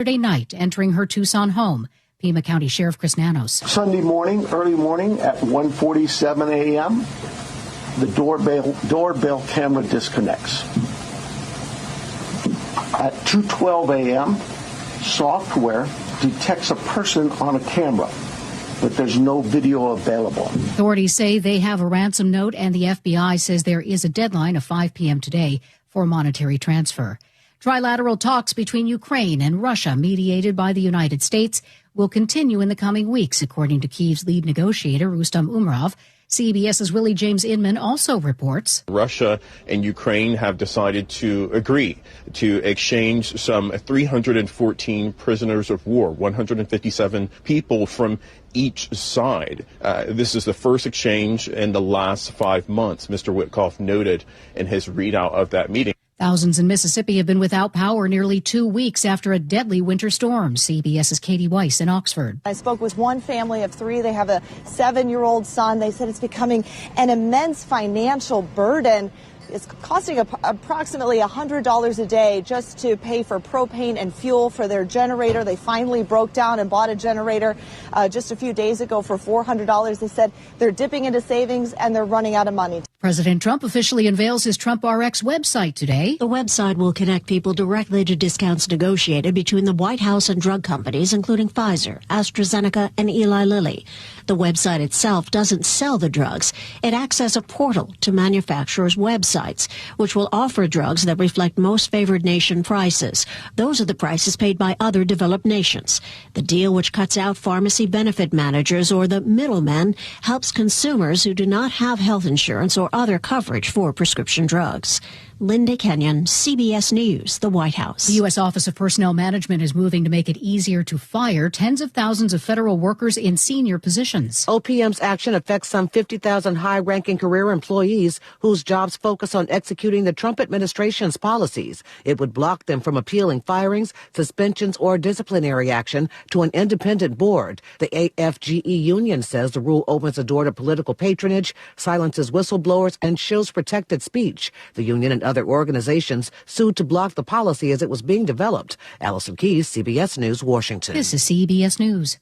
Saturday night, entering her Tucson home. Pima County Sheriff Chris Nanos. Sunday morning, early morning at 1:47 a.m., the doorbell camera disconnects. At 2:12 a.m., software detects a person on a camera, but there's no video available. Authorities say they have a ransom note, and the FBI says there is a deadline of 5 p.m. today for monetary transfer. Trilateral talks between Ukraine and Russia, mediated by the United States, will continue in the coming weeks, according to Kyiv's lead negotiator, Rustam Umerov. CBS's Willie James Inman also reports Russia and Ukraine have decided to agree to exchange some 314 prisoners of war, 157 people from each side. This is the first exchange in the last 5 months, Mr. Witkoff noted in his readout of that meeting. Thousands in Mississippi have been without power nearly 2 weeks after a deadly winter storm. CBS's Katie Weiss in Oxford. I spoke with one family of 3. They have a 7-year-old son. They said it's becoming an immense financial burden. It's costing approximately $100 a day just to pay for propane and fuel for their generator. They finally broke down and bought a generator just a few days ago for $400. They said they're dipping into savings and they're running out of money. President Trump officially unveils his Trump RX website today. The website will connect people directly to discounts negotiated between the White House and drug companies, including Pfizer, AstraZeneca, and Eli Lilly. The website itself doesn't sell the drugs. It acts as a portal to manufacturers' websites, which will offer drugs that reflect most favored nation prices. Those are the prices paid by other developed nations. The deal, which cuts out pharmacy benefit managers or the middlemen, helps consumers who do not have health insurance or other coverage for prescription drugs. Linda Kenyon, CBS News, the White House. The U.S. Office of Personnel Management is moving to make it easier to fire tens of thousands of federal workers in senior positions. OPM's action affects some 50,000 high-ranking career employees whose jobs focus on executing the Trump administration's policies. It would block them from appealing firings, suspensions, or disciplinary action to an independent board. The AFGE union says the rule opens the door to political patronage, silences whistleblowers, and shows protected speech. The union and other organizations sued to block the policy as it was being developed. Allison Keyes, CBS News, Washington. This is CBS News.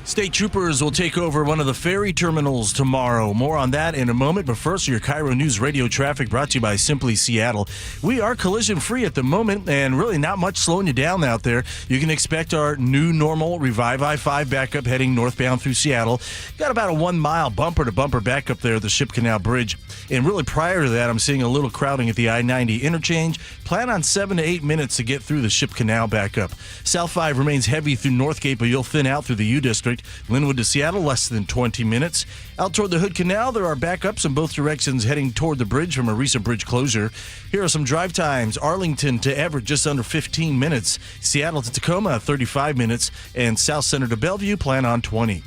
State troopers will take over one of the ferry terminals tomorrow. More on that in a moment, but first, your KIRO News Radio traffic brought to you by Simply Seattle. We are collision-free at the moment, and really not much slowing you down out there. You can expect our new normal Revive I-5 backup heading northbound through Seattle. Got about a 1-mile bumper-to-bumper backup there at the Ship Canal Bridge. And really prior to that, I'm seeing a little crowding at the I-90 interchange. Plan on 7 to 8 minutes to get through the Ship Canal backup. South 5 remains heavy through Northgate, but you'll thin out through the U-District. Linwood to Seattle, less than 20 minutes. Out toward the Hood Canal, there are backups in both directions heading toward the bridge from a recent bridge closure. Here are some drive times. Arlington to Everett, just under 15 minutes. Seattle to Tacoma, 35 minutes. And South Center to Bellevue, plan on 20.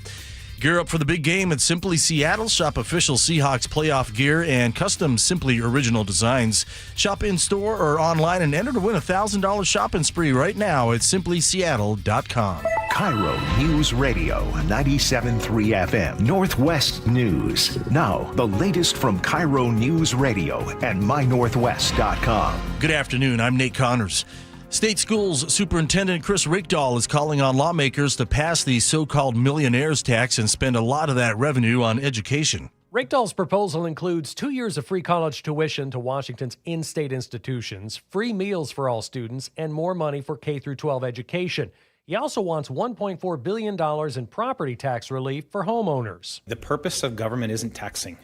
Gear up for the big game at Simply Seattle. Shop official Seahawks playoff gear and custom Simply original designs. Shop in-store or online and enter to win a $1,000 shopping spree right now at simplyseattle.com. KIRO Newsradio 97.3 FM Northwest News. Now, the latest from KIRO Newsradio and mynorthwest.com. Good afternoon. I'm Nate Connors. State Schools Superintendent Chris Rickdahl is calling on lawmakers to pass the so-called millionaire's tax and spend a lot of that revenue on education. Rickdahl's proposal includes 2 years of free college tuition to Washington's in-state institutions, free meals for all students, and more money for K-12 education. He also wants $1.4 billion in property tax relief for homeowners. The purpose of government isn't taxing.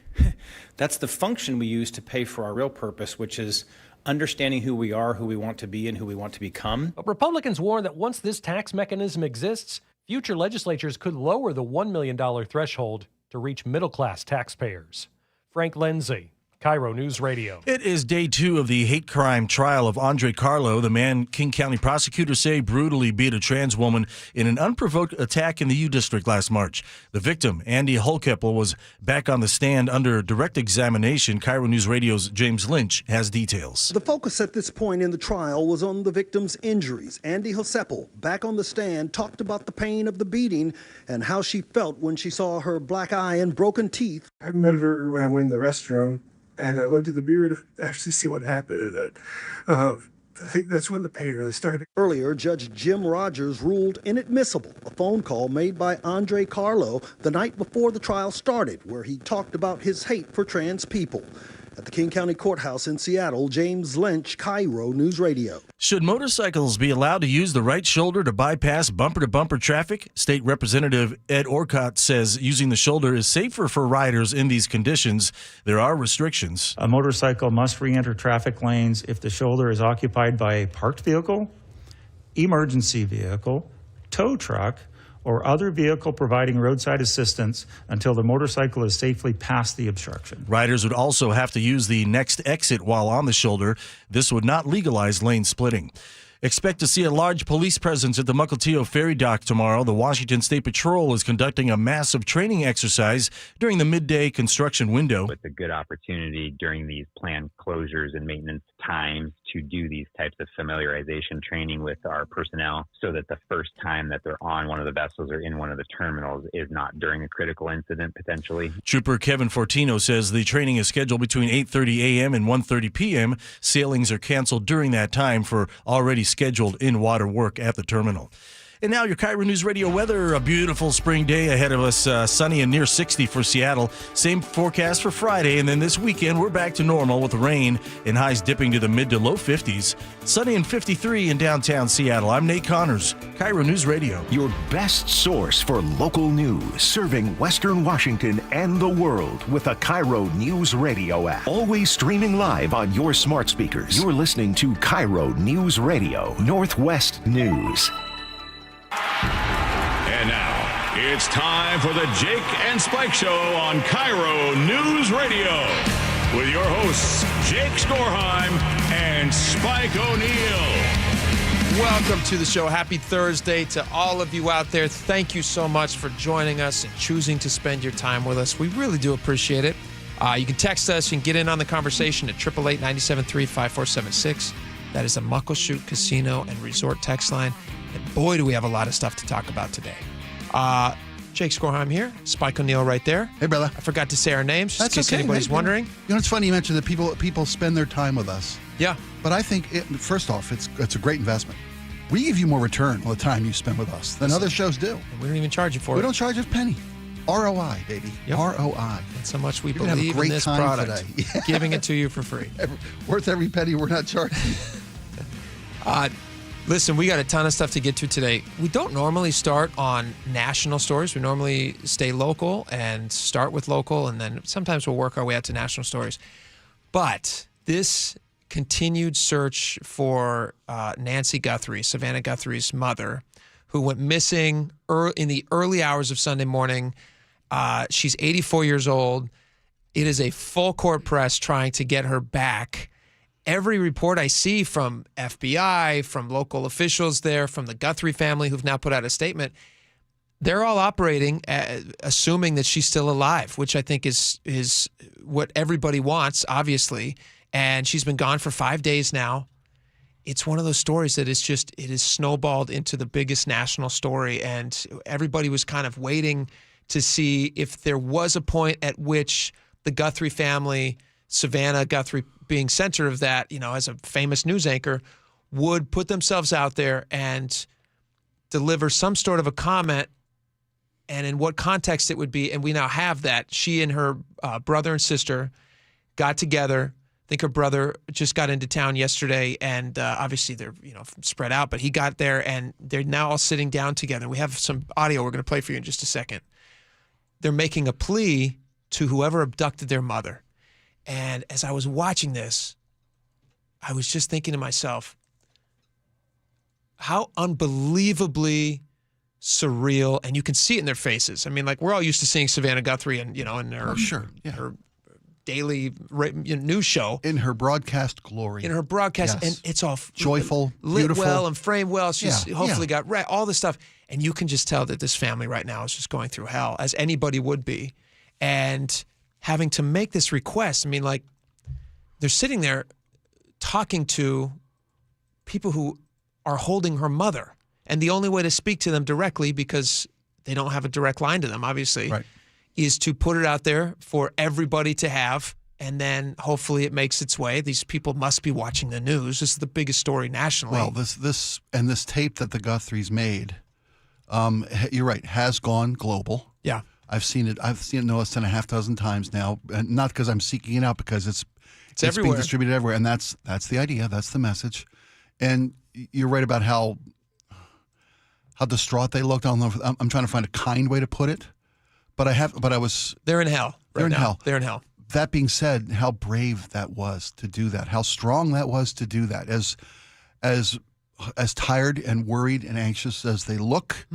That's the function we use to pay for our real purpose, which is understanding who we are, who we want to be, and who we want to become. But Republicans warn that once this tax mechanism exists, future legislatures could lower the $1 million threshold to reach middle-class taxpayers. Frank Lindsay, KIRO News Radio. It is day 2 of the hate crime trial of Andre Carlo, the man King County prosecutors say brutally beat a trans woman in an unprovoked attack in the U-District last March. The victim, Andy Holkeppel, was back on the stand under direct examination. KIRO News Radio's James Lynch has details. The focus at this point in the trial was on the victim's injuries. Andy Holkeppel, back on the stand, talked about the pain of the beating and how she felt when she saw her black eye and broken teeth. I met her when I went in the restroom. And I looked in the mirror to actually see what happened. And I think that's when the pain really started. Earlier, Judge Jim Rogers ruled inadmissible a phone call made by Andre Carlo the night before the trial started, where he talked about his hate for trans people. At the King County Courthouse in Seattle, James Lynch, KIRO News Radio. Should motorcycles be allowed to use the right shoulder to bypass bumper-to-bumper traffic? State Representative Ed Orcutt says using the shoulder is safer for riders in these conditions. There are restrictions. A motorcycle must re-enter traffic lanes if the shoulder is occupied by a parked vehicle, emergency vehicle, tow truck, or other vehicle providing roadside assistance until the motorcycle is safely past the obstruction. Riders would also have to use the next exit while on the shoulder. This would not legalize lane splitting. Expect to see a large police presence at the Mukilteo Ferry Dock tomorrow. The Washington State Patrol is conducting a massive training exercise during the midday construction window. It's a good opportunity during these planned closures and maintenance times to do these types of familiarization training with our personnel so that the first time that they're on one of the vessels or in one of the terminals is not during a critical incident potentially. Trooper Kevin Fortino says the training is scheduled between 8:30 a.m. and 1:30 p.m. Sailings are canceled during that time for already scheduled in-water work at the terminal. And now your KIRO News Radio weather. A beautiful spring day ahead of us. Sunny and near 60 for Seattle. Same forecast for Friday. And then this weekend, we're back to normal with rain and highs dipping to the mid to low 50s. Sunny and 53 in downtown Seattle. I'm Nate Connors, KIRO News Radio. Your best source for local news, serving Western Washington and the world with a KIRO News Radio app. Always streaming live on your smart speakers. You're listening to KIRO News Radio, Northwest News. And now, it's time for the Jake and Spike Show on KIRO News Radio with your hosts, Jake Skorheim and Spike O'Neill. Welcome to the show. Happy Thursday to all of you out there. Thank you so much for joining us and choosing to spend your time with us. We really do appreciate it. You can text us and get in on the conversation at 888-973-5476. That is the Muckleshoot Casino and Resort text line. And boy, do we have a lot of stuff to talk about today. Jake Skorheim here, Spike O'Neill right there. Hey, brother. I forgot to say our names, just That's in case okay. anybody's wondering. You know, it's funny you mentioned that people spend their time with us. Yeah. But I think, first off, it's a great investment. We give you more return on the time you spend with us than other shows do. And we don't even charge you for it. We don't charge a penny. ROI, baby. Yep. ROI. That's how much we You're gonna have a believe great in this time product. today. Yeah. Giving it to you for free. Worth every penny we're not charging. Listen, we got a ton of stuff to get to today. We don't normally start on national stories. We normally stay local and start with local, and then sometimes we'll work our way out to national stories. But this continued search for Nancy Guthrie, Savannah Guthrie's mother, who went missing in the early hours of Sunday morning. She's 84 years old. It is a full court press trying to get her back. Every report I see from FBI, from local officials there, from the Guthrie family who've now put out a statement, they're all operating assuming that she's still alive, which I think is what everybody wants, obviously. And she's been gone for 5 days now. It's one of those stories that it is snowballed into the biggest national story. And everybody was kind of waiting to see if there was a point at which the Guthrie family, Savannah Guthrie being center of that, as a famous news anchor, would put themselves out there and deliver some sort of a comment, and in what context it would be. And we now have that. She and her brother and sister got together. I think her brother just got into town yesterday, and obviously they're spread out, but he got there, and they're now all sitting down together. We have some audio we're going to play for you in just a second. They're making a plea to whoever abducted their mother. And as I was watching this, I was just thinking to myself, how unbelievably surreal, and you can see it in their faces. I mean, like, we're all used to seeing Savannah Guthrie and in her, her daily news show. In her broadcast glory. In her broadcast, yes. And it's all joyful, lit beautiful. well and framed well. She's hopefully got all this stuff. And you can just tell that this family right now is just going through hell, as anybody would be. And having to make this request, I mean, like, they're sitting there talking to people who are holding her mother. And the only way to speak to them directly, because they don't have a direct line to them, obviously, is to put it out there for everybody to have and then hopefully it makes its way. These people must be watching the news. This is the biggest story nationally. Well, this tape that the Guthries made, you're right, has gone global. Yeah. I've seen it no less than a half dozen times now, and not because I'm seeking it out, because it's everywhere. Being distributed everywhere, and that's the idea, that's the message. And you're right about how distraught they looked. I don't know. I'm trying to find a kind way to put it, but I was. They're in hell. They're in hell. They're in hell. That being said, how brave that was to do that. How strong that was to do that. As tired and worried and anxious as they look,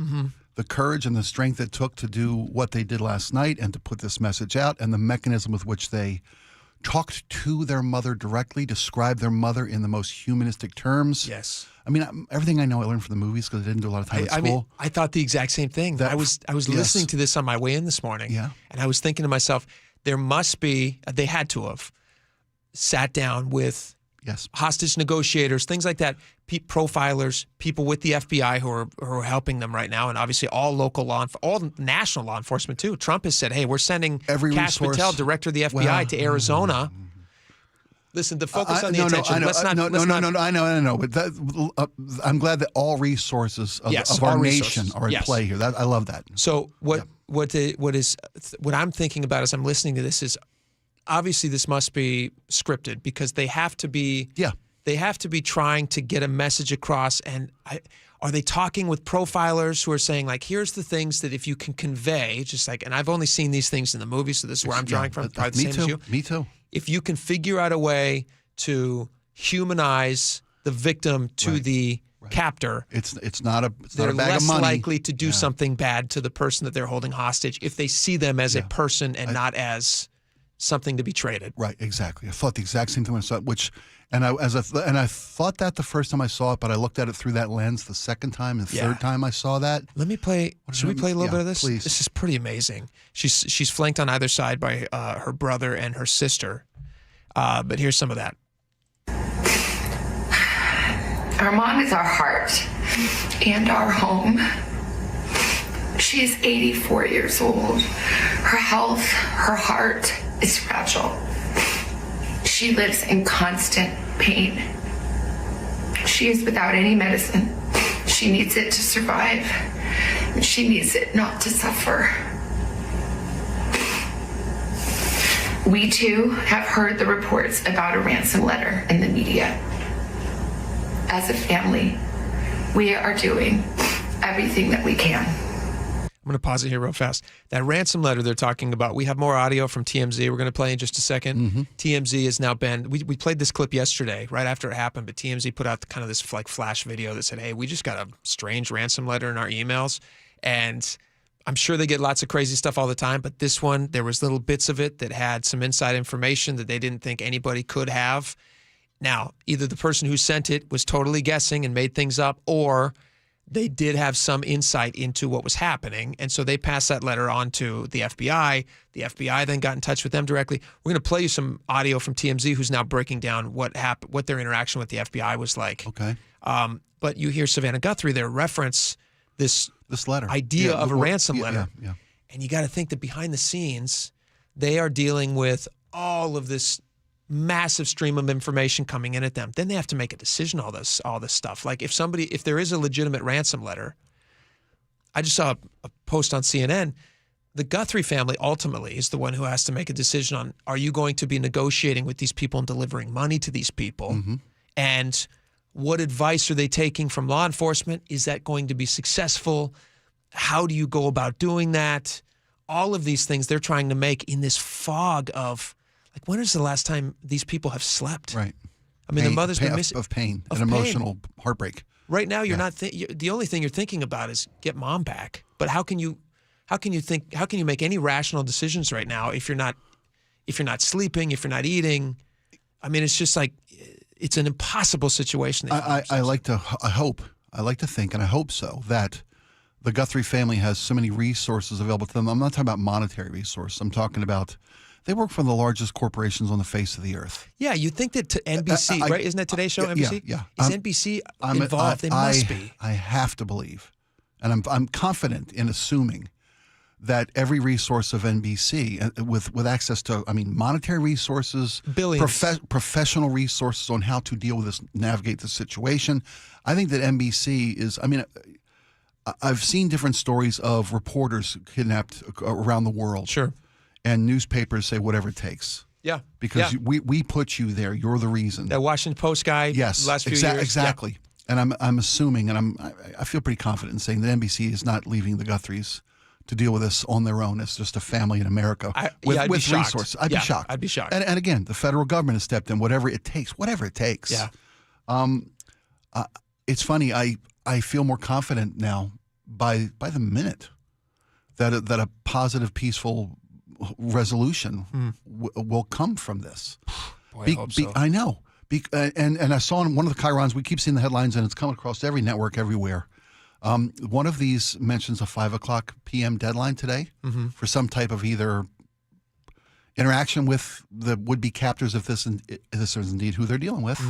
the courage and the strength it took to do what they did last night and to put this message out, and the mechanism with which they talked to their mother directly, described their mother in the most humanistic terms. Yes. I mean, everything I know I learned from the movies because I didn't do a lot of time at school. I mean, I thought the exact same thing. I was listening to this on my way in this morning, and I was thinking to myself, there must be, they had to have sat down with hostage negotiators, things like that, profilers, people with the FBI who are helping them right now, and obviously all local all national law enforcement too. Trump has said, hey, we're sending Kash Patel, director of the FBI, to Arizona. Listen, the focus on the attention. I know. But I'm glad that all resources of our nation are in play here. I love that. So what I'm thinking about as I'm listening to this is, obviously this must be scripted, because they have to be. Yeah. They have to be trying to get a message across. And are they talking with profilers who are saying, like, here's the things that if you can convey, just like, and I've only seen these things in the movies, so this is where I'm drawing from. Probably the same as you. Me too. If you can figure out a way to humanize the victim to the captor, it's not a bag of money. They're less likely to do Yeah. something bad to the person that they're holding hostage if they see them as a person and not as something to be traded. Right, exactly. I thought the exact same thing when I saw it, and I thought that the first time I saw it, but I looked at it through that lens the second time and third time I saw that. Let me play. Should we play a little bit of this? Please. This is pretty amazing. She's flanked on either side by her brother and her sister. But here's some of that. Our mom is our heart and our home. She's 84 years old. Her health, her heart is fragile. She lives in constant pain. She is without any medicine. She needs it to survive. She needs it not to suffer. We too have heard the reports about a ransom letter in the media. As a family, we are doing everything that we can. I'm going to pause it here real fast. That ransom letter they're talking about, we have more audio from TMZ we're going to play in just a second. TMZ has now been, we played this clip yesterday, right after it happened, but TMZ put out kind of this like flash video that said, hey, we just got a strange ransom letter in our emails. And I'm sure they get lots of crazy stuff all the time, but this one, there was little bits of it that had some inside information that they didn't think anybody could have. Now, either the person who sent it was totally guessing and made things up, or they did have some insight into what was happening, and so they passed that letter on to the FBI. The FBI then got in touch with them directly. We're going to play you some audio from TMZ, who's now breaking down what happened, what their interaction with the FBI was like. Okay. But you hear Savannah Guthrie there reference this letter idea of a ransom letter. Yeah. And you got to think that behind the scenes, they are dealing with all of this massive stream of information coming in at them. Then they have to make a decision, all this stuff. Like if there is a legitimate ransom letter, I just saw a post on CNN, the Guthrie family ultimately is the one who has to make a decision on, are you going to be negotiating with these people and delivering money to these people? And what advice are they taking from law enforcement? Is that going to be successful? How do you go about doing that? All of these things they're trying to make in this fog of, like, when is the last time these people have slept? Right. I mean, the mother's been missing of pain and emotional heartbreak. Right now, you're not. The only thing you're thinking about is get mom back. But how can you make any rational decisions right now if you're not sleeping, if you're not eating? I mean, it's just like it's an impossible situation. I like to think, and I hope so, that the Guthrie family has so many resources available to them. I'm not talking about monetary resources. I'm talking about they work for the largest corporations on the face of the earth. Yeah, you'd think that NBC, right? Isn't that Today's Show, NBC? Yeah. Is NBC involved? They must be. I have to believe, and I'm confident in assuming that every resource of NBC, with access to, monetary resources, billions, professional resources on how to deal with this, navigate the situation. I think that NBC is, I've seen different stories of reporters kidnapped around the world. Sure. And newspapers say whatever it takes. Yeah. Because we put you there. You're the reason. That Washington Post guy. Yes. The last few years. Exactly. Yeah. And I'm assuming, and I feel pretty confident in saying that NBC is not leaving the Guthries to deal with this on their own. It's just a family in America with resources. I'd be shocked. I'd be shocked. And again, the federal government has stepped in. Whatever it takes. Yeah. It's funny. I feel more confident now by the minute that a positive, peaceful resolution will come from this. Boy, I hope so. I know. And I saw in one of the chyrons, we keep seeing the headlines, and it's coming across every network everywhere. One of these mentions a 5:00 p.m. deadline today for some type of either interaction with the would-be captors, if this is indeed who they're dealing with.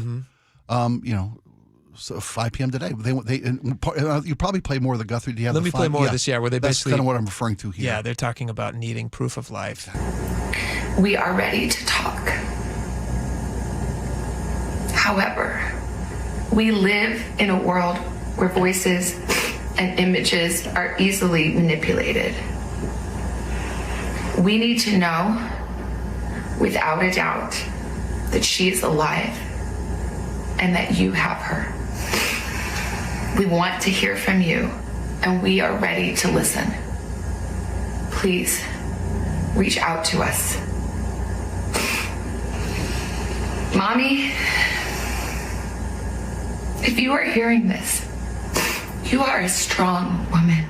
So 5 p.m. today. You probably play more of the Guthrie. Do you have Let me play more of this, where they that's basically... kind of what I'm referring to here. Yeah, they're talking about needing proof of life. We are ready to talk. However, we live in a world where voices and images are easily manipulated. We need to know, without a doubt, that she is alive and that you have her. We want to hear from you, and we are ready to listen. Please reach out to us. Mommy, if you are hearing this, you are a strong woman.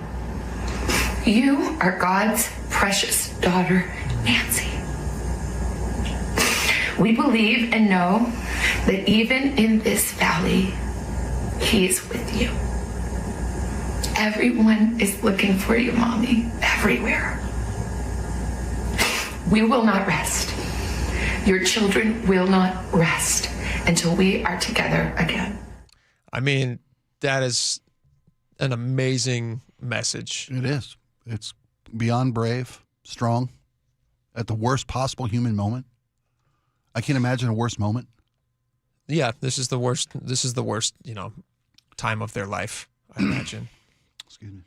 You are God's precious daughter, Nancy. We believe and know that even in this valley, He is with you. Everyone is looking for you, Mommy, everywhere. We will not rest. Your children will not rest until we are together again. That is an amazing message. It is. It's beyond brave, strong, at the worst possible human moment. I can't imagine a worse moment. Yeah, this is the worst, time of their life, I imagine. Excuse me.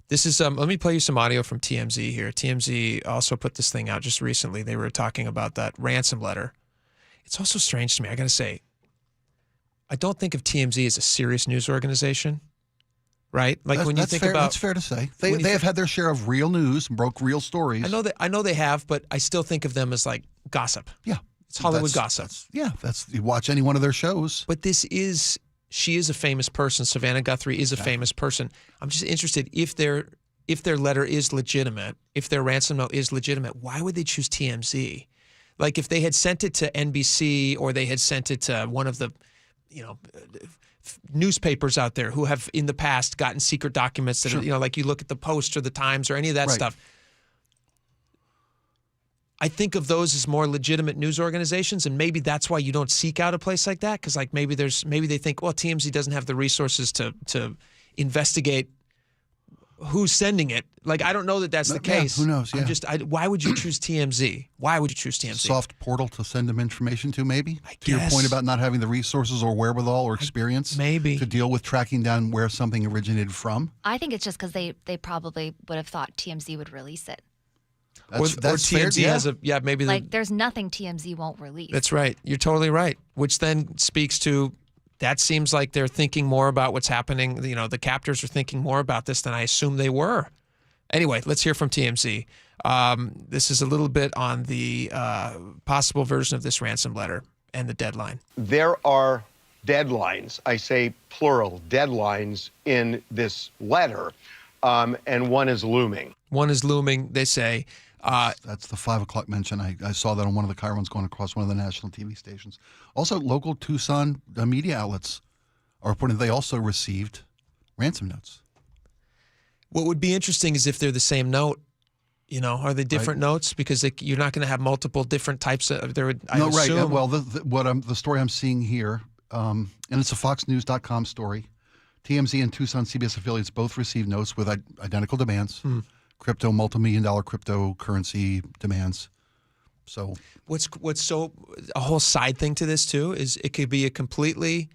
This is, let me play you some audio from TMZ here. TMZ also put this thing out just recently. They were talking about that ransom letter. It's also strange to me, I got to say, I don't think of TMZ as a serious news organization, right? Like when you think about... That's fair to say. They have had their share of real news and broke real stories. I know they have, but I still think of them as like gossip. Yeah. It's Hollywood gossip. You watch any one of their shows. But she is a famous person. Savannah Guthrie is a famous person. I'm just interested, if their letter is legitimate, if their ransom note is legitimate, why would they choose TMZ? Like if they had sent it to NBC or they had sent it to one of the, newspapers out there who have in the past gotten secret documents that are, like you look at the Post or the Times or any of that stuff. I think of those as more legitimate news organizations, and maybe that's why you don't seek out a place like that, because like maybe they think, well, TMZ doesn't have the resources to investigate who's sending it. Like I don't know that that's the case. Who knows? Yeah. Why would you choose TMZ? Why would you choose TMZ? Soft portal to send them information to, maybe. I to guess. Your point about not having the resources or wherewithal or experience, maybe to deal with tracking down where something originated from. I think it's just because they probably would have thought TMZ would release it. That's TMZ fair, has maybe there's nothing TMZ won't release. That's right. You're totally right. Which then speaks to that seems like they're thinking more about what's happening. The captors are thinking more about this than I assume they were. Anyway, let's hear from TMZ. This is a little bit on the possible version of this ransom letter and the deadline. There are deadlines, I say plural, deadlines in this letter, and one is looming. One is looming, they say. That's the 5 o'clock mention. I saw that on one of the chyrons going across one of the national TV stations. Also, local Tucson media outlets are reporting they also received ransom notes. What would be interesting is if they're the same note. Are they different notes? Because you're not going to have multiple different types of. Assume. Well, the story I'm seeing here, and it's a FoxNews.com story. TMZ and Tucson CBS affiliates both received notes with identical demands. multi-million-dollar cryptocurrency demands. So what's so a whole side thing to this too is it could be a completely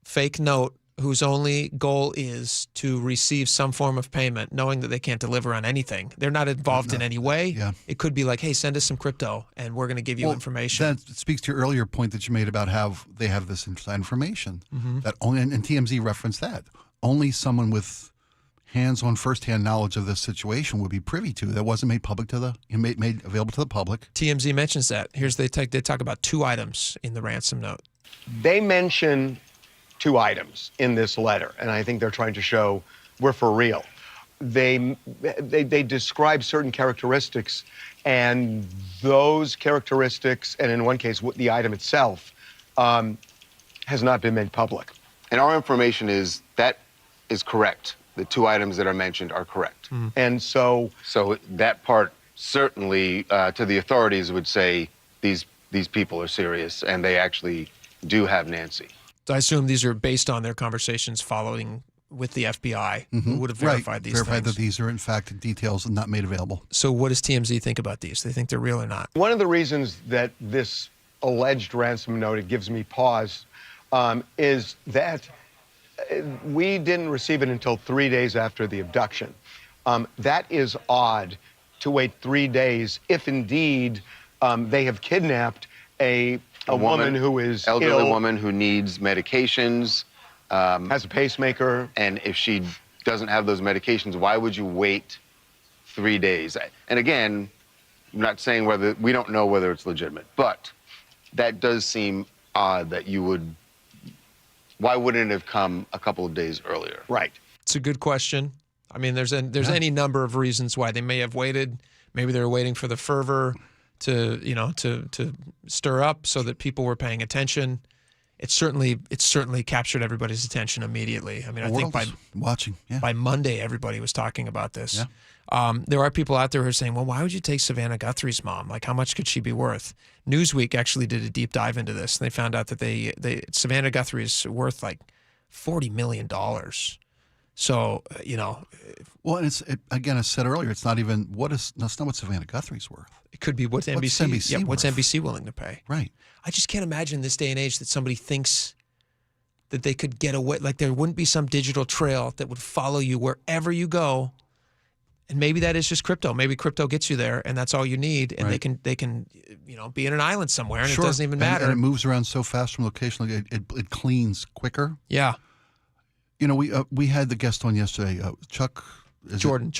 fake note whose only goal is to receive some form of payment, knowing that they can't deliver on anything. They're not involved in any way. Yeah. It could be like, hey, send us some crypto, and we're going to give you information. That speaks to your earlier point that you made about how they have this inside information. That only, and TMZ referenced that. Only someone with hands-on, first-hand knowledge of this situation would be privy to. That wasn't made public made available to the public. TMZ mentions that. They talk about 2 items in the ransom note. They mention 2 items in this letter, and I think they're trying to show we're for real. They describe certain characteristics, and those characteristics, and in one case, the item itself, has not been made public. And our information is correct. The 2 items that are mentioned are correct. And so that part certainly to the authorities would say these people are serious and they actually do have Nancy. So I assume these are based on their conversations following with the FBI, who would have verified these verified things. that these are in fact details and not made available. So what does TMZ think about these? They think they're real or not? one of the reasons that this alleged ransom note, it gives me pause, is that we didn't receive it until 3 days after the abduction. That is odd to wait 3 days if indeed they have kidnapped a woman who is elderly ill, woman who needs medications, has a pacemaker. And if she doesn't have those medications, why would you wait 3 days? And again, I'm not saying we don't know whether it's legitimate, but that does seem odd that why wouldn't it have come a couple of days earlier? Right. It's a good question. I mean, there's any number of reasons why they may have waited. Maybe they were waiting for the fervor to stir up so that people were paying attention. It certainly captured everybody's attention immediately. I mean, I think by Monday everybody was talking about this. Yeah. There are people out there who are saying, well, why would you take Savannah Guthrie's mom? Like, how much could she be worth? Newsweek actually did a deep dive into this, and they found out that Savannah Guthrie is worth like $40 million. So, Well, and again, as I said earlier, it's not even that's not what Savannah Guthrie's worth. It could be what's NBC willing to pay. Right. I just can't imagine this day and age that somebody thinks that they could get away. Like, there wouldn't be some digital trail that would follow you wherever you go. And maybe that is just crypto. Maybe crypto gets you there, and that's all you need. And they can be in an island somewhere, and it doesn't even matter. And it moves around so fast from location, like it cleans quicker. Yeah. We had the guest on yesterday, Chuck Jordan.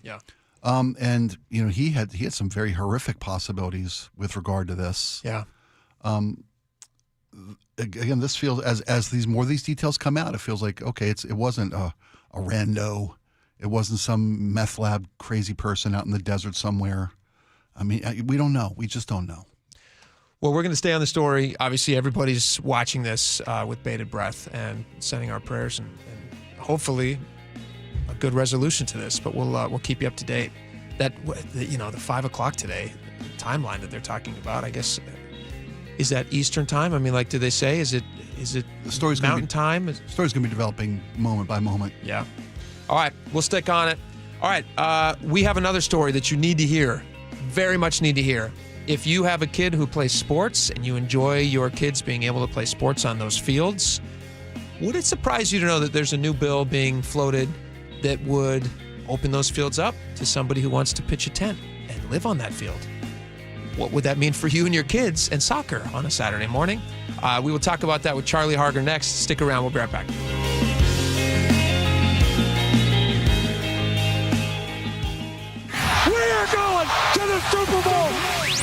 Yeah. And he had some very horrific possibilities with regard to this. Yeah. Again, this feels as more of these details come out, it feels like it wasn't a rando. It wasn't some meth lab crazy person out in the desert somewhere. I mean, we don't know. We just don't know. Well, we're going to stay on the story. Obviously, everybody's watching this with bated breath and sending our prayers and hopefully a good resolution to this. But we'll keep you up to date. The 5 o'clock today timeline that they're talking about, I guess, is that Eastern time? I mean, like, do they say is it the story's Mountain time? The story's going to be developing moment by moment. Yeah. All right, we'll stick on it. All right, we have another story that you need to hear, very much need to hear. If you have a kid who plays sports and you enjoy your kids being able to play sports on those fields, would it surprise you to know that there's a new bill being floated that would open those fields up to somebody who wants to pitch a tent and live on that field? What would that mean for you and your kids and soccer on a Saturday morning? We will talk about that with Charlie Harger next. Stick around. We'll be right back. We are going to the Super Bowl.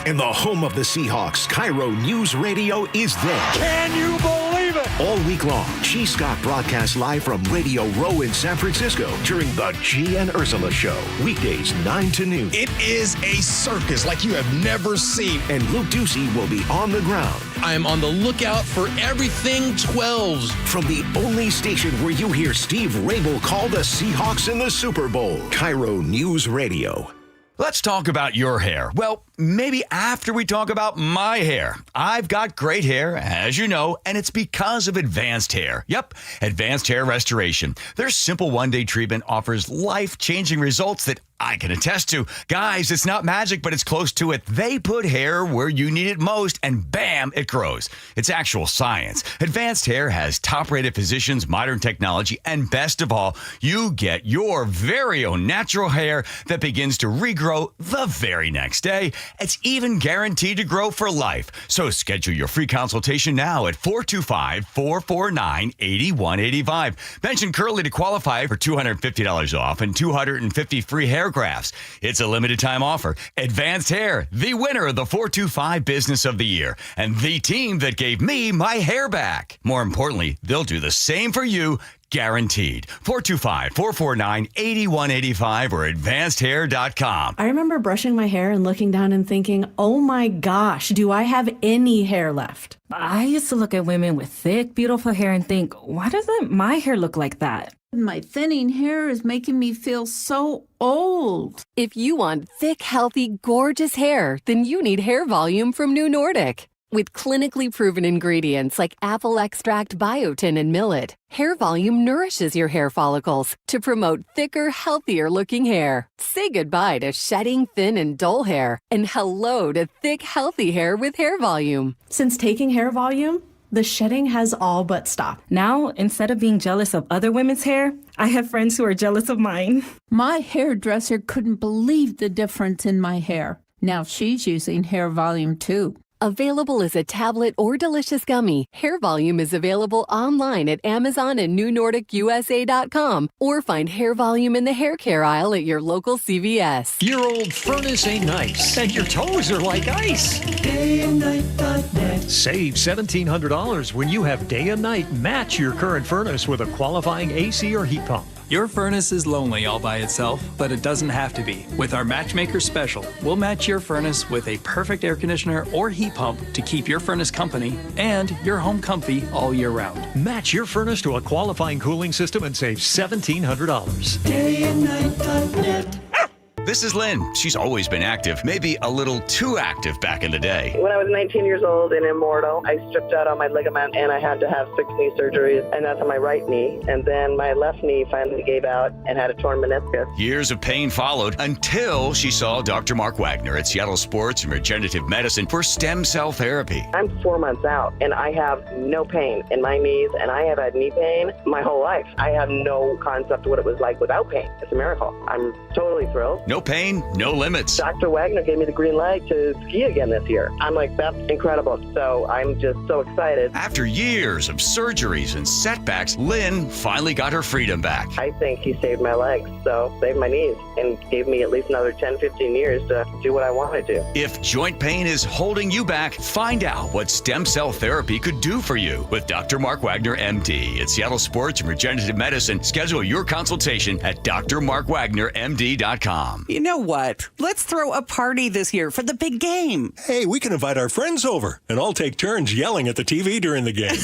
In the home of the Seahawks, KIRO Newsradio is there. Can you believe it? All week long, G. Scott broadcasts live from Radio Row in San Francisco during the G and Ursula Show. Weekdays 9 to noon. It is a circus like you have never seen. And Luke Ducey will be on the ground. I am on the lookout for everything 12s. From the only station where you hear Steve Rabel call the Seahawks in the Super Bowl. KIRO News Radio. Let's talk about your hair. Well, maybe after we talk about my hair. I've got great hair, as you know, and it's because of Advanced Hair. Yep, Advanced Hair Restoration. Their simple one-day treatment offers life-changing results that I can attest to. Guys, it's not magic, but it's close to it. They put hair where you need it most, and bam, it grows. It's actual science. Advanced Hair has top-rated physicians, modern technology, and best of all, you get your very own natural hair that begins to regrow the very next day. It's even guaranteed to grow for life. So schedule your free consultation now at 425-449-8185. Mention Curly to qualify for $250 off and 250 free hair grafts. It's a limited time offer. Advanced Hair, the winner of the 425 Business of the Year, and the team that gave me my hair back. More importantly, they'll do the same for you, guaranteed. 425-449-8185 or advancedhair.com. I remember brushing my hair and looking down and thinking, oh my gosh, do I have any hair left? I used to look at women with thick, beautiful hair and think, why doesn't my hair look like that? My thinning hair is making me feel so old. If you want thick, healthy, gorgeous hair, then you need Hair Volume from New Nordic. With clinically proven ingredients like apple extract, biotin, and millet, Hair Volume nourishes your hair follicles to promote thicker, healthier-looking hair. Say goodbye to shedding, thin, and dull hair, and hello to thick, healthy hair with Hair Volume. Since taking Hair Volume, the shedding has all but stopped. Now, instead of being jealous of other women's hair, I have friends who are jealous of mine. My hairdresser couldn't believe the difference in my hair. Now she's using Hair Volume too. Available as a tablet or delicious gummy, Hair Volume is available online at Amazon and NewNordicUSA.com, or find Hair Volume in the hair care aisle at your local CVS. Your old furnace ain't nice, and your toes are like ice. DayandNight.net. Save $1,700 when you have Day and Night match your current furnace with a qualifying AC or heat pump. Your furnace is lonely all by itself, but it doesn't have to be. With our Matchmaker Special, we'll match your furnace with a perfect air conditioner or heat pump to keep your furnace company and your home comfy all year round. Match your furnace to a qualifying cooling system and save $1,700. DayandNight.net. This is Lynn. She's always been active, maybe a little too active back in the day. When I was 19 years old and immortal, I stripped out all my ligament and I had to have 6 knee surgeries, and that's on my right knee. And then my left knee finally gave out and had a torn meniscus. Years of pain followed until she saw Dr. Mark Wagner at Seattle Sports and Regenerative Medicine for stem cell therapy. I'm 4 months out and I have no pain in my knees, and I have had knee pain my whole life. I have no concept of what it was like without pain. It's a miracle. I'm totally thrilled. No pain, no limits. Dr. Wagner gave me the green light to ski again this year. I'm like, that's incredible. So I'm just so excited. After years of surgeries and setbacks, Lynn finally got her freedom back. I think he saved my legs, so saved my knees, and gave me at least another 10, 15 years to do what I want to do. If joint pain is holding you back, find out what stem cell therapy could do for you with Dr. Mark Wagner, MD at Seattle Sports and Regenerative Medicine. Schedule your consultation at drmarkwagnermd.com. You know what? Let's throw a party this year for the big game. Hey, we can invite our friends over, and I'll take turns yelling at the TV during the game.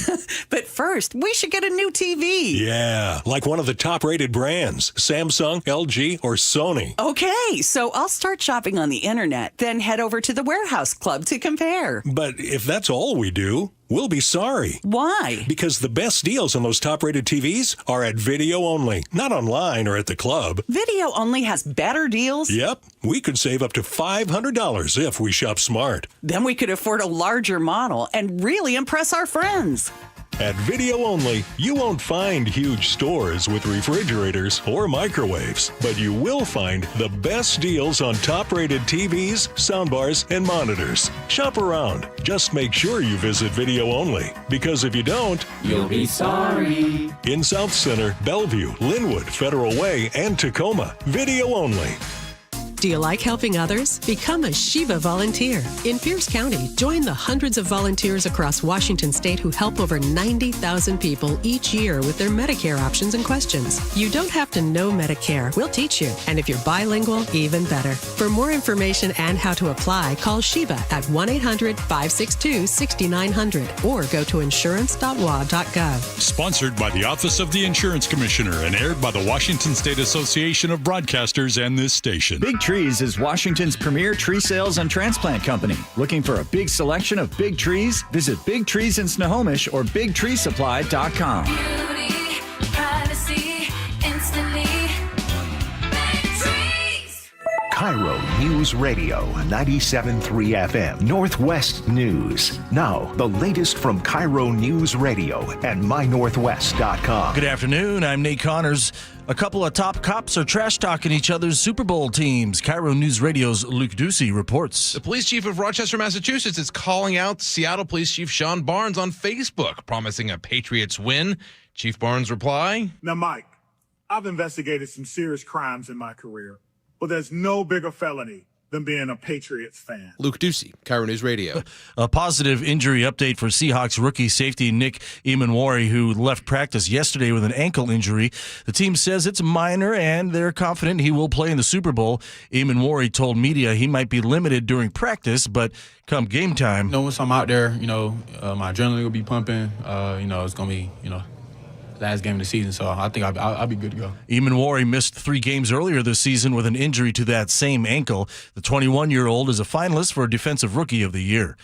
But first, we should get a new TV. Yeah, like one of the top-rated brands, Samsung, LG, or Sony. Okay, so I'll start shopping on the internet, then head over to the Warehouse Club to compare. But if that's all we do, we'll be sorry. Why? Because the best deals on those top-rated TVs are at Video Only, not online or at the club. Video Only has better deals? Yep. We could save up to $500 if we shop smart. Then we could afford a larger model and really impress our friends. At Video Only, you won't find huge stores with refrigerators or microwaves, but you will find the best deals on top-rated TVs, soundbars, and monitors. Shop around. Just make sure you visit Video Only, because if you don't, you'll be sorry. In South Center, Bellevue, Linwood, Federal Way, and Tacoma, Video Only. Do you like helping others? Become a Shiva volunteer. In Pierce County, join the hundreds of volunteers across Washington state who help over 90,000 people each year with their Medicare options and questions. You don't have to know Medicare. We'll teach you. And if you're bilingual, even better. For more information and how to apply, call Shiva at 1-800-562-6900 or go to insurance.wa.gov. Sponsored by the Office of the Insurance Commissioner and aired by the Washington State Association of Broadcasters and this station. Big Trees is Washington's premier tree sales and transplant company. Looking for a big selection of big trees? Visit Big Trees in Snohomish or BigTreeSupply.com. Beauty, privacy, instantly. KIRO News Radio 97.3 FM Northwest News. Now, the latest from KIRO News Radio and mynorthwest.com. Good afternoon. I'm Nate Connors. A couple of top cops are trash talking each other's Super Bowl teams. KIRO News Radio's Luke Ducey reports. The police chief of Rochester, Massachusetts is calling out Seattle Police Chief Sean Barnes on Facebook, promising a Patriots win. Chief Barnes' reply? Now, Mike, I've investigated some serious crimes in my career, but there's no bigger felony than being a Patriots fan. Luke Ducey, KIRO News Radio. A positive injury update for Seahawks rookie safety Nick Emanwari, who left practice yesterday with an ankle injury. The team says it's minor, and they're confident he will play in the Super Bowl. Emanwari told media he might be limited during practice, but come game time. Once I'm out there, my adrenaline will be pumping. It's going to be, last game of the season, so I think I'll be good to go. Emanwari missed 3 games earlier this season with an injury to that same ankle. The 21-year-old is a finalist for Defensive Rookie of the Year.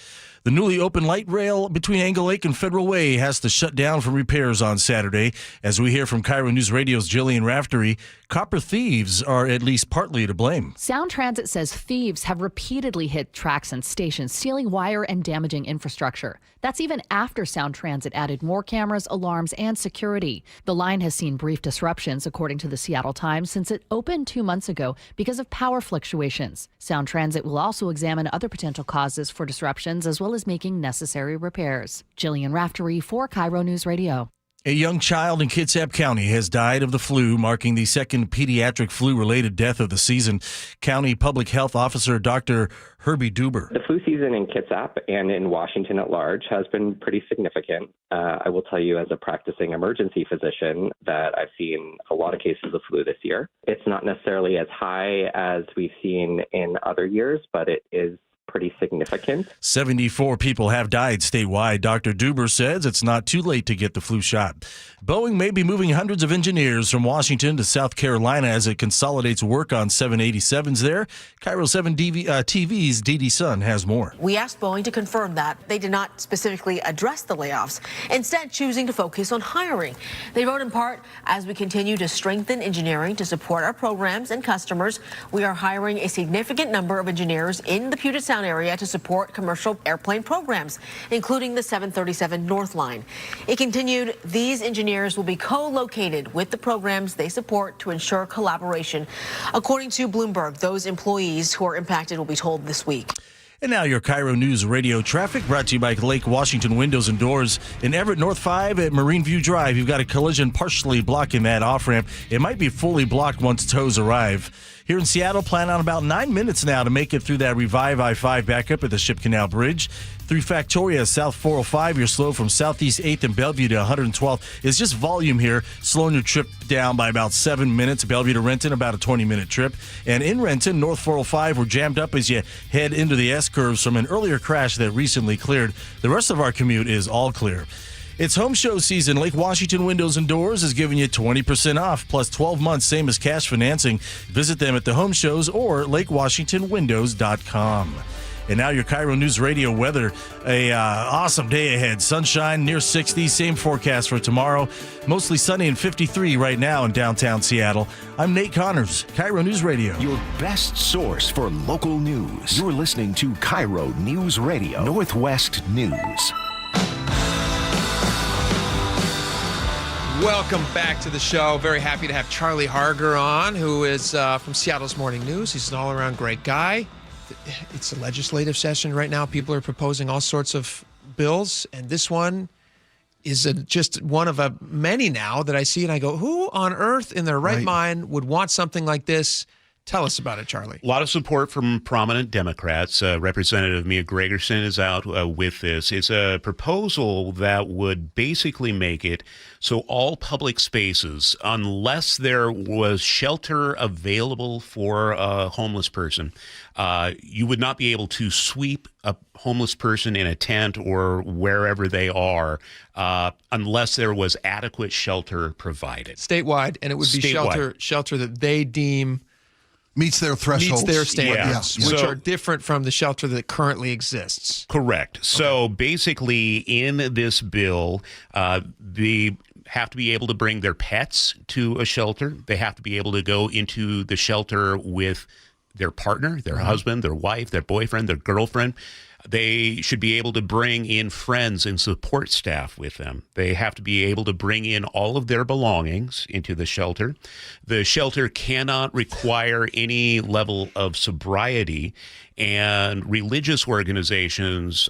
The newly opened light rail between Angle Lake and Federal Way has to shut down for repairs on Saturday. As we hear from KIRO News Radio's Jillian Raftery, copper thieves are at least partly to blame. Sound Transit says thieves have repeatedly hit tracks and stations, stealing wire and damaging infrastructure. That's even after Sound Transit added more cameras, alarms, and security. The line has seen brief disruptions, according to the Seattle Times, since it opened 2 months ago because of power fluctuations. Sound Transit will also examine other potential causes for disruptions, as well as making necessary repairs. Jillian Raftery for KIRO News Radio. A young child in Kitsap County has died of the flu, marking the second pediatric flu-related death of the season. County Public Health Officer Dr. Herbie Duber. The flu season in Kitsap and in Washington at large has been pretty significant. I will tell you as a practicing emergency physician that I've seen a lot of cases of flu this year. It's not necessarily as high as we've seen in other years, but it is pretty significant. 74 people have died statewide. Dr. Duber says it's not too late to get the flu shot. Boeing may be moving hundreds of engineers from Washington to South Carolina as it consolidates work on 787s there. KIRO 7 TV's Dee Dee Sun has more. We asked Boeing to confirm that. They did not specifically address the layoffs, instead choosing to focus on hiring. They wrote in part, as we continue to strengthen engineering to support our programs and customers, we are hiring a significant number of engineers in the Puget Sound area to support commercial airplane programs, including the 737 North Line. It continued, these engineers will be co-located with the programs they support to ensure collaboration. According to Bloomberg, those employees who are impacted will be told this week. And now your KIRO News Radio traffic brought to you by Lake Washington Windows and Doors. In Everett North 5 at Marine View Drive, you've got a collision partially blocking that off-ramp. It might be fully blocked once tows arrive. Here in Seattle, plan on about 9 minutes now to make it through that Revive I-5 back up at the Ship Canal Bridge. Through Factoria, South 405, you're slow from Southeast 8th and Bellevue to 112th. It's just volume here, slowing your trip down by about 7 minutes. Bellevue to Renton, about a 20-minute trip. And in Renton, North 405, we're jammed up as you head into the S-curves from an earlier crash that recently cleared. The rest of our commute is all clear. It's home show season. Lake Washington Windows and Doors is giving you 20% off, plus 12 months, same as cash financing. Visit them at the home shows or lakewashingtonwindows.com. And now your KIRO News Radio weather. A awesome day ahead. Sunshine near 60. Same forecast for tomorrow. Mostly sunny and 53 right now in downtown Seattle. I'm Nate Connors, KIRO News Radio. Your best source for local news. You're listening to KIRO News Radio, Northwest News. Welcome back to the show. Very happy to have Charlie Harger on, who is from Seattle's Morning News. He's an all-around great guy. It's a legislative session right now. People are proposing all sorts of bills, and this one is just one of many now that I see, and I go, who on earth in their right mind would want something like this? Tell us about it, Charlie. A lot of support from prominent Democrats. Representative Mia Gregerson is out with this. It's a proposal that would basically make it so all public spaces, unless there was shelter available for a homeless person, you would not be able to sweep a homeless person in a tent or wherever they are unless there was adequate shelter provided. Statewide, and it would be shelter that they deem Meets their thresholds. Meets their standards, Yeah. which So- are different from the shelter that currently exists. Correct. So basically, in this bill, they have to be able to bring their pets to a shelter. They have to be able to go into the shelter with their partner, their husband, their wife, their boyfriend, their girlfriend. They should be able to bring in friends and support staff with them. They have to be able to bring in all of their belongings into the shelter. The shelter cannot require any level of sobriety, and religious organizations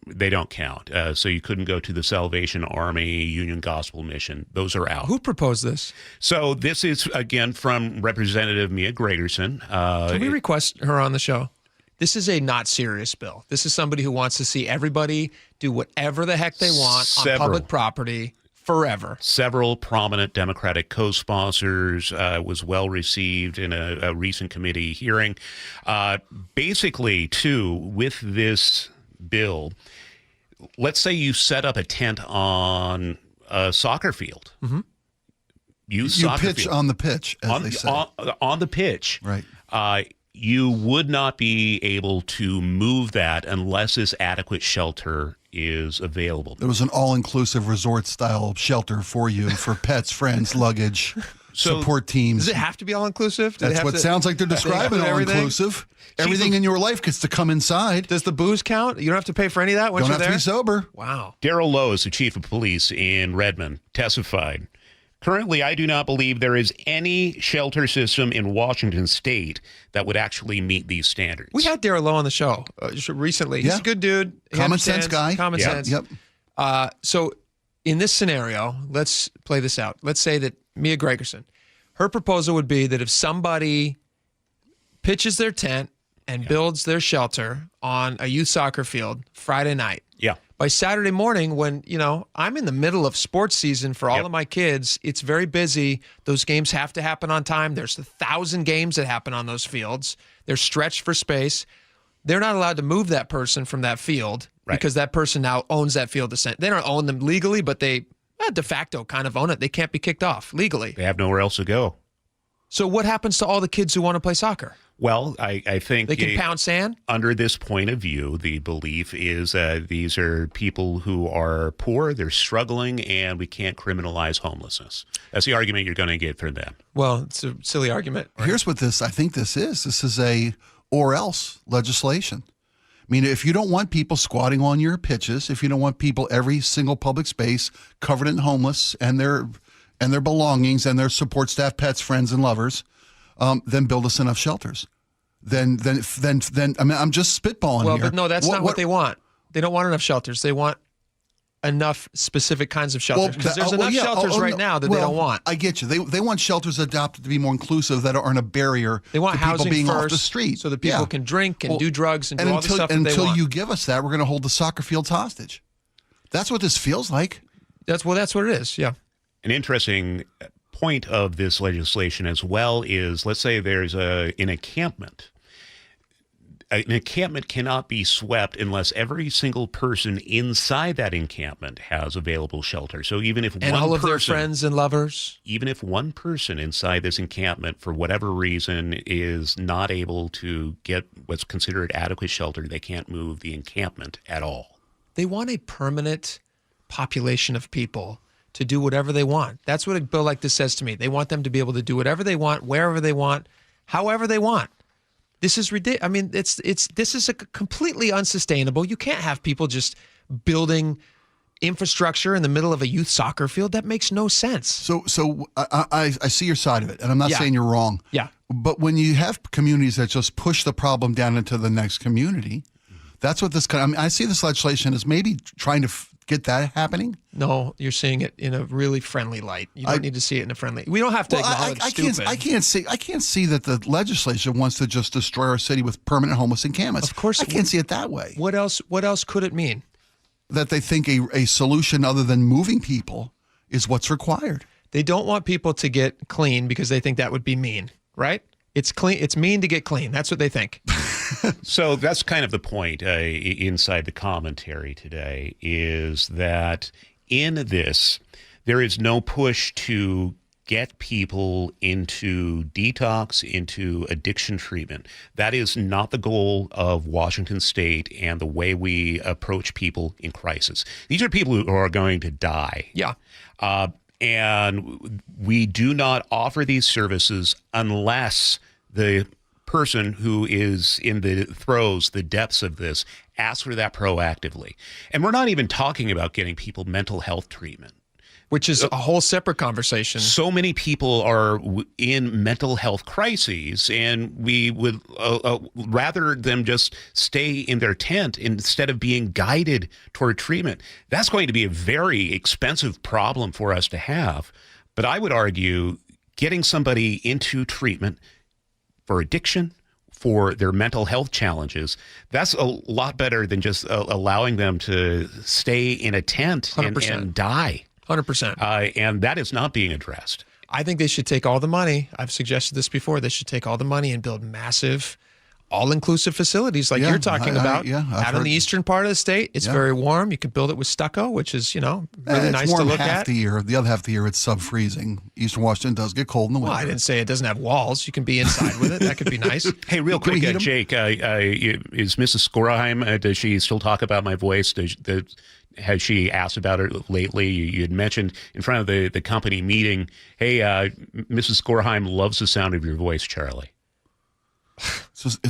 they don't count. So you couldn't go to the Salvation Army, Union Gospel Mission. Those are out. Who proposed this? So this is, again, from Representative Mia Gregerson. Can we request her on the show? This is a not serious bill. This is somebody who wants to see everybody do whatever the heck they want on public property forever. Several prominent Democratic co-sponsors, was well received in a recent committee hearing. Basically, too, with this bill, let's say you set up a tent on a soccer field. Mm-hmm. You pitch on the pitch, as they say. On the pitch. Right. You would not be able to move that unless this adequate shelter is available. There was an all-inclusive resort-style shelter for you for pets, friends, luggage, support teams. Does it have to be all-inclusive? That's what sounds like they're describing all-inclusive. Everything in your life gets to come inside. Does the booze count? You don't have to pay for any of that once Don't you're there? have to be sober. Wow. Darrell Lowe is the chief of police in Redmond, testified. Currently, I do not believe there is any shelter system in Washington state that would actually meet these standards. We had Darrell Lowe on the show just recently. He's a good dude. He Common sense understands. guy. Common sense. Yep. So in this scenario, let's play this out. Let's say that Mia Gregerson, her proposal would be that if somebody pitches their tent and builds their shelter on a youth soccer field Friday night, by Saturday morning, when, I'm in the middle of sports season for all of my kids, it's very busy. Those games have to happen on time. There's 1,000 games that happen on those fields. They're stretched for space. They're not allowed to move that person from that field because that person now owns that field. They don't own them legally, but they de facto kind of own it. They can't be kicked off legally. They have nowhere else to go. So what happens to all the kids who want to play soccer? Well, I think they can pound sand? Under this point of view, the belief is these are people who are poor, they're struggling, and we can't criminalize homelessness. That's the argument you're going to get from them. Well, it's a silly argument. Right? Here's what I think this is. This is a or else legislation. I mean, if you don't want people squatting on your pitches, if you don't want people every single public space covered in homeless and their belongings and their support staff, pets, friends, and lovers, then build us enough shelters. Then I mean, I'm just spitballing here. Well, but no, that's not what they want. They don't want enough shelters. They want enough specific kinds of shelters because there's enough shelters now that they don't want. I get you. They want shelters adopted to be more inclusive that aren't a barrier. They want to people housing being first, off the street, so that people can drink and do drugs and do all the stuff that they until want. you give us that, we're going to hold the soccer fields hostage. That's what this feels like. That's what it is. Yeah. An interesting point of this legislation as well is, let's say there's an encampment. An encampment cannot be swept unless every single person inside that encampment has available shelter. So even if their friends and lovers, even if one person inside this encampment for whatever reason is not able to get what's considered adequate shelter, they can't move the encampment at all. They want a permanent population of people to do whatever they want. That's what a bill like this says to me. They want them to be able to do whatever they want, wherever they want, however they want. This is ridiculous. I mean, this is completely unsustainable. You can't have people just building infrastructure in the middle of a youth soccer field. That makes no sense. So I see your side of it, and I'm not saying you're wrong. Yeah. But when you have communities that just push the problem down into the next community, that's what this kind of, I mean, I see this legislation as maybe trying to get that happening. No, you're seeing it in a really friendly light. You don't need to see it in a friendly. We don't have to acknowledge stupid. I can't see that the legislature wants to just destroy our city with permanent homeless encampments. Of course, I can't see it that way. What else could it mean? That they think a solution other than moving people is what's required. They don't want people to get clean because they think that would be mean, right? It's clean. It's mean to get clean. That's what they think. So that's kind of the point inside the commentary today, is that in this, there is no push to get people into detox, into addiction treatment. That is not the goal of Washington State and the way we approach people in crisis. These are people who are going to die. Yeah. And we do not offer these services unless the person who is in the throes, the depths of this, asks for that proactively. And we're not even talking about getting people mental health treatment, which is a whole separate conversation. So many people are in mental health crises, and we would rather them just stay in their tent instead of being guided toward treatment. That's going to be a very expensive problem for us to have. But I would argue getting somebody into treatment for addiction, for their mental health challenges, that's a lot better than just allowing them to stay in a tent and die. 100%. And that is not being addressed. I think they should take all the money. I've suggested this before. They should take all the money and build massive, all-inclusive facilities like you're talking about. Out in the eastern part of the state, it's very warm. You can build it with stucco, which is, really nice to look at. The year. The other half of the year, it's sub-freezing. Eastern Washington does get cold in the winter. Well, I didn't say it doesn't have walls. You can be inside with it. That could be nice. Hey, real quick, Jake, is Mrs. Skorheim, does she still talk about my voice? Has she asked about it lately? You had mentioned in front of the company meeting, hey, Mrs. Skorheim loves the sound of your voice, Charlie.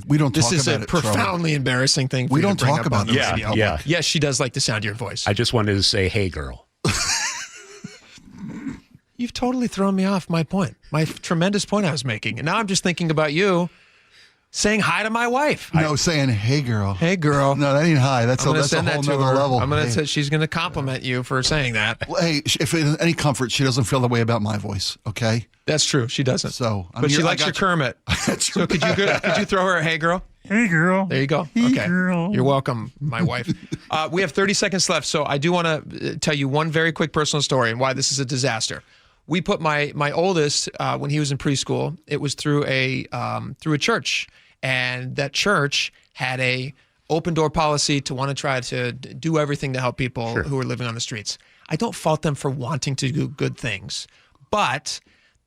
We don't talk about it. This is a profoundly embarrassing thing for we you don't to bring talk up about on the radio. Yeah. Yes, she does like the sound of your voice. I just wanted to say, hey, girl. You've totally thrown me off my point, my tremendous point I was making. And now I'm just thinking about you saying hi to my wife. No, saying, hey, girl. Hey, girl. No, that ain't hi. That's a whole send that to nother her. level. I'm going to say she's going to compliment you for saying that. Well, hey, if it is any comfort, she doesn't feel the way about my voice, okay? That's true. She doesn't. So, but she likes your Kermit. So could you throw her a hey, girl? Hey, girl. There you go. Hey, okay. girl. You're welcome, my wife. We have 30 seconds left, so I do want to tell you one very quick personal story and why this is a disaster. We put my oldest, when he was in preschool, it was through a church. And that church had a open door policy to want to try to do everything to help people who are living on the streets. I don't fault them for wanting to do good things, but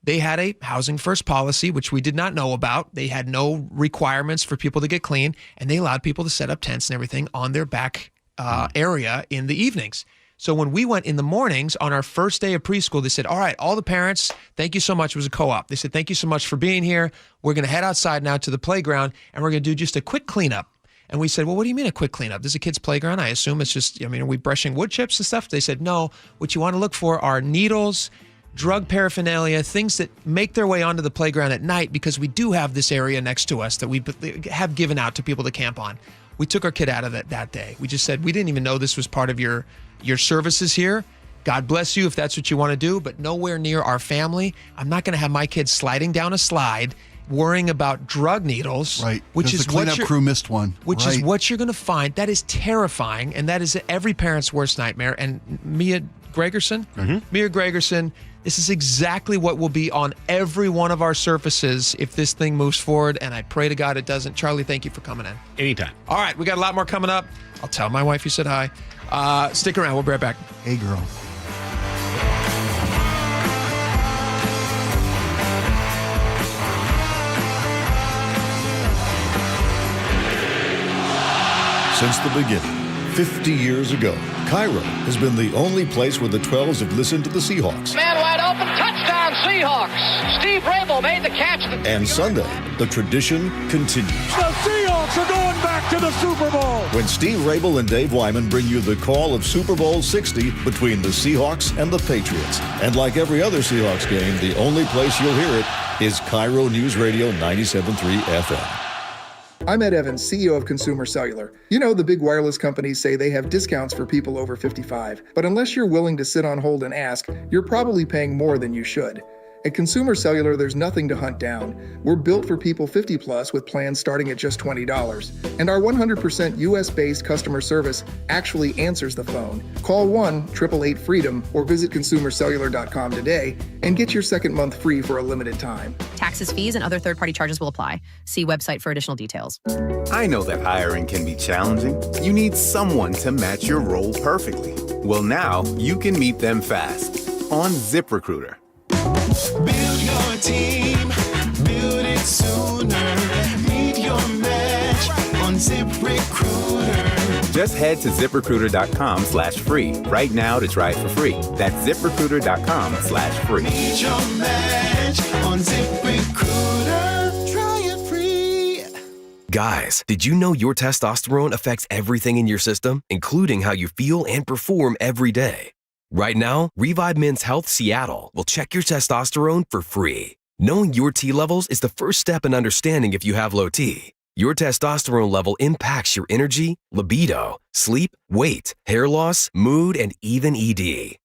they had a housing first policy, which we did not know about. They had no requirements for people to get clean, and they allowed people to set up tents and everything on their back area in the evenings. So when we went in the mornings on our first day of preschool, they said, all right, all the parents, thank you so much. It was a co-op. They said, thank you so much for being here. We're going to head outside now to the playground, and we're going to do just a quick cleanup. And we said, well, what do you mean a quick cleanup? This is a kid's playground. I assume it's just, are we brushing wood chips and stuff? They said, no, what you want to look for are needles, drug paraphernalia, things that make their way onto the playground at night, because we do have this area next to us that we have given out to people to camp on. We took our kid out of it that day. We just said, we didn't even know this was part of your services here. God bless you if that's what you want to do, but nowhere near our family. I'm not going to have my kids sliding down a slide worrying about drug needles. Right. Which is the cleanup crew missed one. Which is what you're going to find. That is terrifying, and that is every parent's worst nightmare. And Mia Gregerson, this is exactly what will be on every one of our surfaces if this thing moves forward, and I pray to God it doesn't. Charlie, thank you for coming in. Anytime. All right, we got a lot more coming up. I'll tell my wife you said hi. Stick around. We'll be right back. Hey, girl. Since the beginning, 50 years ago, KIRO has been the only place where the 12s have listened to the Seahawks. Man wide open, touchdown Seahawks. Steve Rabel made the catch. And Sunday, the tradition continues. The Seahawks are going back to the Super Bowl. When Steve Rabel and Dave Wyman bring you the call of Super Bowl 60 between the Seahawks and the Patriots. And like every other Seahawks game, the only place you'll hear it is KIRO Newsradio 97.3 FM. I'm Ed Evans, CEO of Consumer Cellular. You know, the big wireless companies say they have discounts for people over 55. But unless you're willing to sit on hold and ask, you're probably paying more than you should. At Consumer Cellular, there's nothing to hunt down. We're built for people 50 plus with plans starting at just $20. And our 100% US-based customer service actually answers the phone. Call 1-888-FREEDOM or visit consumercellular.com today and get your second month free for a limited time. Taxes, fees, and other third-party charges will apply. See website for additional details. I know that hiring can be challenging. You need someone to match your role perfectly. Well, now you can meet them fast on ZipRecruiter. Build your team, build it sooner. Meet your match on ZipRecruiter. Just head to ZipRecruiter.com/free right now to try it for free. That's ZipRecruiter.com/free. Meet your match on ZipRecruiter. Try it free. Guys, did you know your testosterone affects everything in your system, including how you feel and perform every day? Right now, Revive Men's Health Seattle will check your testosterone for free. Knowing your T levels is the first step in understanding if you have low T. Your testosterone level impacts your energy, libido, sleep, weight, hair loss, mood, and even ED.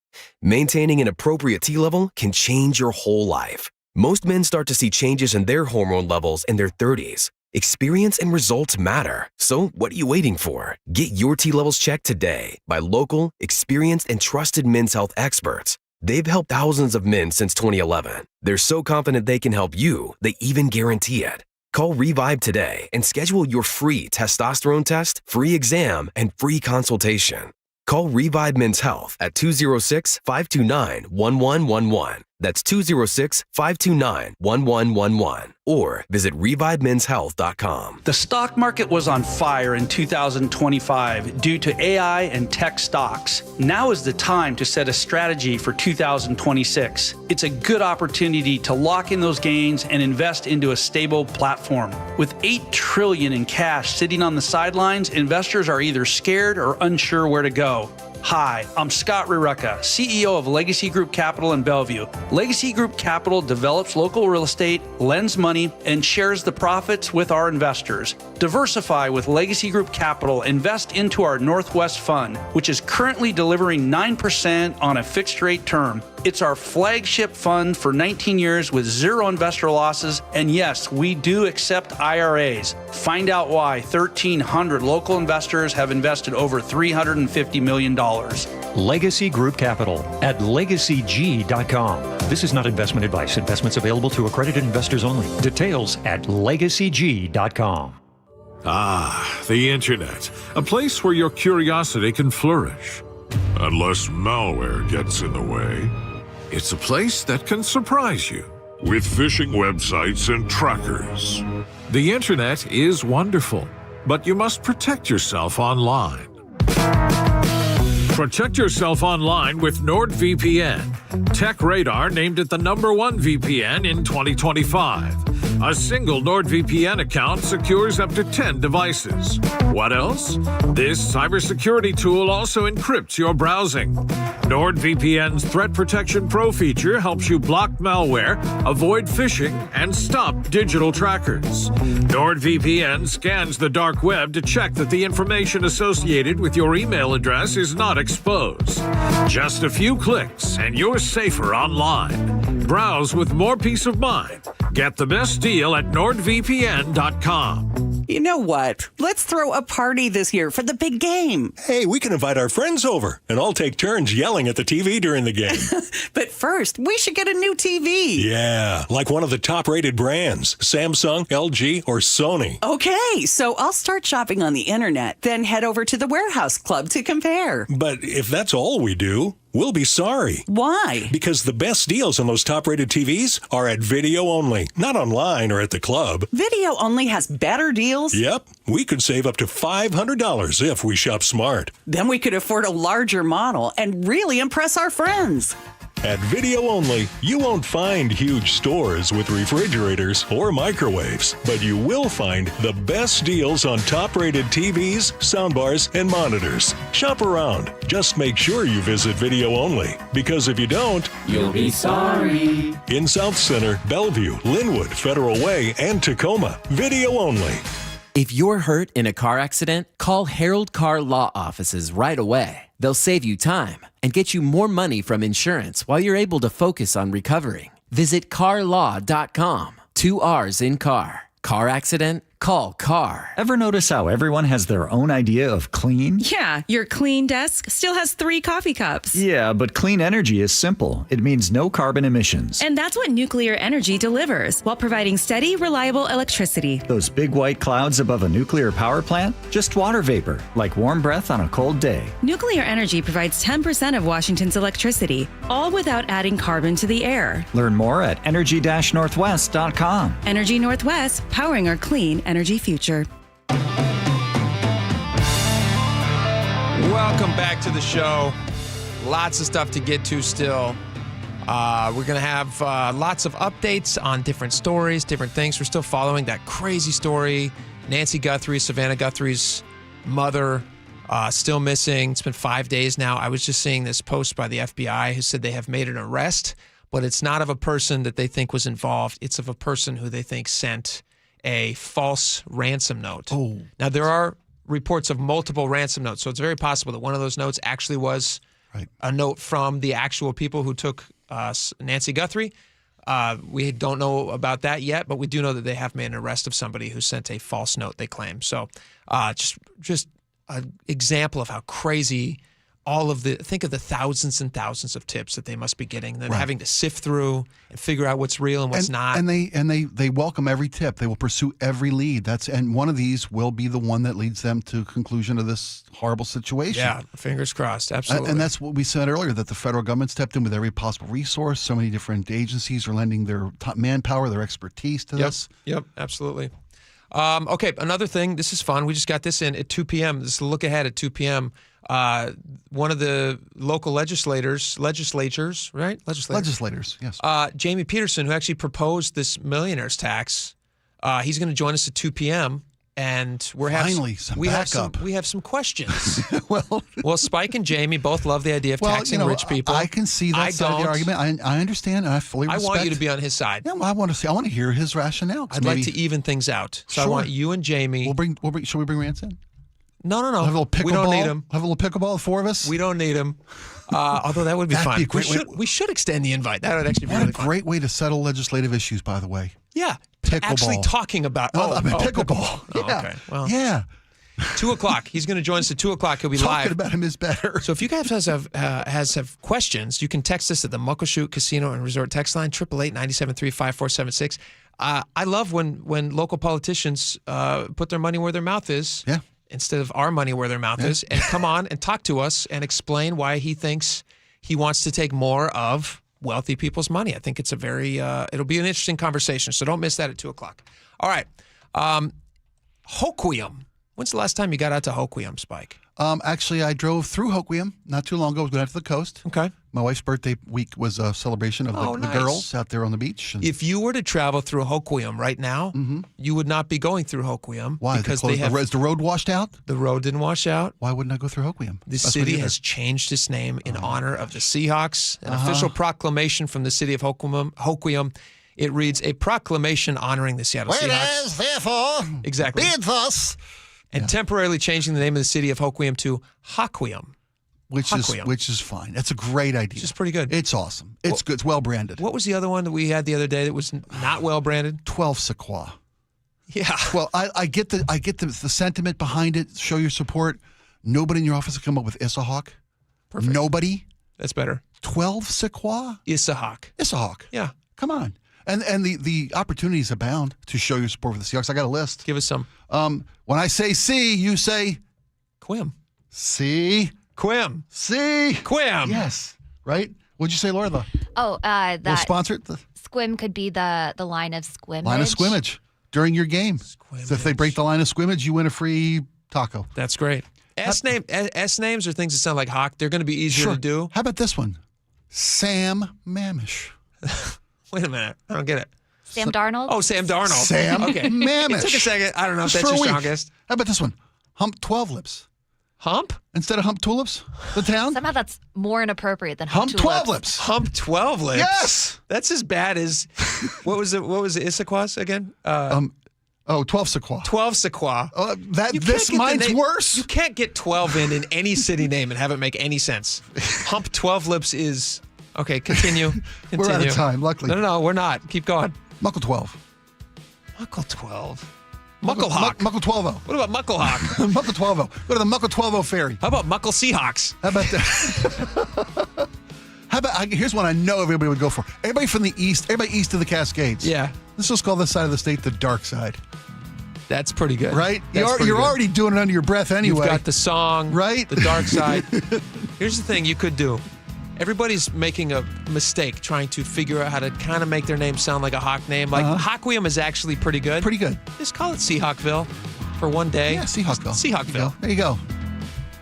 Maintaining an appropriate T level can change your whole life. Most men start to see changes in their hormone levels in their 30s. Experience and results matter. So what are you waiting for? Get your T levels checked today by local, experienced, and trusted men's health experts. They've helped thousands of men since 2011. They're so confident they can help you, they even guarantee it. Call Revive today and schedule your free testosterone test, free exam, and free consultation. Call Revive Men's Health at 206-529-1111. That's 206-529-1111. Or visit ReviveMen'sHealth.com. The stock market was on fire in 2025 due to AI and tech stocks. Now is the time to set a strategy for 2026. It's a good opportunity to lock in those gains and invest into a stable platform. With $8 trillion in cash sitting on the sidelines, investors are either scared or unsure where to go. Hi, I'm Scott Rurecka, CEO of Legacy Group Capital in Bellevue. Legacy Group Capital develops local real estate, lends money, and shares the profits with our investors. Diversify with Legacy Group Capital. Invest into our Northwest Fund, which is currently delivering 9% on a fixed rate term. It's our flagship fund for 19 years with zero investor losses. And yes, we do accept IRAs. Find out why 1,300 local investors have invested over $350 million. Legacy Group Capital at legacyg.com. This is not investment advice. Investments available to accredited investors only. Details at legacyg.com. Ah, the internet. A place where your curiosity can flourish. Unless malware gets in the way. It's a place that can surprise you with phishing websites and trackers. The internet is wonderful, but you must protect yourself online. Protect yourself online with NordVPN. TechRadar named it the #1 VPN in 2025. A single NordVPN account secures up to 10 devices. What else? This cybersecurity tool also encrypts your browsing. NordVPN's Threat Protection Pro feature helps you block malware, avoid phishing, and stop digital trackers. NordVPN scans the dark web to check that the information associated with your email address is not exposed. Just a few clicks and you're safer online. Browse with more peace of mind. Get the best deal at NordVPN.com. You know what? Let's throw a party this year for the big game. Hey, we can invite our friends over, and I'll take turns yelling at the TV during the game. But first, we should get a new TV. Yeah, like one of the top-rated brands, Samsung, LG, or Sony. Okay, so I'll start shopping on the internet, then head over to the Warehouse Club to compare. But if that's all we do, we'll be sorry. Why? Because the best deals on those top-rated TVs are at Video Only, not online or at the club. Video Only has better deals? Yep. We could save up to $500 if we shop smart. Then we could afford a larger model and really impress our friends. At Video Only, you won't find huge stores with refrigerators or microwaves, but you will find the best deals on top-rated TVs, soundbars, and monitors. Shop around. Just make sure you visit Video Only, because if you don't, you'll be sorry. In South Center, Bellevue, Linwood, Federal Way, and Tacoma, Video Only. If you're hurt in a car accident, call Harold Car Law Offices right away. They'll save you time and get you more money from insurance while you're able to focus on recovering. Visit carlaw.com. 2 R's in car. Car accident, Call CAR. Ever notice how everyone has their own idea of clean? Yeah, your clean desk still has 3 coffee cups. Yeah, but clean energy is simple. It means no carbon emissions. And that's what nuclear energy delivers, while providing steady, reliable electricity. Those big white clouds above a nuclear power plant? Just water vapor, like warm breath on a cold day. Nuclear energy provides 10% of Washington's electricity, all without adding carbon to the air. Learn more at energy-northwest.com. Energy Northwest, powering our clean energy future. Welcome back to the show. Lots of stuff to get to still. We're going to have lots of updates on different stories, different things. We're still following that crazy story. Nancy Guthrie, Savannah Guthrie's mother, still missing. It's been 5 days now. I was just seeing this post by the FBI who said they have made an arrest, but it's not of a person that they think was involved. It's of a person who they think sent a false ransom note. Oh. Now, there are reports of multiple ransom notes, so it's very possible that one of those notes actually was a note from the actual people who took Nancy Guthrie. We don't know about that yet, but we do know that they have made an arrest of somebody who sent a false note, they claim. So just an example of how crazy think of the thousands and thousands of tips that they must be getting, and then having to sift through and figure out what's real and what's not. And they welcome every tip. They will pursue every lead. And one of these will be the one that leads them to conclusion of this horrible situation. Yeah, fingers crossed. Absolutely. And that's what we said earlier, that the federal government stepped in with every possible resource. So many different agencies are lending their manpower, their expertise to this. Yep, absolutely. Okay, another thing. This is fun. We just got this in at 2 p.m. This is a look ahead at 2 p.m. One of the local legislators, yes. Jamie Peterson, who actually proposed this millionaire's tax, he's going to join us at 2 p.m. And we have some questions. well, Spike and Jamie both love the idea of taxing rich people. I can see that side of the argument. I understand, and I fully respect. I want you to be on his side. Yeah, I want to hear his rationale. I'd like to even things out. So I want you and Jamie. Should we bring Rance in? No. Have a little pickleball. We don't need him. Have a little pickleball, the four of us. We don't need him. Although that would be fun. We should extend the invite. That would actually be really fun. What a great way to settle legislative issues, by the way. Yeah. Pickleball. Actually talking about pickleball. Oh, okay. Well, yeah. 2 o'clock. He's going to join us at 2 o'clock. He'll be live. Talking about him is better. So if you guys have questions, you can text us at the Muckleshoot Casino and Resort text line, 888-973-5476. I love when local politicians put their money where their mouth is. Yeah. Instead of our money where their mouth is, and come on and talk to us and explain why he thinks he wants to take more of wealthy people's money. I think it's a very, it'll be an interesting conversation, so don't miss that at 2 o'clock. All right. Hoquiam. When's the last time you got out to Hoquiam, Spike? Actually, I drove through Hoquiam not too long ago. I was going out to the coast. Okay. My wife's birthday week was a celebration of the girls out there on the beach. And if you were to travel through Hoquiam right now, you would not be going through Hoquiam. Why? Because is the road washed out? The road didn't wash out. Why wouldn't I go through Hoquiam? The city has changed its name in honor of the Seahawks. An official proclamation from the city of Hoquiam. It reads, a proclamation honoring the Seattle Seahawks. Whereas, therefore, exactly. be it thus. And temporarily changing the name of the city of Hoquiam to Hoquiam. Which is fine. That's a great idea. Which is pretty good. It's awesome. It's good. It's well branded. What was the other one that we had the other day that was not well branded? 12 Sequoia. Yeah. Well, I get the sentiment behind it. Show your support. Nobody in your office will come up with Isahawk. Perfect. Nobody. That's better. 12 Sequoia. Isahawk. Yeah. Come on. And the opportunities abound to show your support for the Seahawks. I got a list. Give us some. When I say C, you say Quim. C. Quim. C. Quim. Yes. Right? What'd you say, Laura? That sponsor? squim could be the line of squimmage. Line of squimmage during your game. So if they break the line of squimmage, you win a free taco. That's great. S names are things that sound like hawk. They're going to be easier to do. How about this one? Sam Mamish. Wait a minute. I don't get it. Sam Darnold? Oh, Sam Darnold. Sam Mamish. It took a second. I don't know if that's your strongest. How about this one? Hump 12 Lips. Hump? Instead of Hump Tulips, the town? Somehow that's more inappropriate than Hump 12 Lips. Hump 12 Lips? Yes! That's as bad as, what was it Issaquah's again? 12 Sequoia. 12 Sequoia. Mine's worse. You can't get 12 in any city name and have it make any sense. Hump 12 Lips is... Okay, continue. We're out of time, luckily. No, we're not. Keep going. Muckle 12. Muckle 12. Mucklehawk. Muckle 12-0. What about Mucklehawk? Muckle 12-0. Go to the Muckle 12-0 ferry. How about Muckle Seahawks? How about that? Here's one I know everybody would go for. Everybody from the east, everybody east of the Cascades. Yeah. Let's just call this side of the state the dark side. That's pretty good. Right? That's You're already doing it under your breath anyway. You've got the song, right? The dark side. Here's the thing you could do. Everybody's making a mistake trying to figure out how to kind of make their name sound like a Hawk name. Like Hawkwium is actually pretty good. Pretty good. Just call it Seahawkville for one day. Yeah, Seahawkville. Seahawkville. There you go.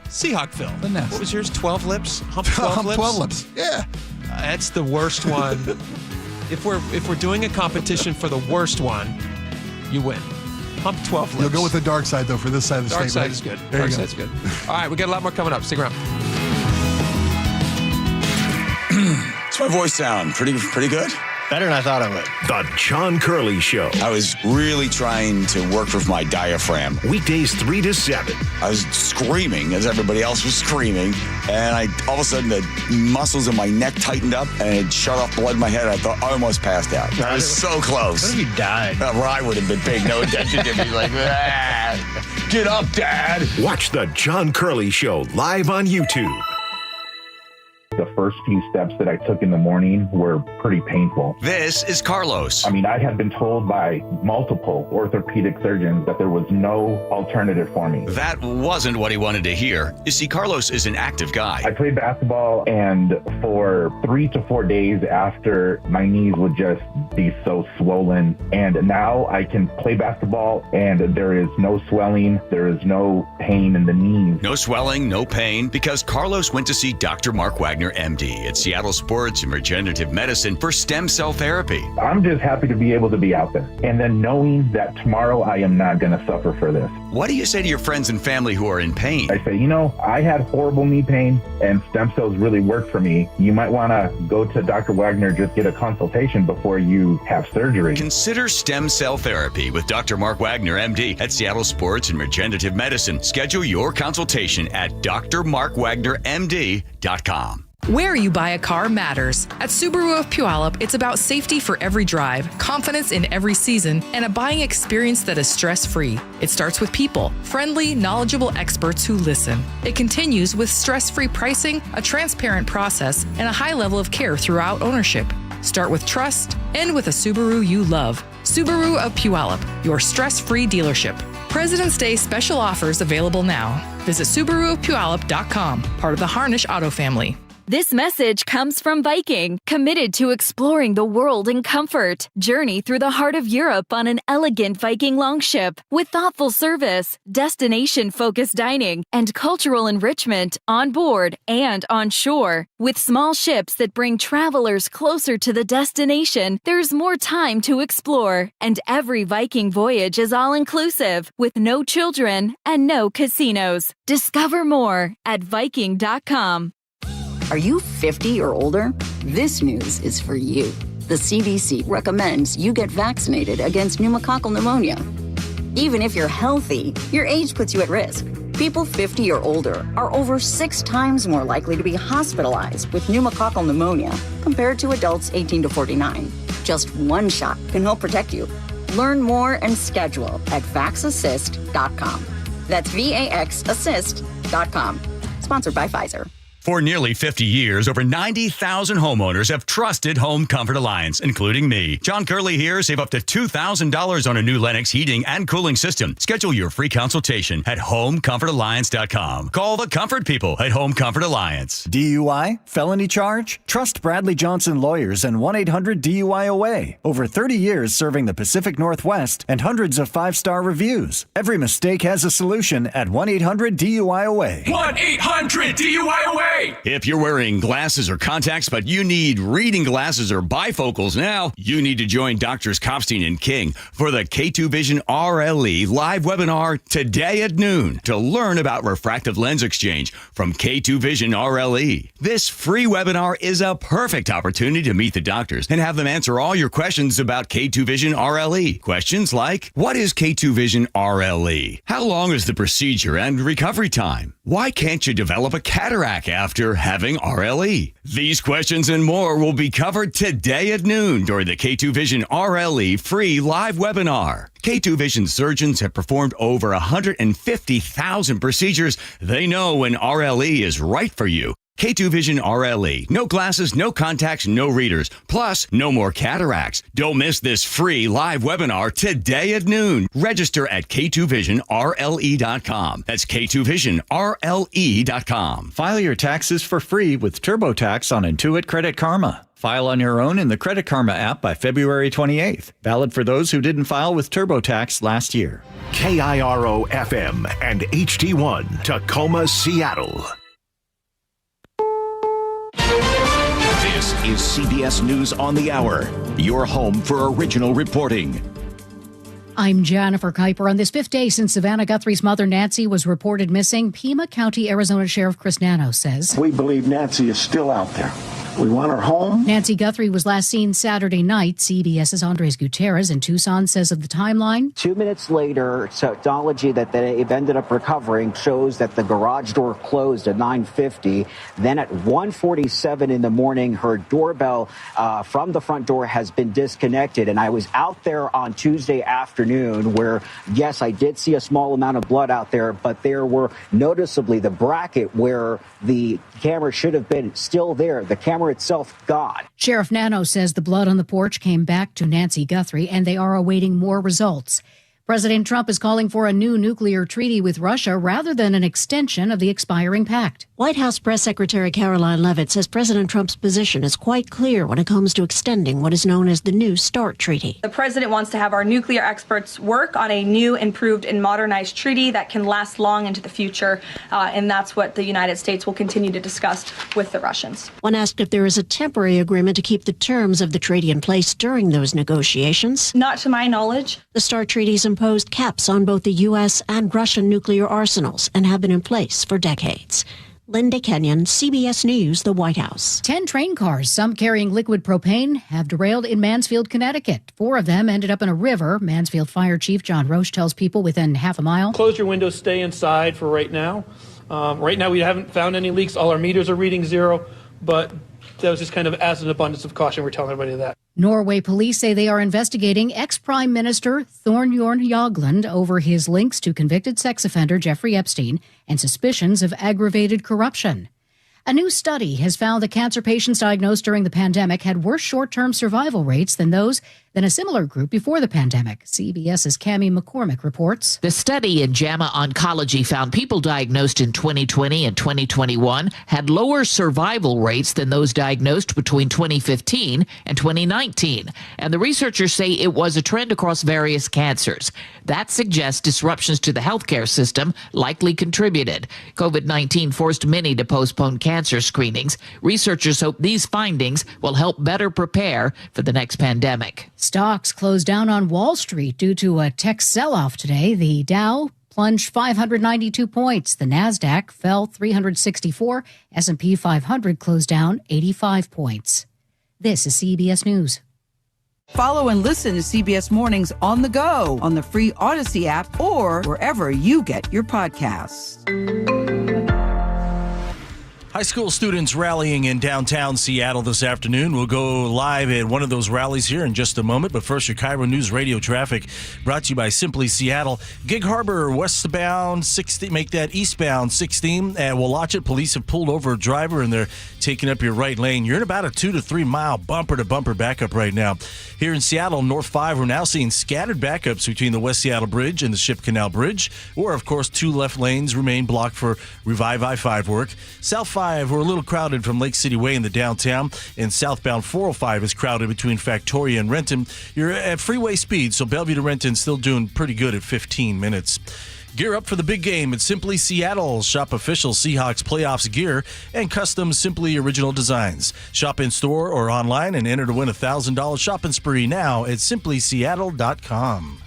Seahawkville. The nest. What was yours? 12 lips? Hump 12 Hump lips? 12 lips. Yeah. That's the worst one. If we're doing a competition for the worst one, you win. Hump 12 lips. You'll go with the dark side, though, for this side of the dark state. Dark side right? is good. There Dark you go. side's good. All right, we got a lot more coming up. Stick around. What's my voice sound? Pretty good? Better than I thought it would. The John Curley Show. I was really trying to work with my diaphragm. Weekdays 3 to 7. I was screaming as everybody else was screaming, and all of a sudden the muscles in my neck tightened up and it shut off blood in my head. I thought I almost passed out. I was so close. What if you died? Well, I would have been paying no attention to me. Like, get up, Dad. Watch The John Curley Show live on YouTube. The first few steps that I took in the morning were pretty painful. This is Carlos. I mean, I had been told by multiple orthopedic surgeons that there was no alternative for me. That wasn't what he wanted to hear. You see, Carlos is an active guy. I played basketball, and for 3 to 4 days after, my knees would just be so swollen. And now I can play basketball, and there is no swelling. There is no pain in the knees. No swelling, no pain, because Carlos went to see Dr. Mark Wagner, MD, at Seattle Sports and Regenerative Medicine for stem cell therapy. I'm just happy to be able to be out there. And then knowing that tomorrow I am not going to suffer for this. What do you say to your friends and family who are in pain? I say, I had horrible knee pain and stem cells really worked for me. You might want to go to Dr. Wagner, just get a consultation before you have surgery. Consider stem cell therapy with Dr. Mark Wagner, MD, at Seattle Sports and Regenerative Medicine. Schedule your consultation at drmarkwagnermd.com. Where you buy a car matters. At Subaru of Puyallup, it's about safety for every drive, confidence in every season, and a buying experience that is stress-free. It starts with people, friendly, knowledgeable experts who listen. It continues with stress-free pricing, a transparent process, and a high level of care throughout ownership. Start with trust, end with a Subaru you love. Subaru of Puyallup, your stress-free dealership. President's Day special offers available now. Visit SubaruofPuyallup.com, part of the Harnish Auto family. This message comes from Viking, committed to exploring the world in comfort. Journey through the heart of Europe on an elegant Viking longship with thoughtful service, destination-focused dining, and cultural enrichment on board and on shore. With small ships that bring travelers closer to the destination, there's more time to explore. And every Viking voyage is all-inclusive, with no children and no casinos. Discover more at Viking.com. Are you 50 or older? This news is for you. The CDC recommends you get vaccinated against pneumococcal pneumonia. Even if you're healthy, your age puts you at risk. People 50 or older are over 6 times more likely to be hospitalized with pneumococcal pneumonia compared to adults 18 to 49. Just one shot can help protect you. Learn more and schedule at vaxassist.com. That's VAXassist.com. Sponsored by Pfizer. For nearly 50 years, over 90,000 homeowners have trusted Home Comfort Alliance, including me. John Curley here. Save up to $2,000 on a new Lennox heating and cooling system. Schedule your free consultation at HomeComfortAlliance.com. Call the comfort people at Home Comfort Alliance. DUI? Felony charge? Trust Bradley Johnson Lawyers and 1-800-DUI-AWAY. Over 30 years serving the Pacific Northwest and hundreds of 5-star reviews. Every mistake has a solution at 1-800-DUI-AWAY. 1-800-DUI-AWAY. If you're wearing glasses or contacts, but you need reading glasses or bifocals now, you need to join Drs. Kopstein and King for the K2 Vision RLE live webinar today at noon to learn about refractive lens exchange from K2 Vision RLE. This free webinar is a perfect opportunity to meet the doctors and have them answer all your questions about K2 Vision RLE. Questions like, what is K2 Vision RLE? How long is the procedure and recovery time? Why can't you develop a cataract after having RLE? These questions and more will be covered today at noon during the K2 Vision RLE free live webinar. K2 Vision surgeons have performed over 150,000 procedures. They know when RLE is right for you. K2 Vision RLE. No glasses, no contacts, no readers. Plus, no more cataracts. Don't miss this free live webinar today at noon. Register at K2VisionRLE.com. That's K2VisionRLE.com. File your taxes for free with TurboTax on Intuit Credit Karma. File on your own in the Credit Karma app by February 28th. Valid for those who didn't file with TurboTax last year. KIRO FM and HD1 Tacoma, Seattle. This is CBS News on the Hour, your home for original reporting. I'm Jennifer Kuiper. On this fifth day since Savannah Guthrie's mother, Nancy, was reported missing, Pima County, Arizona Sheriff Chris Nano says, "We believe Nancy is still out there. We want her home." Nancy Guthrie was last seen Saturday night. CBS's Andres Gutierrez in Tucson says of the timeline. 2 minutes later, technology that they've ended up recovering shows that the garage door closed at 9:50. Then at 1:47 in the morning, her doorbell from the front door has been disconnected. And I was out there on Tuesday afternoon where, yes, I did see a small amount of blood out there, but there were noticeably the bracket where the camera should have been still there. The camera itself gone. Sheriff Nano says the blood on the porch came back to Nancy Guthrie, and they are awaiting more results. President Trump is calling for a new nuclear treaty with Russia rather than an extension of the expiring pact. White House Press Secretary Caroline Leavitt says President Trump's position is quite clear when it comes to extending what is known as the New START treaty. The president wants to have our nuclear experts work on a new, improved, and modernized treaty that can last long into the future, and that's what the United States will continue to discuss with the Russians. When asked if there is a temporary agreement to keep the terms of the treaty in place during those negotiations, not to my knowledge. The START treaties imposed caps on both the U.S. and Russian nuclear arsenals and have been in place for decades. Linda Kenyon, CBS News, the White House. 10 train cars, some carrying liquid propane, have derailed in Mansfield, Connecticut. 4 of them ended up in a river. Mansfield Fire Chief John Roche tells people within half a mile. Close your windows, stay inside for right now. Right now we haven't found any leaks. All our meters are reading 0, but that was just kind of as an abundance of caution. We're telling everybody that. Norway police say they are investigating ex-Prime Minister Thorbjorn Jagland over his links to convicted sex offender Jeffrey Epstein and suspicions of aggravated corruption. A new study has found that cancer patients diagnosed during the pandemic had worse short-term survival rates than those than a similar group before the pandemic. CBS's Cammie McCormick reports. The study in JAMA Oncology found people diagnosed in 2020 and 2021 had lower survival rates than those diagnosed between 2015 and 2019. And the researchers say it was a trend across various cancers. That suggests disruptions to the healthcare system likely contributed. COVID-19 forced many to postpone cancer screenings. Researchers hope these findings will help better prepare for the next pandemic. Stocks closed down on Wall Street due to a tech sell-off today. The Dow plunged 592 points. The Nasdaq fell 364. S&P 500 closed down 85 points. This is CBS News. Follow and listen to CBS Mornings on the go on the free Odyssey app or wherever you get your podcasts. High school students rallying in downtown Seattle this afternoon. We'll go live at one of those rallies here in just a moment. But first, your KIRO News Radio traffic brought to you by Simply Seattle. Gig Harbor westbound 16, make that eastbound 16 at Willachet. Police have pulled over a driver and they're taking up your right lane. You're in about a 2 to 3 mile bumper to bumper backup right now. Here in Seattle, North 5, we're now seeing scattered backups between the West Seattle Bridge and the Ship Canal Bridge. Or, of course, 2 left lanes remain blocked for Revive I-5 work. South 5, we're a little crowded from Lake City Way in the downtown, and southbound 405 is crowded between Factoria and Renton. You're at freeway speed, so Bellevue to Renton still doing pretty good at 15 minutes. Gear up for the big game at Simply Seattle. Shop official Seahawks playoffs gear and custom Simply original designs. Shop in store or online and enter to win a $1,000 shopping spree now at simplyseattle.com.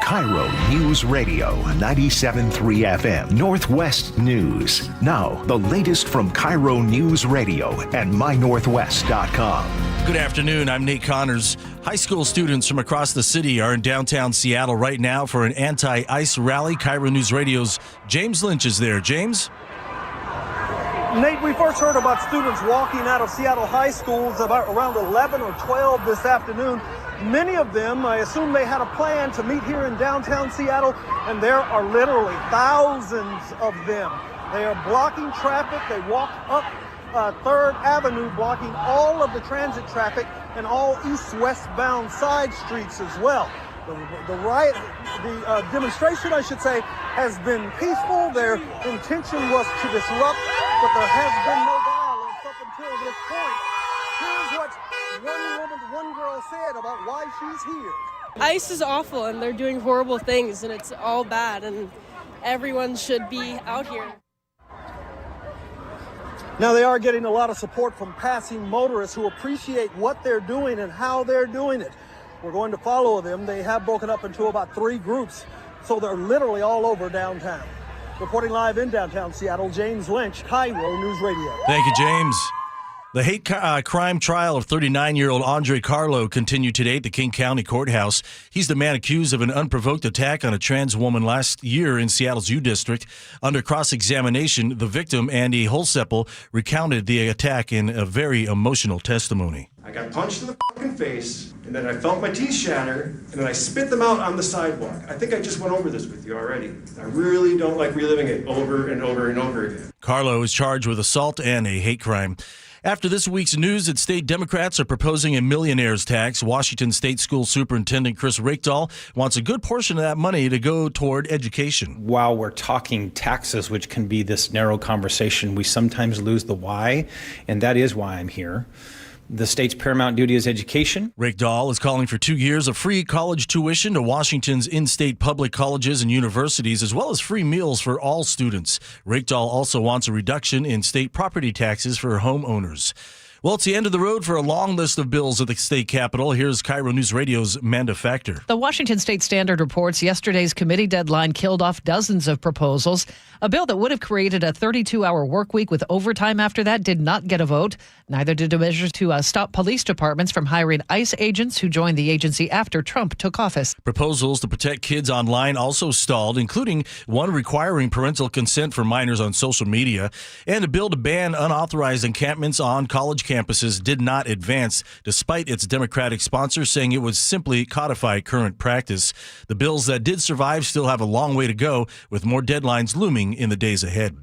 KIRO News Radio 97.3 FM Northwest News. Now, the latest from KIRO News Radio and mynorthwest.com. Good afternoon. I'm Nate Connors. High school students from across the city are in downtown Seattle right now for an anti-ICE rally. KIRO News Radio's James Lynch is there. James? Nate, we first heard about students walking out of Seattle high schools about around 11 or 12 this afternoon. Many of them, I assume they had a plan to meet here in downtown Seattle, and there are literally thousands of them. They are blocking traffic. They walk up 3rd Avenue, blocking all of the transit traffic and all east-westbound side streets as well. The demonstration, I should say, has been peaceful. Their intention was to disrupt, but there has been no violence up until this point. Here's what one girl said about why she's here. ICE is awful, and they're doing horrible things, and it's all bad, and everyone should be out here. Now, they are getting a lot of support from passing motorists who appreciate what they're doing and how they're doing it. We're going to follow them. They have broken up into about 3 groups, so they're literally all over downtown. Reporting live in downtown Seattle, James Lynch, KIRO News Radio. Thank you, James. The hate crime trial of 39-year-old Andre Carlo continued today at the King County Courthouse. He's the man accused of an unprovoked attack on a trans woman last year in Seattle's U District. Under cross-examination, the victim, Andy Holseppel, recounted the attack in a very emotional testimony. I got punched in the fucking face, and then I felt my teeth shatter, and then I spit them out on the sidewalk. I think I just went over this with you already. I really don't like reliving it over and over and over again. Carlo is charged with assault and a hate crime. After this week's news that state Democrats are proposing a millionaire's tax, Washington State School Superintendent Chris Rakedahl wants a good portion of that money to go toward education. While we're talking taxes, which can be this narrow conversation, we sometimes lose the why, and that is why I'm here. The state's paramount duty is education. Rakedahl is calling for 2 years of free college tuition to Washington's in-state public colleges and universities, as well as free meals for all students. Rakedahl also wants a reduction in state property taxes for homeowners. Well, it's the end of the road for a long list of bills at the state capitol. Here's KIRO News Radio's Amanda Factor. The Washington State Standard reports yesterday's committee deadline killed off dozens of proposals. A bill that would have created a 32-hour work week with overtime after that did not get a vote. Neither did a measure to stop police departments from hiring ICE agents who joined the agency after Trump took office. Proposals to protect kids online also stalled, including one requiring parental consent for minors on social media. And a bill to ban unauthorized encampments on college campuses did not advance, despite its Democratic sponsors saying it would simply codify current practice. The bills that did survive still have a long way to go, with more deadlines looming in the days ahead.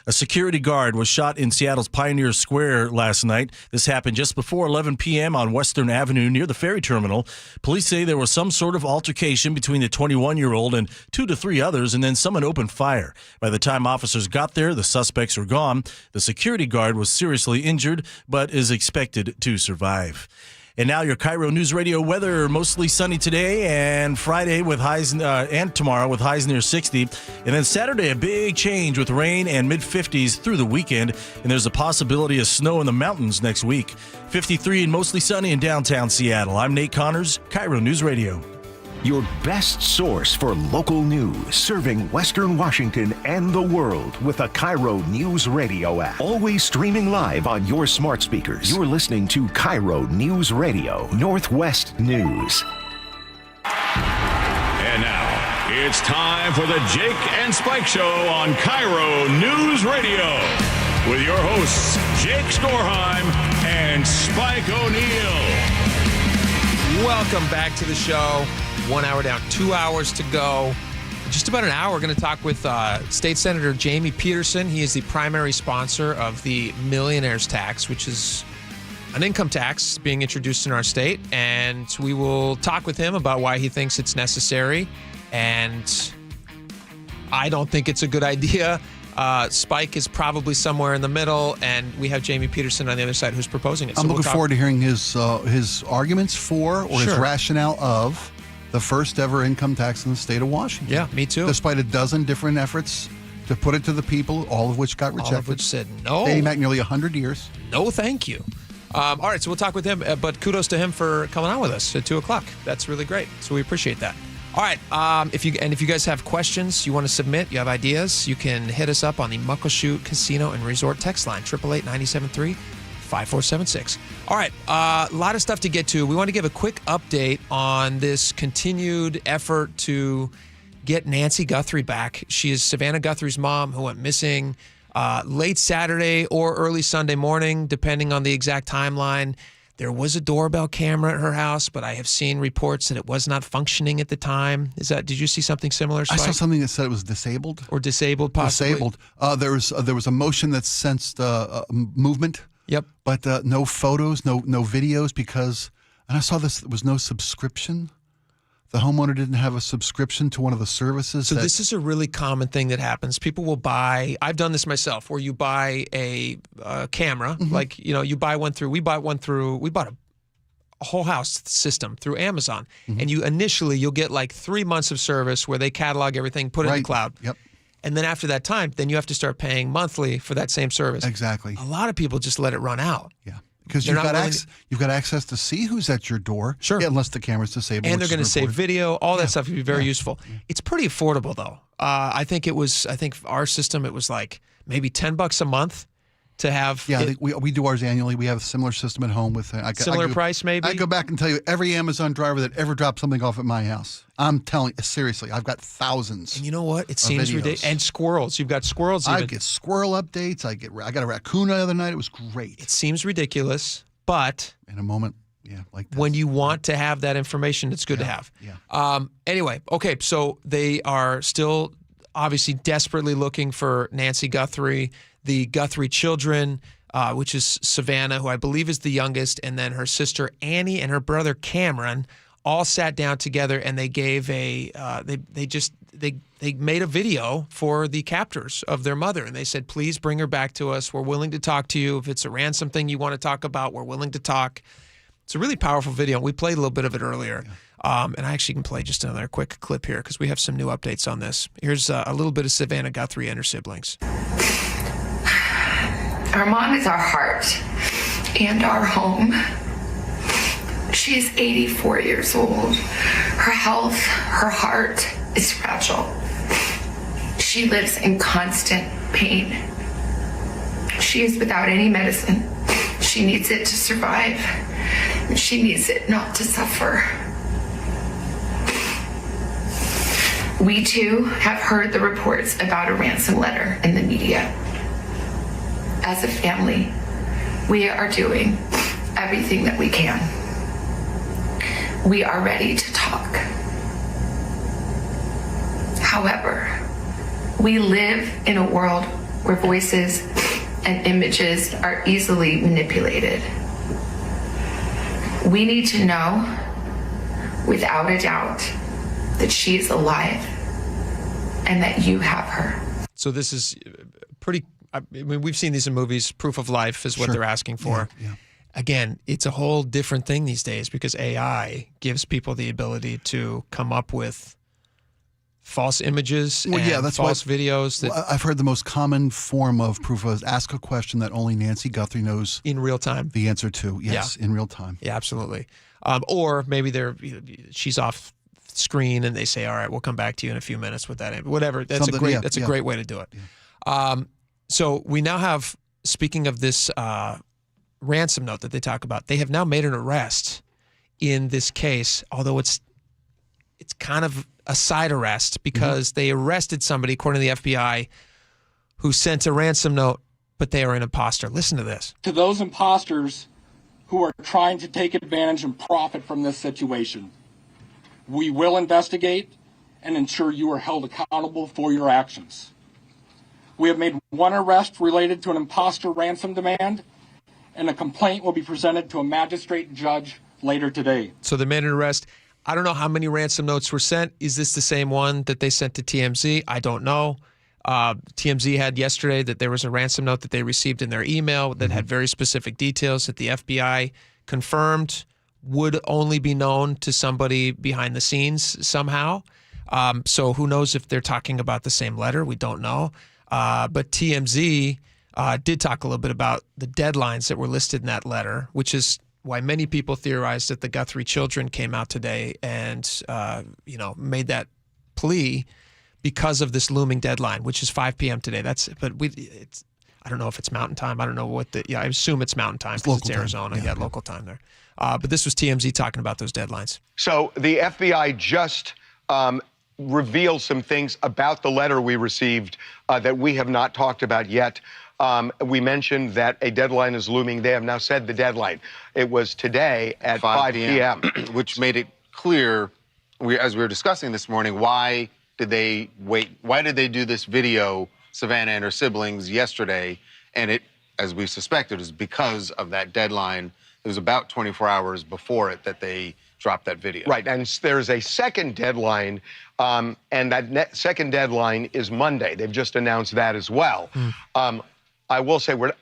A security guard was shot in Seattle's Pioneer Square last night. This happened just before 11 p.m. on Western Avenue near the ferry terminal. Police say there was some sort of altercation between the 21-year-old and 2 to 3 others, and then someone opened fire. By the time officers got there, the suspects were gone. The security guard was seriously injured, but is expected to survive. And now your KIRO News Radio weather, mostly sunny today and Friday with highs, and tomorrow with highs near 60. And then Saturday, a big change with rain and mid-50s through the weekend. And there's a possibility of snow in the mountains next week. 53 and mostly sunny in downtown Seattle. I'm Nate Connors, KIRO News Radio. Your best source for local news, serving Western Washington and the world with a KIRO News Radio app. Always streaming live on your smart speakers. You're listening to KIRO News Radio, Northwest News. And now, it's time for the Jake and Spike Show on KIRO News Radio. With your hosts, Jake Skorheim and Spike O'Neill. Welcome back to the show. 1 hour down, 2 hours to go. In just about an hour, we're going to talk with State Senator Jamie Peterson. He is the primary sponsor of the millionaire's tax, which is an income tax being introduced in our state. And we will talk with him about why he thinks it's necessary. And I don't think it's a good idea. Spike is probably somewhere in the middle, and we have Jamie Peterson on the other side who's proposing it. So I'm looking forward to hearing his arguments for or his rationale of the first ever income tax in the state of Washington. Yeah, me too. Despite a dozen different efforts to put it to the people, all of which got rejected. All of which said no. Dating back nearly 100 years. No, thank you. All right, so we'll talk with him, but kudos to him for coming on with us at 2 o'clock. That's really great, so we appreciate that. All right, if you guys have questions you want to submit, you have ideas, you can hit us up on the Muckleshoot Casino and Resort text line, 888-973-5476. All right, a lot of stuff to get to. We want to give a quick update on this continued effort to get Nancy Guthrie back. She is Savannah Guthrie's mom who went missing Late Saturday or early Sunday morning, depending on the exact timeline, there was a doorbell camera at her house, but I have seen reports that it was not functioning at the time. Did you see something similar, Spike? I saw something that said it was disabled. Or disabled, possibly. Disabled. There was a motion that sensed movement. Yep. But no photos, no videos and I saw there was no subscription. The homeowner didn't have a subscription to one of the services. So this is a really common thing that happens. People will buy, I've done this myself, where you buy a camera, like, you buy one through, we bought a whole house system through Amazon. And you'll get like 3 months of service where they catalog everything, put it in the cloud. Yep. And then after that time, then you have to start paying monthly for that same service. Exactly. A lot of people just let it run out. Yeah. Because you've got access to see who's at your door. Sure. Unless the camera's disabled. And they're going to save video. All that stuff would be very useful. It's pretty affordable, though. I think our system, it was like maybe $10 a month to have. Yeah, I think we do ours annually. We have a similar system at home with similar price, maybe. I go back and tell you every Amazon driver that ever dropped something off at my house. I'm telling you, seriously, I've got thousands. And you know what? It seems ridiculous. And squirrels. You've got squirrels. I get squirrel updates. I got a raccoon the other night. It was great. It seems ridiculous, but in a moment, like this. When you want to have that information, it's good to have. Yeah. Anyway, okay, so they are still obviously desperately looking for Nancy Guthrie. The Guthrie children, which is Savannah, who I believe is the youngest, and then her sister Annie and her brother Cameron, all sat down together and they gave they made a video for the captors of their mother, and they said, please bring her back to us. We're willing to talk to you. If it's a ransom thing you want to talk about, we're willing to talk. It's a really powerful video. We played a little bit of it earlier. And I actually can play just another quick clip here because we have some new updates on this. Here's a little bit of Savannah Guthrie and her siblings. Our mom is our heart and our home. She's 84 years old. Her health, her heart is fragile. She lives in constant pain. She is without any medicine. She needs it to survive. She needs it not to suffer. We too have heard the reports about a ransom letter in the media. As a family, we are doing everything that we can. We are ready to talk. However, we live in a world where voices and images are easily manipulated. We need to know, without a doubt, that she is alive and that you have her. So this is pretty, I mean, we've seen these in movies. Proof of life is what they're asking for. Yeah. Again, it's a whole different thing these days because AI gives people the ability to come up with false images and false videos. I've heard the most common form of proof is ask a question that only Nancy Guthrie knows in real time the answer to. Yes, in real time. Yeah, absolutely. Or maybe she's off screen and they say, all right, we'll come back to you in a few minutes with that. Whatever. That's a great way to do it. Yeah. So we now have, speaking of this ransom note that they talk about, they have now made an arrest in this case, although it's kind of a side arrest because they arrested somebody, according to the FBI, who sent a ransom note, but they are an imposter. Listen to this. To those imposters who are trying to take advantage and profit from this situation, we will investigate and ensure you are held accountable for your actions. We have made one arrest related to an imposter ransom demand, and a complaint will be presented to a magistrate judge later today. So they made an arrest. I don't know how many ransom notes were sent. Is this the same one that they sent to TMZ? I don't know. TMZ had yesterday that there was a ransom note that they received in their email that had very specific details that the FBI confirmed would only be known to somebody behind the scenes somehow. So who knows if they're talking about the same letter? We don't know. But TMZ did talk a little bit about the deadlines that were listed in that letter, which is why many people theorized that the Guthrie children came out today and, made that plea because of this looming deadline, which is 5 p.m. today. I don't know if it's mountain time. I don't know I assume it's mountain time because it's Arizona. Yeah, local time there. But this was TMZ talking about those deadlines. So the FBI just reveal some things about the letter we received that we have not talked about yet. We mentioned that a deadline is looming. They have now said the deadline. It was today at 5 p.m. Which made it clear, as we were discussing this morning, why did they wait? Why did they do this video, Savannah and her siblings, yesterday? And it, as we suspected, is because of that deadline. It was about 24 hours before it that they dropped that video. Right, and there's a second deadline, and that second deadline is Monday. They've just announced that as well. I will say we're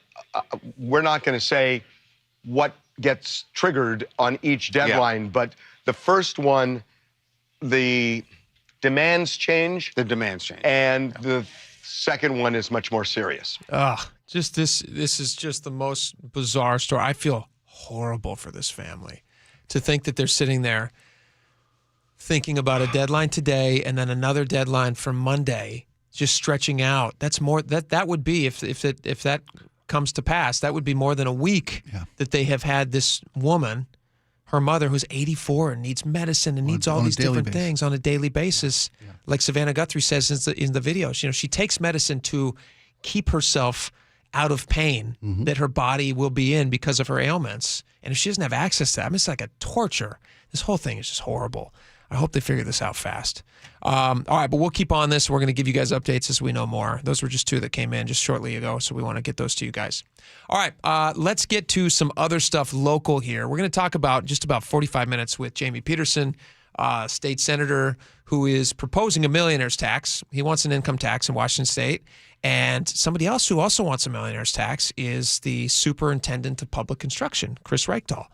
not going to say what gets triggered on each deadline, but the first one, the demands change. The demands change. And the second one is much more serious. Just this is just the most bizarre story. I feel horrible for this family. To think that they're sitting there thinking about a deadline today and then another deadline for Monday, just stretching out. That's more that would be if that comes to pass, that would be more than a week that they have had this woman, her mother, who's 84 and needs medicine and needs all these different things on a daily basis. Like Savannah Guthrie says in the video, she takes medicine to keep herself out of pain that her body will be in because of her ailments. And if she doesn't have access to that, it's like a torture. This whole thing is just horrible. I hope they figure this out fast. All right, but we'll keep on this. We're going to give you guys updates as we know more. Those were just two that came in just shortly ago, so we want to get those to you guys. All right, let's get to some other stuff local here. We're going to talk about just about 45 minutes with Jamie Peterson, state senator who is proposing a millionaire's tax. He wants an income tax in Washington State. And somebody else who also wants a millionaire's tax is the superintendent of public construction, Chris Reichdahl.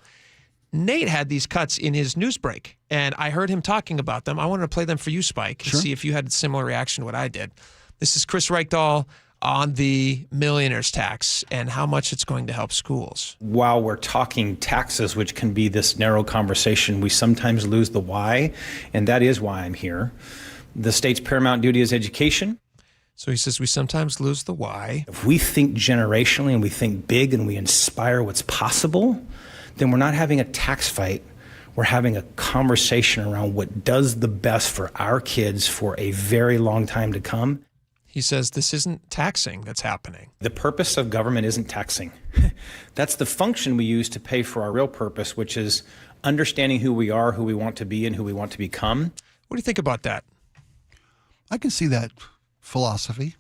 Nate had these cuts in his news break, and I heard him talking about them. I wanted to play them for you, Spike, and see if you had a similar reaction to what I did. This is Chris Reichdahl on the millionaire's tax and how much it's going to help schools. While we're talking taxes, which can be this narrow conversation, we sometimes lose the why, and that is why I'm here. The state's paramount duty is education. So he says we sometimes lose the why. If we think generationally and we think big and we inspire what's possible, then we're not having a tax fight. We're having a conversation around what does the best for our kids for a very long time to come. He says this isn't taxing that's happening. The purpose of government isn't taxing. That's the function we use to pay for our real purpose, which is understanding who we are, who we want to be, and who we want to become. What do you think about that? I can see that philosophy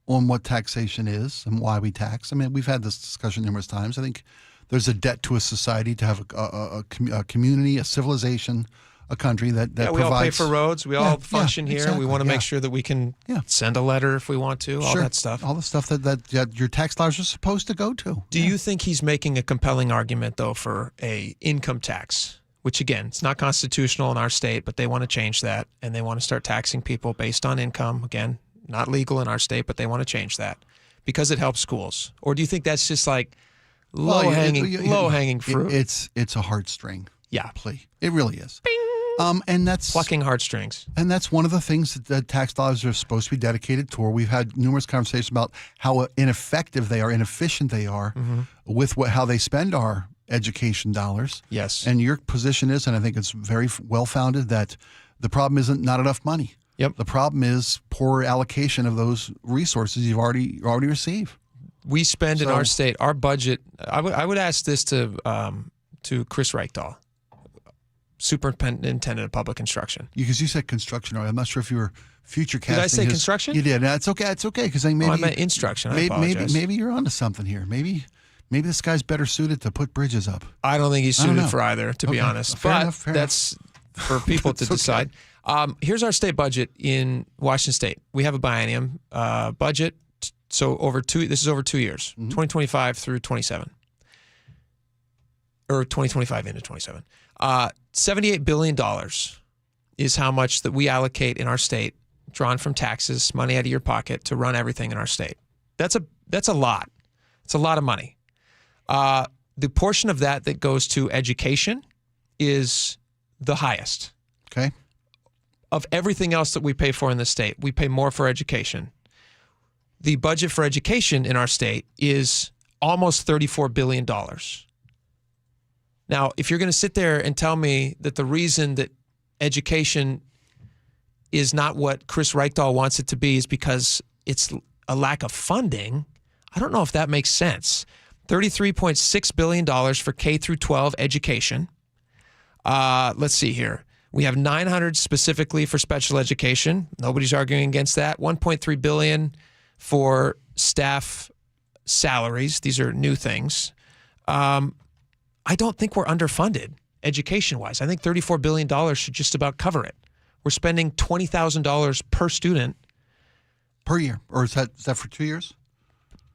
on what taxation is and why we tax. I mean, we've had this discussion numerous times. I think there's a debt to a society to have a community, a civilization, a country that we provides. all pay for roads. We all function here. Exactly, we want to make sure that we can send a letter if we want to, all that stuff. All the stuff that your tax dollars are supposed to go to. Do you think he's making a compelling argument, though, for a income tax? Which, again, it's not constitutional in our state, but they want to change that, and they want to start taxing people based on income. Again, not legal in our state, but they want to change that because it helps schools. Or do you think that's just like low-hanging fruit? It's a heartstring. Yeah. Plea. It really is. Bing! And that's plucking heartstrings. And that's one of the things that tax dollars are supposed to be dedicated toward. We've had numerous conversations about how ineffective they are, inefficient they are with how they spend our education dollars. Yes. And your position is, and I think it's very well-founded, that the problem isn't not enough money. Yep. The problem is poor allocation of those resources you've already received. We spend in our state, our budget. I would ask this to Chris Reichdahl, superintendent of public construction. Because you said construction. I'm not sure if you were future casting. Did I say construction? You did. No, it's okay. It's okay because I meant instruction. I apologize. Maybe you're onto something here. Maybe this guy's better suited to put bridges up. I don't think he's suited for either, to be honest. Fair enough. That's for people to decide. Here's our state budget in Washington State. We have a biennium budget. So this is over 2 years, 2025 through 27, or 2025 into 27. $78 billion is how much that we allocate in our state, drawn from taxes, money out of your pocket to run everything in our state. That's a lot. It's a lot of money. The portion of that goes to education is the highest. Okay. Of everything else that we pay for in the state, we pay more for education. The budget for education in our state is almost $34 billion. Now, if you're going to sit there and tell me that the reason that education is not what Chris Reichdahl wants it to be is because it's a lack of funding. I don't know if that makes sense. $33.6 billion for K through 12 education. Let's see here. We have $900 specifically for special education. Nobody's arguing against that. $1.3 billion for staff salaries. These are new things. I don't think we're underfunded education-wise. I think $34 billion should just about cover it. We're spending $20,000 per student. Per year. Or is that for 2 years?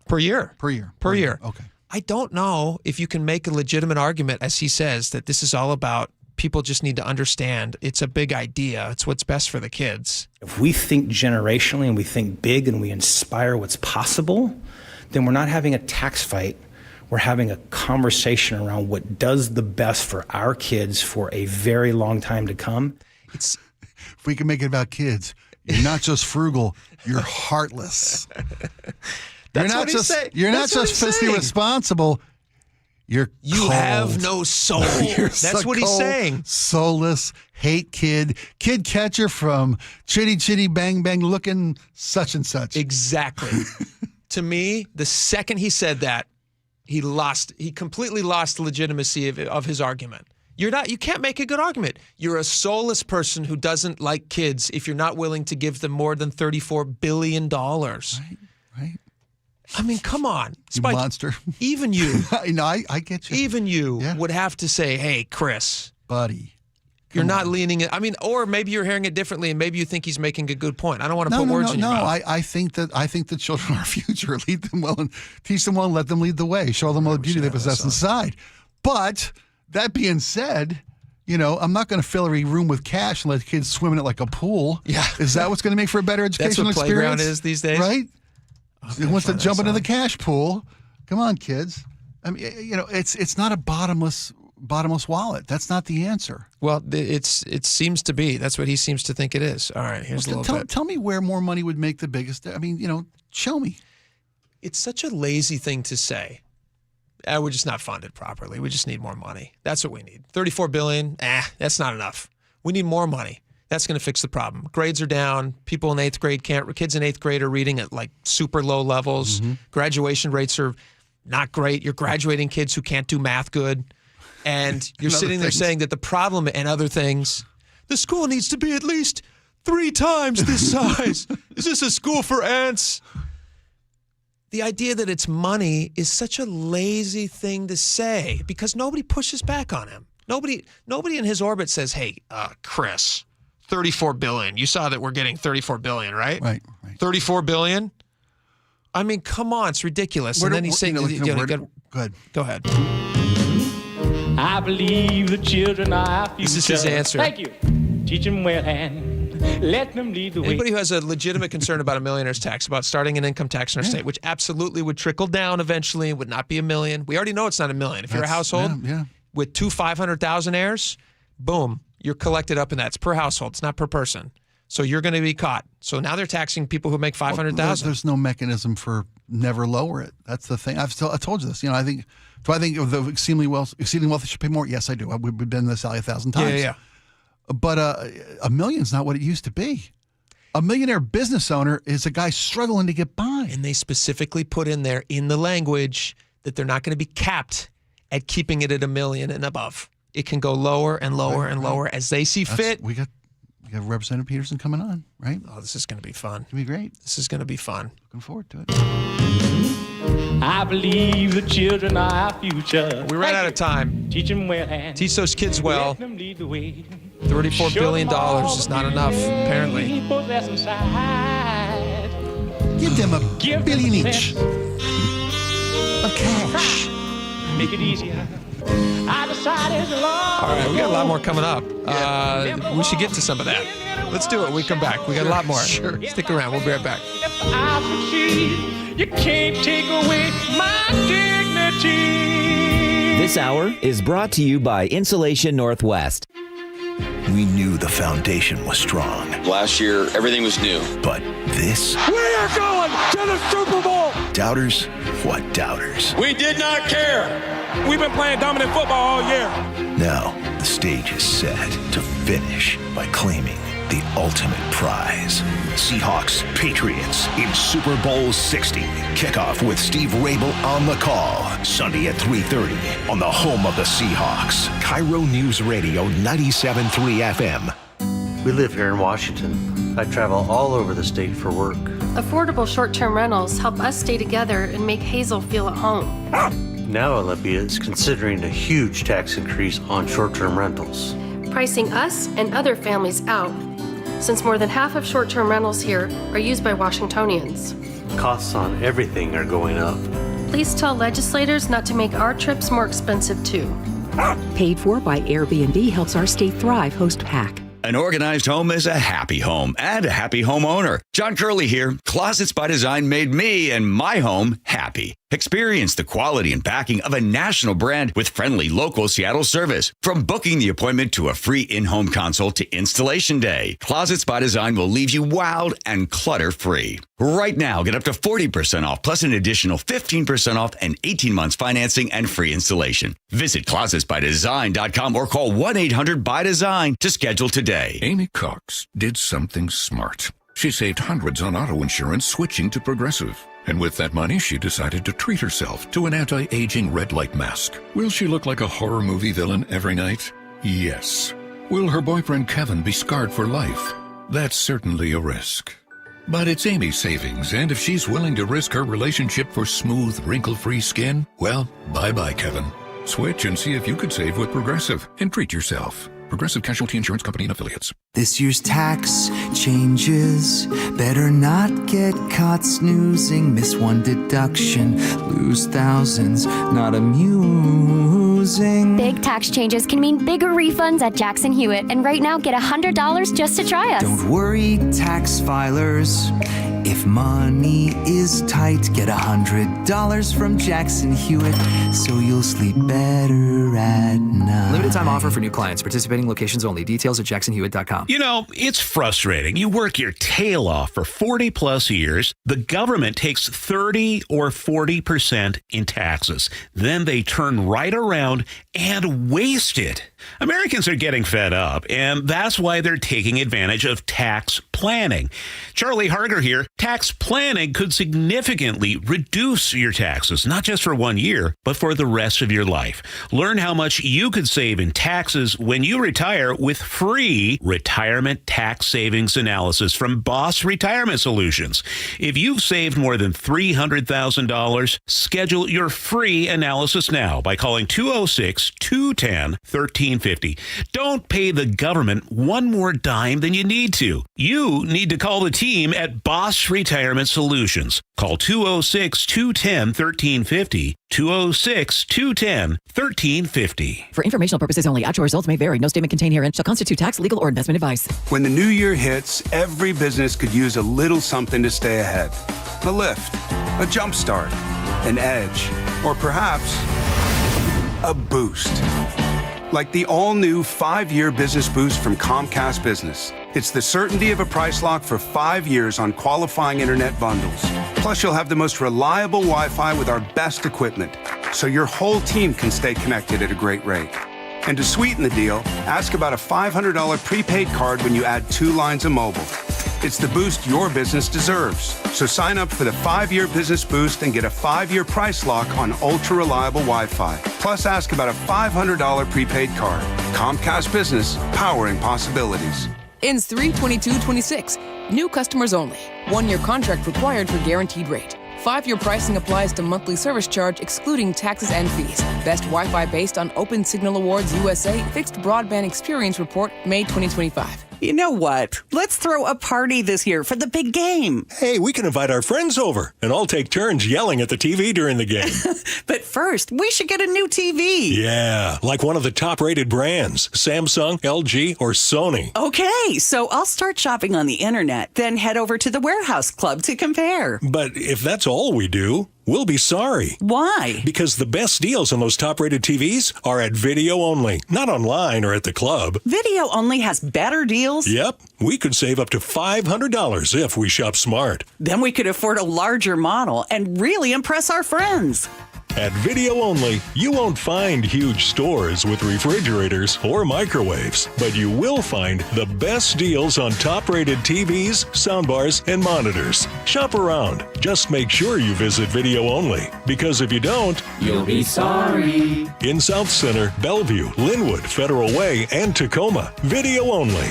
Per year. Per year. Per year. Okay. I don't know if you can make a legitimate argument, as he says, that this is all about people just need to understand it's a big idea. It's what's best for the kids. If we think generationally and we think big and we inspire what's possible, then we're not having a tax fight. We're having a conversation around what does the best for our kids for a very long time to come. If we can make it about kids, you're not just frugal, you're heartless. You're not just fiscally responsible. You have no soul. That's what he's saying. Soulless, hate kid catcher from Chitty Chitty Bang Bang looking such and such. Exactly. To me, the second he said that, he completely lost the legitimacy of his argument. You can't make a good argument. You're a soulless person who doesn't like kids if you're not willing to give them more than $34 billion. Right. I mean, come on. Spike, you monster. Even you. I get you. Even you would have to say, hey, Chris. Buddy. You're not leaning it. I mean, or maybe you're hearing it differently and maybe you think he's making a good point. I don't want to put words in your mouth. I think the children are our future. Lead them well and teach them well and let them lead the way. Show them all the beauty they possess inside. But that being said, I'm not going to fill every room with cash and let kids swim in it like a pool. Yeah. Is that what's going to make for a better educational experience? That's what playground is these days? Right? He wants to jump into the cash pool. Come on, kids. I mean, it's not a bottomless wallet. That's not the answer. Well, it seems to be. That's what he seems to think it is. All right, here's a little bit. Tell me where more money would make the biggest. I mean, show me. It's such a lazy thing to say. We're just not funded properly. We just need more money. That's what we need. $34 billion. That's not enough. We need more money. That's going to fix the problem. Grades are down. People in 8th grade kids in 8th grade are reading at like super low levels. Mm-hmm. Graduation rates are not great. You're graduating kids who can't do math good. And you're sitting there saying that the problem and other things, the school needs to be at least 3 times this size. Is this a school for ants? The idea that it's money is such a lazy thing to say because nobody pushes back on him. Nobody in his orbit says, hey, Chris, $34 billion. You saw that we're getting $34 billion, right? Right. $34 billion? I mean, come on, it's ridiculous. And then he's saying, go ahead. Go ahead. I believe the children are our future. This is his answer. Thank you. Teach them well and let them lead the way. Anybody who has a legitimate concern about a millionaire's tax, about starting an income tax in our state, which absolutely would trickle down eventually, would not be $1 million. We already know it's not $1 million. If you're a household with 2 500,000 heirs, boom, you're collected up in that. It's per household. It's not per person. So you're going to be caught. So now they're taxing people who make 500,000. There's no mechanism for never lower it. That's the thing. I told you this. I think. Do I think of the exceedingly wealthy should pay more? Yes, I do. We've been in this alley 1,000 times. Yeah. But $1 million's not what it used to be. A millionaire business owner is a guy struggling to get by. And they specifically put in there in the language that they're not going to be capped at keeping it at $1 million and above. It can go lower and lower and lower as they see fit. We got Representative Peterson coming on, right? Oh, this is going to be fun. It's going to be great. This is going to be fun. Looking forward to it. I believe the children are our future. We ran out of time. Teach them well and teach those kids well. Let them lead the way. $34 billion is not enough, apparently. Give them $1 billion each of cash. Make it easier. I decided All right, we got a lot more coming up. We should get to some of that. Let's do it when we come back. We got a lot more. Sure. Stick around. We'll be right back. If I succeed, you can't take away my dignity. This hour is brought to you by Insulation Northwest. We knew the foundation was strong. Last year, everything was new. But this? We are going to the Super Bowl! Doubters? What doubters? We did not care. We've been playing dominant football all year. Now, The stage is set to finish by claiming the ultimate prize. Seahawks, Patriots in Super Bowl 60. Kickoff with Steve Rabel on the call. Sunday at 3:30 on the home of the Seahawks. KIRO News Radio 97.3 FM. We live here in Washington. I travel all over the state for work. Affordable short-term rentals help us stay together and make Hazel feel at home. Now Olympia is considering a huge tax increase on short-term rentals, pricing us and other families out, since more than half of short-term rentals here are used by Washingtonians. Costs on everything are going up. Please tell legislators not to make our trips more expensive too. Paid for by Airbnb helps our state thrive. Host PAC. An organized home is a happy home and a happy homeowner. John Curley here. Closets by Design made me and my home happy. Experience the quality and backing of a national brand with friendly local Seattle service. From booking the appointment to a free in-home consult to installation day, Closets by Design will leave you wowed and clutter-free. Right now, get up to 40% off plus an additional 15% off and 18 months financing and free installation. Visit closetsbydesign.com or call 1-800-BY-DESIGN to schedule today. Amy Cox did something smart. She saved hundreds on auto insurance switching to Progressive. And with that money, she decided to treat herself to an anti-aging red light mask. Will she look like a horror movie villain every night? Yes. Will her boyfriend Kevin be scarred for life? That's certainly a risk. But it's Amy's savings, and if she's willing to risk her relationship for smooth, wrinkle-free skin, well, bye-bye, Kevin. Switch and see if you could save with Progressive and treat yourself. Progressive Casualty Insurance Company and Affiliates. This year's tax changes. Better not get caught snoozing. Miss one deduction, lose thousands. Not amusing. Big tax changes can mean bigger refunds at Jackson Hewitt. And right now, get $100 just to try us. Don't worry, tax filers. If money is tight, get $100 from Jackson Hewitt, so you'll sleep better at night. Limited time offer for new clients. Participating locations only. Details at jacksonhewitt.com. You know, it's frustrating. You work your tail off for 40 plus years. The government takes 30 or 40% in taxes. Then they turn right around and waste it. Americans are getting fed up, and that's why they're taking advantage of tax planning. Charlie Harger here. Tax planning could significantly reduce your taxes, not just for 1 year, but for the rest of your life. Learn how much you could save in taxes when you retire with free retirement tax savings analysis from Boss Retirement Solutions. If you've saved more than $300,000, schedule your free analysis now by calling 206-210-1350. Don't pay the government one more dime than you need to. You need to call the team at Boss Retirement Solutions. Call 206-210-1350. 206-210-1350. For informational purposes only, actual results may vary. No statement contained herein shall constitute tax, legal, or investment advice. When the new year hits, every business could use a little something to stay ahead. A lift, a jump start, an edge, or perhaps a boost. Like the all-new 5-year business boost from Comcast Business. It's the certainty of a price lock for 5 years on qualifying internet bundles. Plus, you'll have the most reliable Wi-Fi with our best equipment, so your whole team can stay connected at a great rate. And to sweeten the deal, ask about a $500 prepaid card when you add 2 lines of mobile. It's the boost your business deserves. So sign up for the 5-year business boost and get a 5-year price lock on ultra-reliable Wi-Fi. Plus, ask about a $500 prepaid card. Comcast Business, powering possibilities. Ends 3/22/26. New customers only. 1-year contract required for guaranteed rate. 5-year pricing applies to monthly service charge excluding taxes and fees. Best Wi-Fi based on Open Signal Awards USA Fixed Broadband Experience Report, May 2025. You know what? Let's throw a party this year for the big game. Hey, we can invite our friends over, and I'll take turns yelling at the TV during the game. But first, we should get a new TV. Yeah, like one of the top-rated brands, Samsung, LG, or Sony. Okay, so I'll start shopping on the internet, then head over to the Warehouse Club to compare. But if that's all we do, we'll be sorry. Why? Because the best deals on those top-rated TVs are at video only, not online or at the club. Video only has better deals? Yep. We could save up to $500 if we shop smart. Then we could afford a larger model and really impress our friends. At Video Only, you won't find huge stores with refrigerators or microwaves, but you will find the best deals on top-rated TVs, soundbars, and monitors. Shop around. Just make sure you visit Video Only, because if you don't, You'll be sorry. In South Center, Bellevue, Linwood, Federal Way, and Tacoma, Video Only.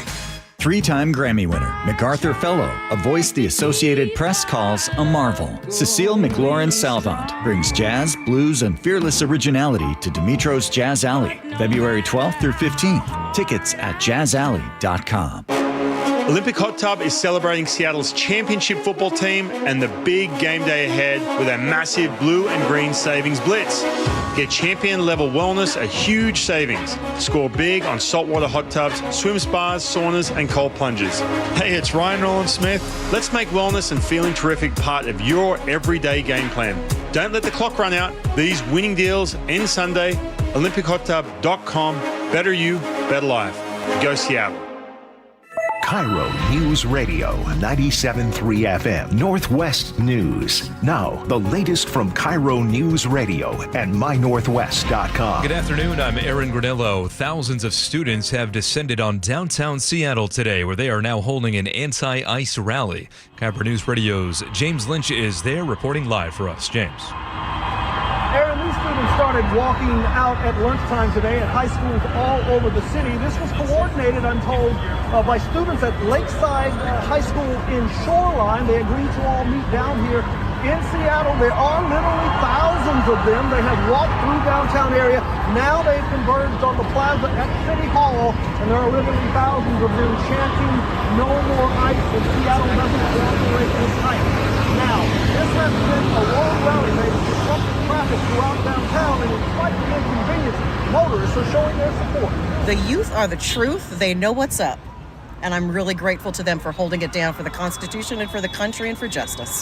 Three-time Grammy winner, MacArthur Fellow, a voice the Associated Press calls a marvel. Cecile McLaurin-Salvant brings jazz, blues, and fearless originality to Dimitro's Jazz Alley, February 12th through 15th. Tickets at jazzalley.com. Olympic Hot Tub is celebrating Seattle's championship football team and the big game day ahead with a massive blue and green savings blitz. Get champion level wellness, a huge savings. Score big on saltwater hot tubs, swim spas, saunas, and cold plunges. Hey, it's Ryan Nolan Smith. Let's make wellness and feeling terrific part of your everyday game plan. Don't let the clock run out. These winning deals end Sunday. OlympicHotTub.com. Better you, better life. Go Seattle. KIRO News Radio 97.3 FM Northwest News. Now, the latest from KIRO News Radio and mynorthwest.com. Good afternoon, I'm Aaron Granillo. Thousands of students have descended on downtown Seattle today, where they are now holding an anti-ICE rally. KIRO News Radio's James Lynch is there reporting live for us. James. Aaron, these students started walking out at lunchtime today at high schools all over the city. This was coordinated, I'm told, by students at Lakeside High School in Shoreline. They agreed to all meet down here in Seattle. There are literally thousands of them. They have walked through downtown area. Now they've converged on the plaza at City Hall, and there are literally thousands of them chanting, "No more ICE," and Seattle doesn't cooperate with ICE. Now, this has been a long rally. They've disrupted traffic throughout downtown, and it's slightly inconvenienced. Motorists are showing their support. The youth are the truth. They know what's up. And I'm really grateful to them for holding it down for the Constitution and for the country and for justice.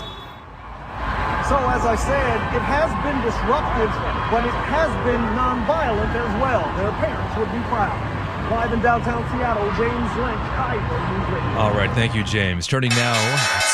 So, as I said, it has been disruptive, but it has been nonviolent as well. Their parents would be proud. Live in downtown Seattle, James Lynch, KIRO News Radio. All right, thank you, James. Turning now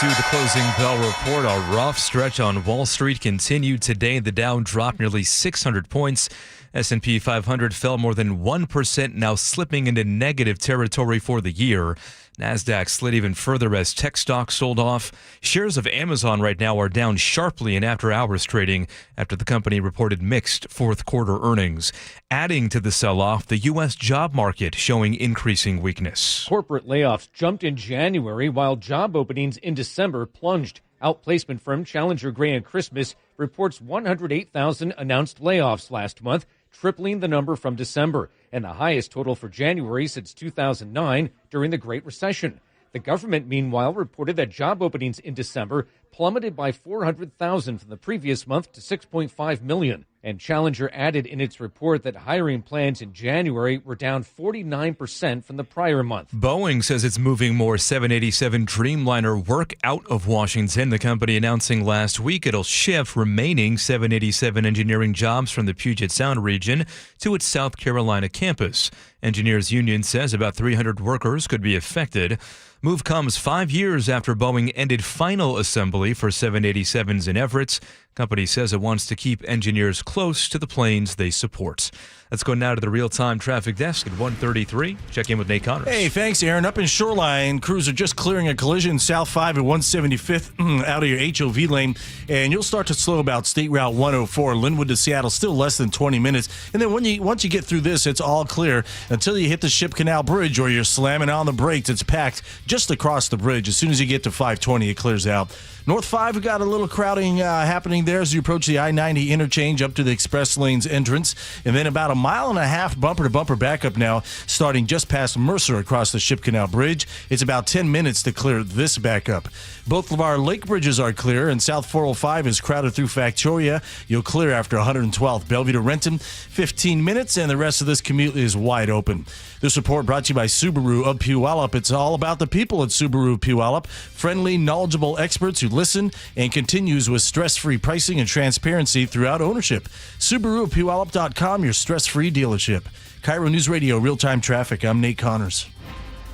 to the closing bell report. A rough stretch on Wall Street continued today. The Dow dropped nearly 600 points. S&P 500 fell more than 1%, now slipping into negative territory for the year. NASDAQ slid even further as tech stocks sold off. Shares of Amazon right now are down sharply in after-hours trading after the company reported mixed fourth-quarter earnings. Adding to the sell-off, the U.S. job market showing increasing weakness. Corporate layoffs jumped in January while job openings in December plunged. Outplacement firm Challenger Gray & Christmas reports 108,000 announced layoffs last month, tripling the number from December, and the highest total for January since 2009 during the Great Recession. The government, meanwhile, reported that job openings in December plummeted by 400,000 from the previous month to 6.5 million. And Challenger added in its report that hiring plans in January were down 49% from the prior month. Boeing says it's moving more 787 Dreamliner work out of Washington. The company announcing last week it'll shift remaining 787 engineering jobs from the Puget Sound region to its South Carolina campus. Engineers Union says about 300 workers could be affected. Move comes 5 years after Boeing ended final assembly for 787s in Everett. Company says it wants to keep engineers close to the planes they support. Let's go now to the real-time traffic desk at 1:33. Check in with Nate Connors. Hey, thanks, Aaron. Up in Shoreline, crews are just clearing a collision South 5 at 175th out of your HOV lane, and you'll start to slow about State Route 104, Linwood to Seattle, still less than 20 minutes. And then once you get through this, it's all clear until you hit the Ship Canal Bridge or you're slamming on the brakes. It's packed just across the bridge. As soon as you get to 520, it clears out. North 5, we got a little crowding happening there as you approach the I-90 interchange up to the express lanes entrance. And then about a mile and a half bumper-to-bumper backup now, starting just past Mercer across the Ship Canal Bridge. It's about 10 minutes to clear this backup. Both of our lake bridges are clear, and South 405 is crowded through Factoria. You'll clear after 112th. Bellevue to Renton, 15 minutes, and the rest of this commute is wide open. This report brought to you by Subaru of Puyallup. It's all about the people at Subaru of Puyallup. Friendly, knowledgeable experts who listen, and continues with stress-free pricing and transparency throughout ownership. Subaru of Puyallup.com, your stress-free dealership. KIRO News Radio, real-time traffic. I'm Nate Connors.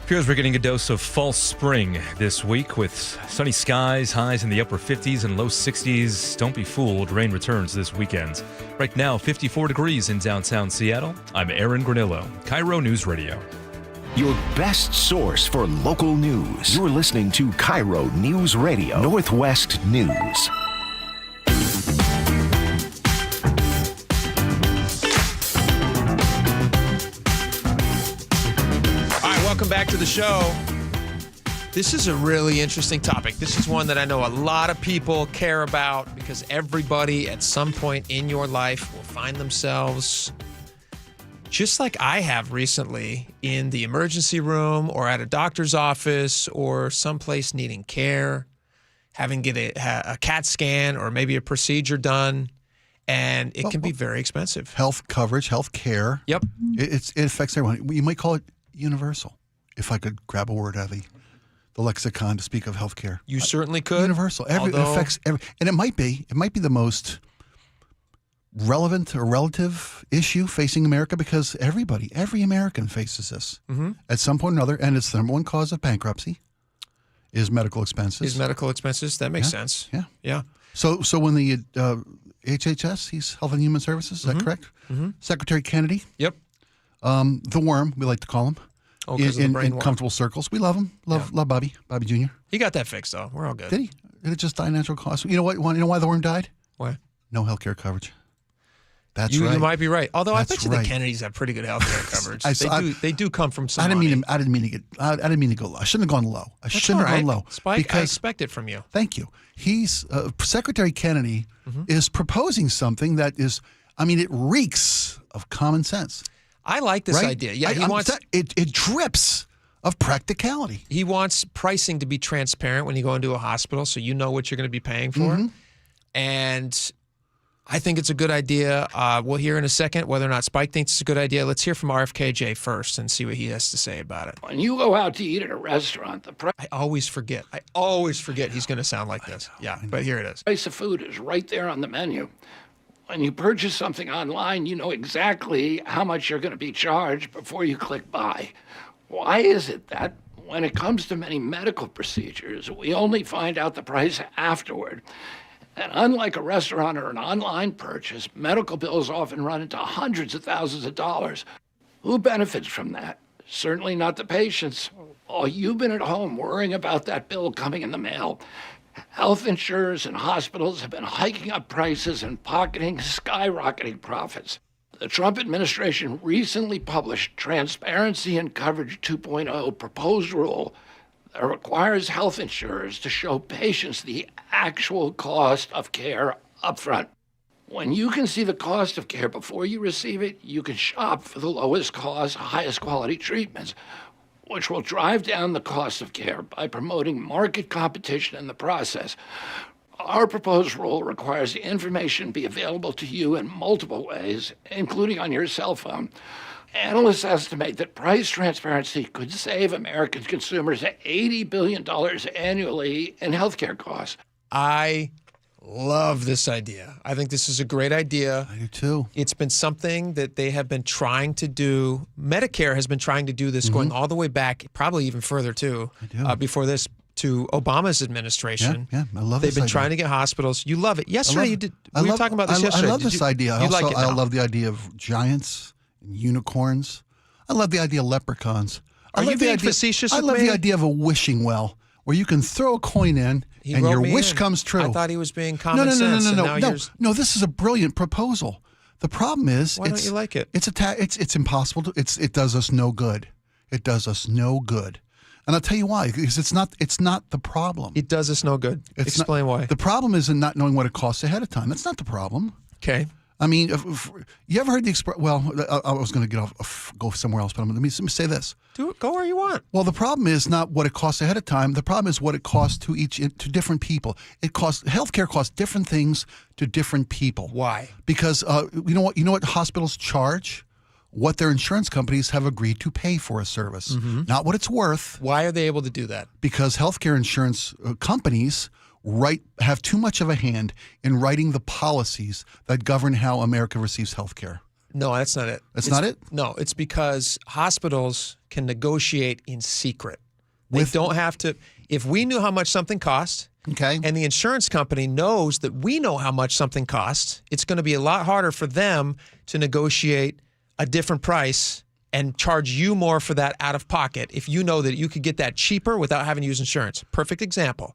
Appears we're getting a dose of false spring this week with sunny skies, highs in the upper 50s and low 60s. Don't be fooled, rain returns this weekend. Right now, 54 degrees in downtown Seattle. I'm Aaron Granillo, KIRO News Radio. Your best source for local news. You're listening to KIRO News Radio, Northwest News. Welcome back to the show. This is a really interesting topic. This is one that I know a lot of people care about because everybody at some point in your life will find themselves, just like I have recently, in the emergency room or at a doctor's office or someplace needing care, having to get a CAT scan or maybe a procedure done, and it can be very expensive. Health coverage, health care. Yep. It affects everyone. You might call it universal. If I could grab a word out of the lexicon to speak of healthcare. You certainly could. Universal. It affects every, and it might be the most relevant or relative issue facing America because every American faces this at some point or another, and it's the number one cause of bankruptcy is medical expenses. That makes sense. Yeah. So when the HHS, he's Health and Human Services, is that correct? Secretary Kennedy. Yep. The worm, we like to call him. In comfortable circles. We love him. Love Bobby Jr. He got that fixed, though. We're all good. Did he? Did it just die natural cause? You know what? You know why the worm died? Why? No health care coverage. That's right. You might be right. Although I bet you the Kennedys have pretty good health care coverage. They do come from some I didn't mean to go low. I shouldn't have gone low. I shouldn't have gone low. Spike, I expect it from you. Thank you. He's Secretary Kennedy is proposing something that is, it reeks of common sense. I like this idea. Yeah, he wants it drips of practicality. He wants pricing to be transparent when you go into a hospital, so you know what you're going to be paying for. And I think it's a good idea. We'll hear in a second whether or not Spike thinks it's a good idea. Let's hear from RFKJ first and see what he has to say about it. When you go out to eat at a restaurant, I always forget he's going to sound like this. Yeah, but here it is. The price of food is right there on the menu. When you purchase something online, you know exactly how much you're going to be charged before you click buy. Why is it that when it comes to many medical procedures, we only find out the price afterward? And unlike a restaurant or an online purchase, medical bills often run into hundreds of thousands of dollars. Who benefits from that? Certainly not the patients. While you've been at home worrying about that bill coming in the mail, health insurers and hospitals have been hiking up prices and pocketing skyrocketing profits. The Trump administration recently published Transparency and Coverage 2.0 proposed rule that requires health insurers to show patients the actual cost of care upfront. When you can see the cost of care before you receive it, you can shop for the lowest cost, highest quality treatments, which will drive down the cost of care by promoting market competition in the process. Our proposed rule requires the information be available to you in multiple ways, including on your cell phone. Analysts estimate that price transparency could save American consumers $80 billion annually in healthcare costs. I love this idea. I think this is a great idea. I do too. It's been something that they have been trying to do. Medicare has been trying to do this going all the way back, probably even further too, before this, to Obama's administration. Yeah, I love They've this been idea. trying to get hospitals. You love it. Yesterday, we were talking about this yesterday. I love this idea. You like it now? I love the idea of giants and unicorns. I love the idea of leprechauns. Are you being facetious with me? I love the idea of a wishing well where you can throw a coin in and your wish comes true. I thought he was being common sense. No. This is a brilliant proposal. The problem is, why don't you like it? It's impossible to. It does us no good. It does us no good. And I'll tell you why, because it's not the problem. It does us no good. Explain why. The problem is in not knowing what it costs ahead of time. That's not the problem. Okay. I mean, you ever heard the expression? Well, I was going to go somewhere else, but let me say this. Go where you want. Well, the problem is not what it costs ahead of time. The problem is what it costs to different people. Healthcare costs different things to different people. Why? Because you know what hospitals charge? What their insurance companies have agreed to pay for a service, not what it's worth. Why are they able to do that? Because healthcare insurance companies have too much of a hand in writing the policies that govern how America receives healthcare. No, that's not it. That's not it? No, it's because hospitals can negotiate in secret. They don't have to. If we knew how much something cost, okay, and the insurance company knows that we know how much something costs, it's going to be a lot harder for them to negotiate a different price and charge you more for that out of pocket if you know that you could get that cheaper without having to use insurance. Perfect example.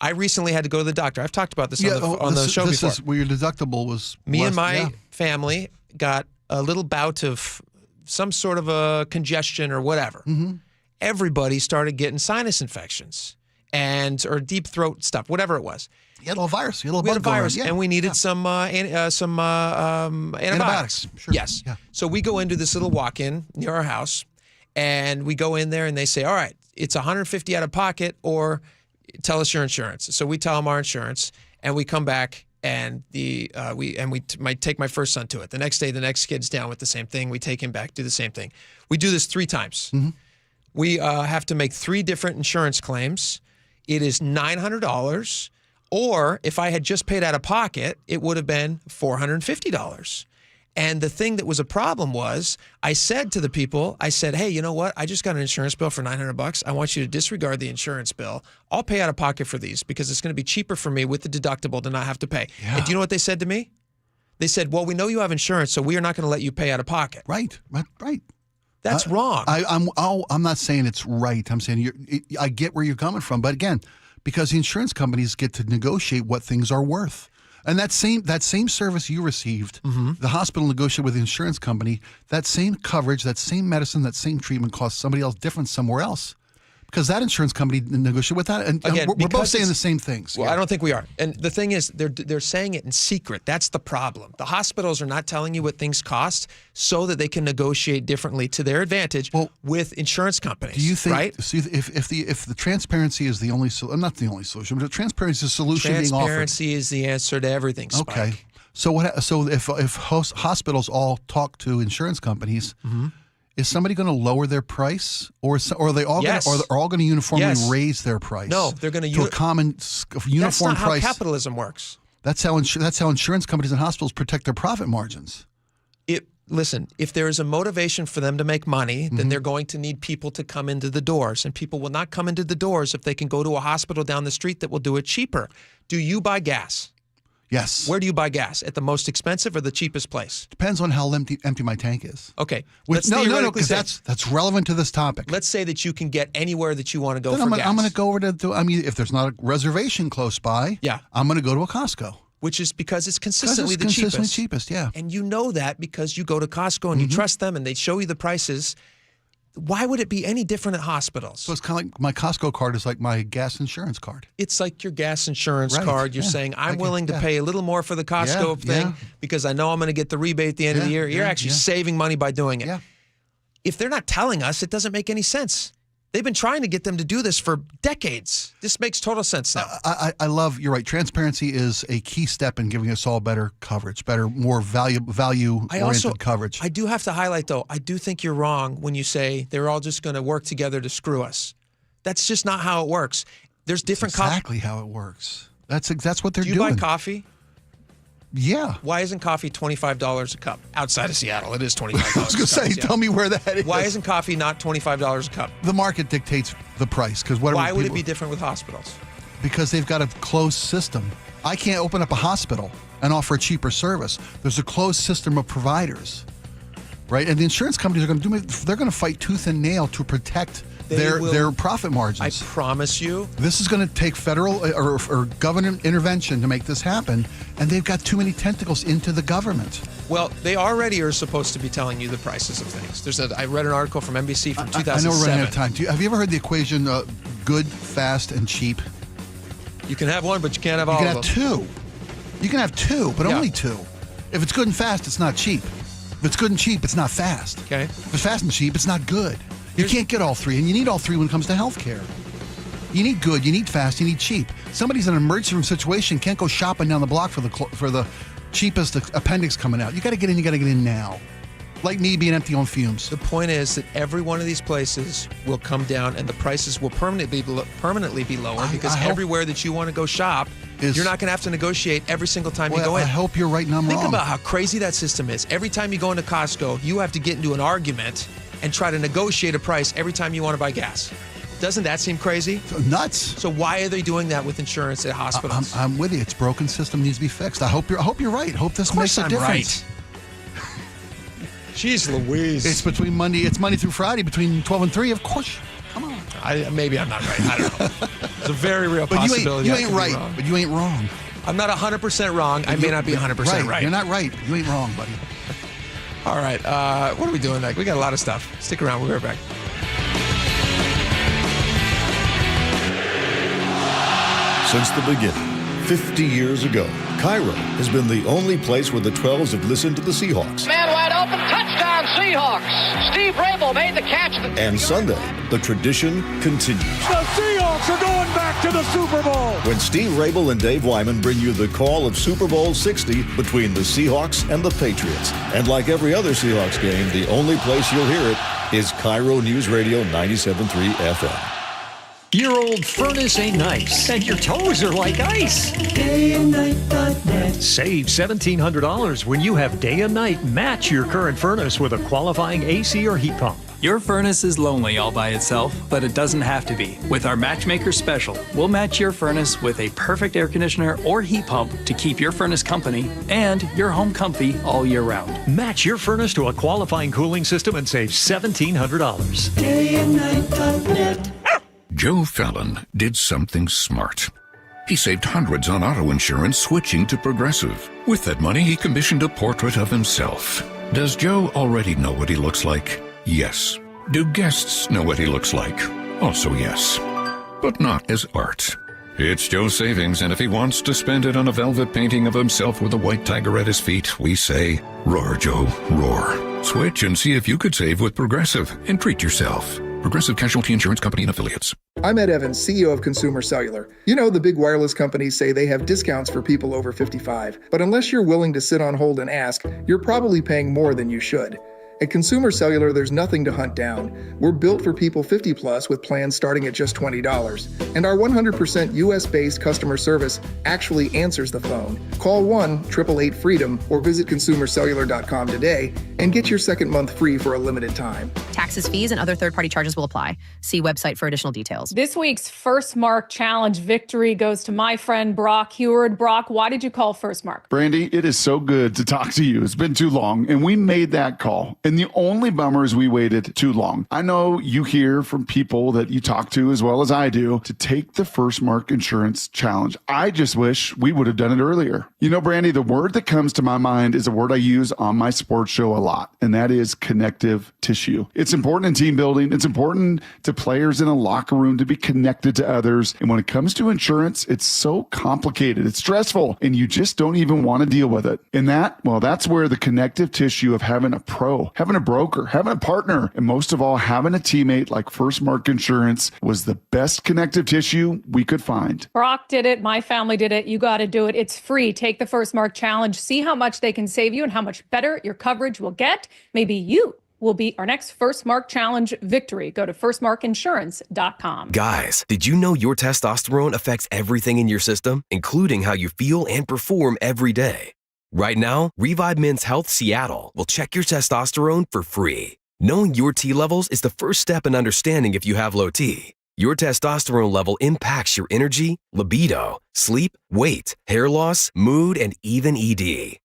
I recently had to go to the doctor. I've talked about this on the show before. This is where your deductible was Me less, and my family got a little bout of some sort of a congestion or whatever. Mm-hmm. Everybody started getting sinus infections or deep throat stuff, whatever it was. You had a little virus. You had a little We had a bug going on. virus, Yeah. and we needed some antibiotics. Sure. Yes. Yeah. So we go into this little walk-in near our house, and we go in there, and they say, all right, it's $150 out of pocket, or tell us your insurance. So we tell them our insurance, and we come back, and might take my first son to it. The next day, the next kid's down with the same thing. We take him back, do the same thing. We do this 3 times. Mm-hmm. We have to make 3 different insurance claims. It is $900, or if I had just paid out of pocket, it would have been $450. And the thing that was a problem was, I said to the people, I said, hey, you know what? I just got an insurance bill for $900. I want you to disregard the insurance bill. I'll pay out of pocket for these because it's going to be cheaper for me with the deductible to not have to pay. Yeah. And do you know what they said to me? They said, well, we know you have insurance, so we are not going to let you pay out of pocket. Right. That's wrong. I'm not saying it's right. I'm saying I get where you're coming from, but again, because the insurance companies get to negotiate what things are worth, and that same service you received, the hospital negotiated with the insurance company. That same coverage, that same medicine, that same treatment costs somebody else different somewhere else. Because that insurance company negotiated with that, and Again, we're both saying the same things. Well, I don't think we are. And the thing is, they're saying it in secret. That's the problem. The hospitals are not telling you what things cost so that they can negotiate differently to their advantage with insurance companies. Do you think? Right? See, if the transparency is the only not the only solution, but transparency is the solution being offered. Transparency is the answer to everything, Spike. Okay. So if hospitals all talk to insurance companies. Mm-hmm. Is somebody going to lower their price, or are they all Yes. going to uniformly Yes. raise their price? No, they're going to a common uniform That's not price. how capitalism works. That's how insurance companies and hospitals protect their profit margins. Listen, if there is a motivation for them to make money, then they're going to need people to come into the doors, and people will not come into the doors if they can go to a hospital down the street that will do it cheaper. Do you buy gas? Yes. Where do you buy gas? At the most expensive or the cheapest place? Depends on how empty my tank is. Okay. No, because that's relevant to this topic. Let's say that you can get anywhere that you want to go then for gas. I'm going to go over to. If there's not a reservation close by, I'm going to go to a Costco. Which is because it's consistently the cheapest. Yeah. And you know that because you go to Costco and you trust them and they show you the prices. Why would it be any different at hospitals? So it's kind of like my Costco card is like my gas insurance card. It's like your gas insurance card. You're saying, I'm willing to pay a little more for the Costco thing because I know I'm going to get the rebate at the end of the year. You're actually saving money by doing it. Yeah. If they're not telling us, it doesn't make any sense. They've been trying to get them to do this for decades. This makes total sense now. I love, you're right, transparency is a key step in giving us all better coverage, more value-oriented coverage. I do have to highlight, though, I do think you're wrong when you say they're all just going to work together to screw us. That's just not how it works. There's different exactly how it works. That's what they're doing. Do you buy coffee? Yeah. Why isn't coffee $25 a cup? Outside of Seattle, it is $25 I was going to say, tell me where that is. Why isn't coffee not $25 a cup? The market dictates the price. Why would it be different with hospitals? Because they've got a closed system. I can't open up a hospital and offer a cheaper service. There's a closed system of providers, right? And the insurance companies are going to they're going to fight tooth and nail to protect their profit margins. I promise you. This is going to take federal or government intervention to make this happen, and they've got too many tentacles into the government. Well, they already are supposed to be telling you the prices of things. I read an article from NBC from 2007. I know we're running out of time. Have you ever heard the equation good, fast, and cheap? You can have one, but you can't have all of them. You can have two, but only two. If it's good and fast, it's not cheap. If it's good and cheap, it's not fast. Okay. If it's fast and cheap, it's not good. You can't get all three, and you need all three when it comes to healthcare. You need good, you need fast, you need cheap. Somebody's in an emergency room situation, can't go shopping down the block for the cheapest appendix coming out. You got to get in now. Like me being empty on fumes. The point is that every one of these places will come down, and the prices will permanently be lower because everywhere that you want to go shop You're not going to have to negotiate every single time you go in. I hope you're right and I'm wrong. Think about how crazy that system is. Every time you go into Costco, you have to get into an argument and try to negotiate a price every time you want to buy gas. Doesn't that seem crazy? Nuts. So why are they doing that with insurance at hospitals? I'm with you. It's broken system, needs to be fixed. I hope you're right. Hope this makes a difference. Right. Jeez Louise. It's Monday through Friday between 12 and 3, of course. Come on. Maybe I'm not right. I don't know. It's a very real possibility. You ain't right, but you ain't wrong. I'm not 100% wrong. I may not be 100% right. You're not right. You ain't wrong, buddy. All right. What are we doing next? We got a lot of stuff. Stick around. We'll be right back. Since the beginning, 50 years ago, KIRO has been the only place where the 12s have listened to the Seahawks. Man wide open, touchdown Seahawks. Steve Rabel made the catch. And Sunday, the tradition continues. The Seahawks are going back to the Super Bowl. When Steve Rabel and Dave Wyman bring you the call of Super Bowl 60 between the Seahawks and the Patriots. And like every other Seahawks game, the only place you'll hear it is KIRO Newsradio 97.3 FM. Your old furnace ain't nice, and your toes are like ice. DayandNight.net. Save $1,700 when you have Day and Night match your current furnace with a qualifying AC or heat pump. Your furnace is lonely all by itself, but it doesn't have to be. With our Matchmaker Special, we'll match your furnace with a perfect air conditioner or heat pump to keep your furnace company and your home comfy all year round. Match your furnace to a qualifying cooling system and save $1,700. DayandNight.net. Joe Fallon did something smart. He saved hundreds on auto insurance switching to Progressive. With that money, he commissioned a portrait of himself. Does Joe already know what he looks like? Yes. Do guests know what he looks like? Also yes. But not as art. It's Joe's savings, and if he wants to spend it on a velvet painting of himself with a white tiger at his feet, we say, roar, Joe, roar. Switch and see if you could save with Progressive and treat yourself. Progressive Casualty Insurance Company and Affiliates. I'm Ed Evans, CEO of Consumer Cellular. You know, the big wireless companies say they have discounts for people over 55. But unless you're willing to sit on hold and ask, you're probably paying more than you should. At Consumer Cellular, there's nothing to hunt down. We're built for people 50 plus with plans starting at just $20. And our 100% US-based customer service actually answers the phone. Call 1-888-FREEDOM or visit consumercellular.com today and get your second month free for a limited time. Taxes, fees, and other third-party charges will apply. See website for additional details. This week's First Mark Challenge victory goes to my friend Brock Heward. Brock, why did you call First Mark? Brandy, it is so good to talk to you. It's been too long, and we made that call. And the only bummer is we waited too long. I know you hear from people that you talk to as well as I do to take the First Mark Insurance Challenge. I just wish we would have done it earlier. You know, Brandy, the word that comes to my mind is a word I use on my sports show a lot, and that is connective tissue. It's important in team building. It's important to players in a locker room to be connected to others. And when it comes to insurance, it's so complicated. It's stressful, and you just don't even want to deal with it. And that's where the connective tissue of having a pro, having a broker, having a partner, and most of all, having a teammate like First Mark Insurance was the best connective tissue we could find. Brock did it. My family did it. You got to do it. It's free. Take the First Mark Challenge. See how much they can save you and how much better your coverage will get. Maybe you will be our next First Mark Challenge victory. Go to firstmarkinsurance.com. Guys, did you know your testosterone affects everything in your system, including how you feel and perform every day? Right now, Revive Men's Health Seattle will check your testosterone for free. Knowing your T levels is the first step in understanding if you have low T. Your testosterone level impacts your energy, libido, sleep, weight, hair loss, mood, and even ED.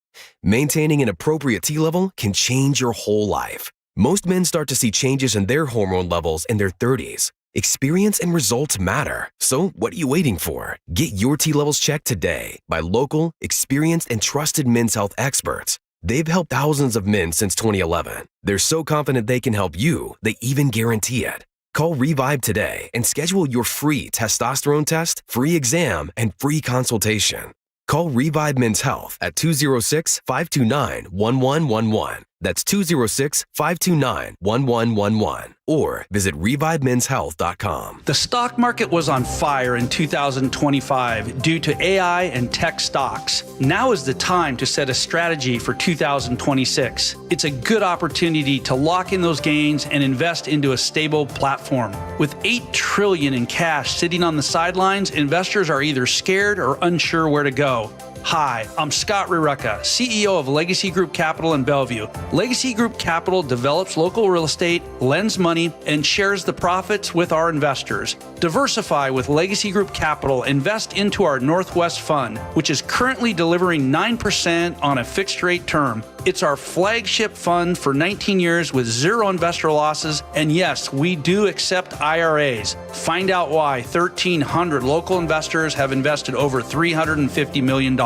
Maintaining an appropriate T level can change your whole life. Most men start to see changes in their hormone levels in their 30s. Experience and results matter. So what are you waiting for? Get your T levels checked today by local, experienced, and trusted men's health experts. They've helped thousands of men since 2011. They're so confident they can help you, they even guarantee it. Call Revive today and schedule your free testosterone test, free exam, and free consultation. Call Revive Men's Health at 206-529-1111. That's 206-529-1111 or visit revivemenshealth.com. The stock market was on fire in 2025 due to AI and tech stocks. Now is the time to set a strategy for 2026. It's a good opportunity to lock in those gains and invest into a stable platform. With $8 trillion in cash sitting on the sidelines, investors are either scared or unsure where to go. Hi, I'm Scott Rireka, CEO of Legacy Group Capital in Bellevue. Legacy Group Capital develops local real estate, lends money, and shares the profits with our investors. Diversify with Legacy Group Capital. Invest into our Northwest Fund, which is currently delivering 9% on a fixed rate term. It's our flagship fund for 19 years with zero investor losses. And yes, we do accept IRAs. Find out why 1,300 local investors have invested over $350 million.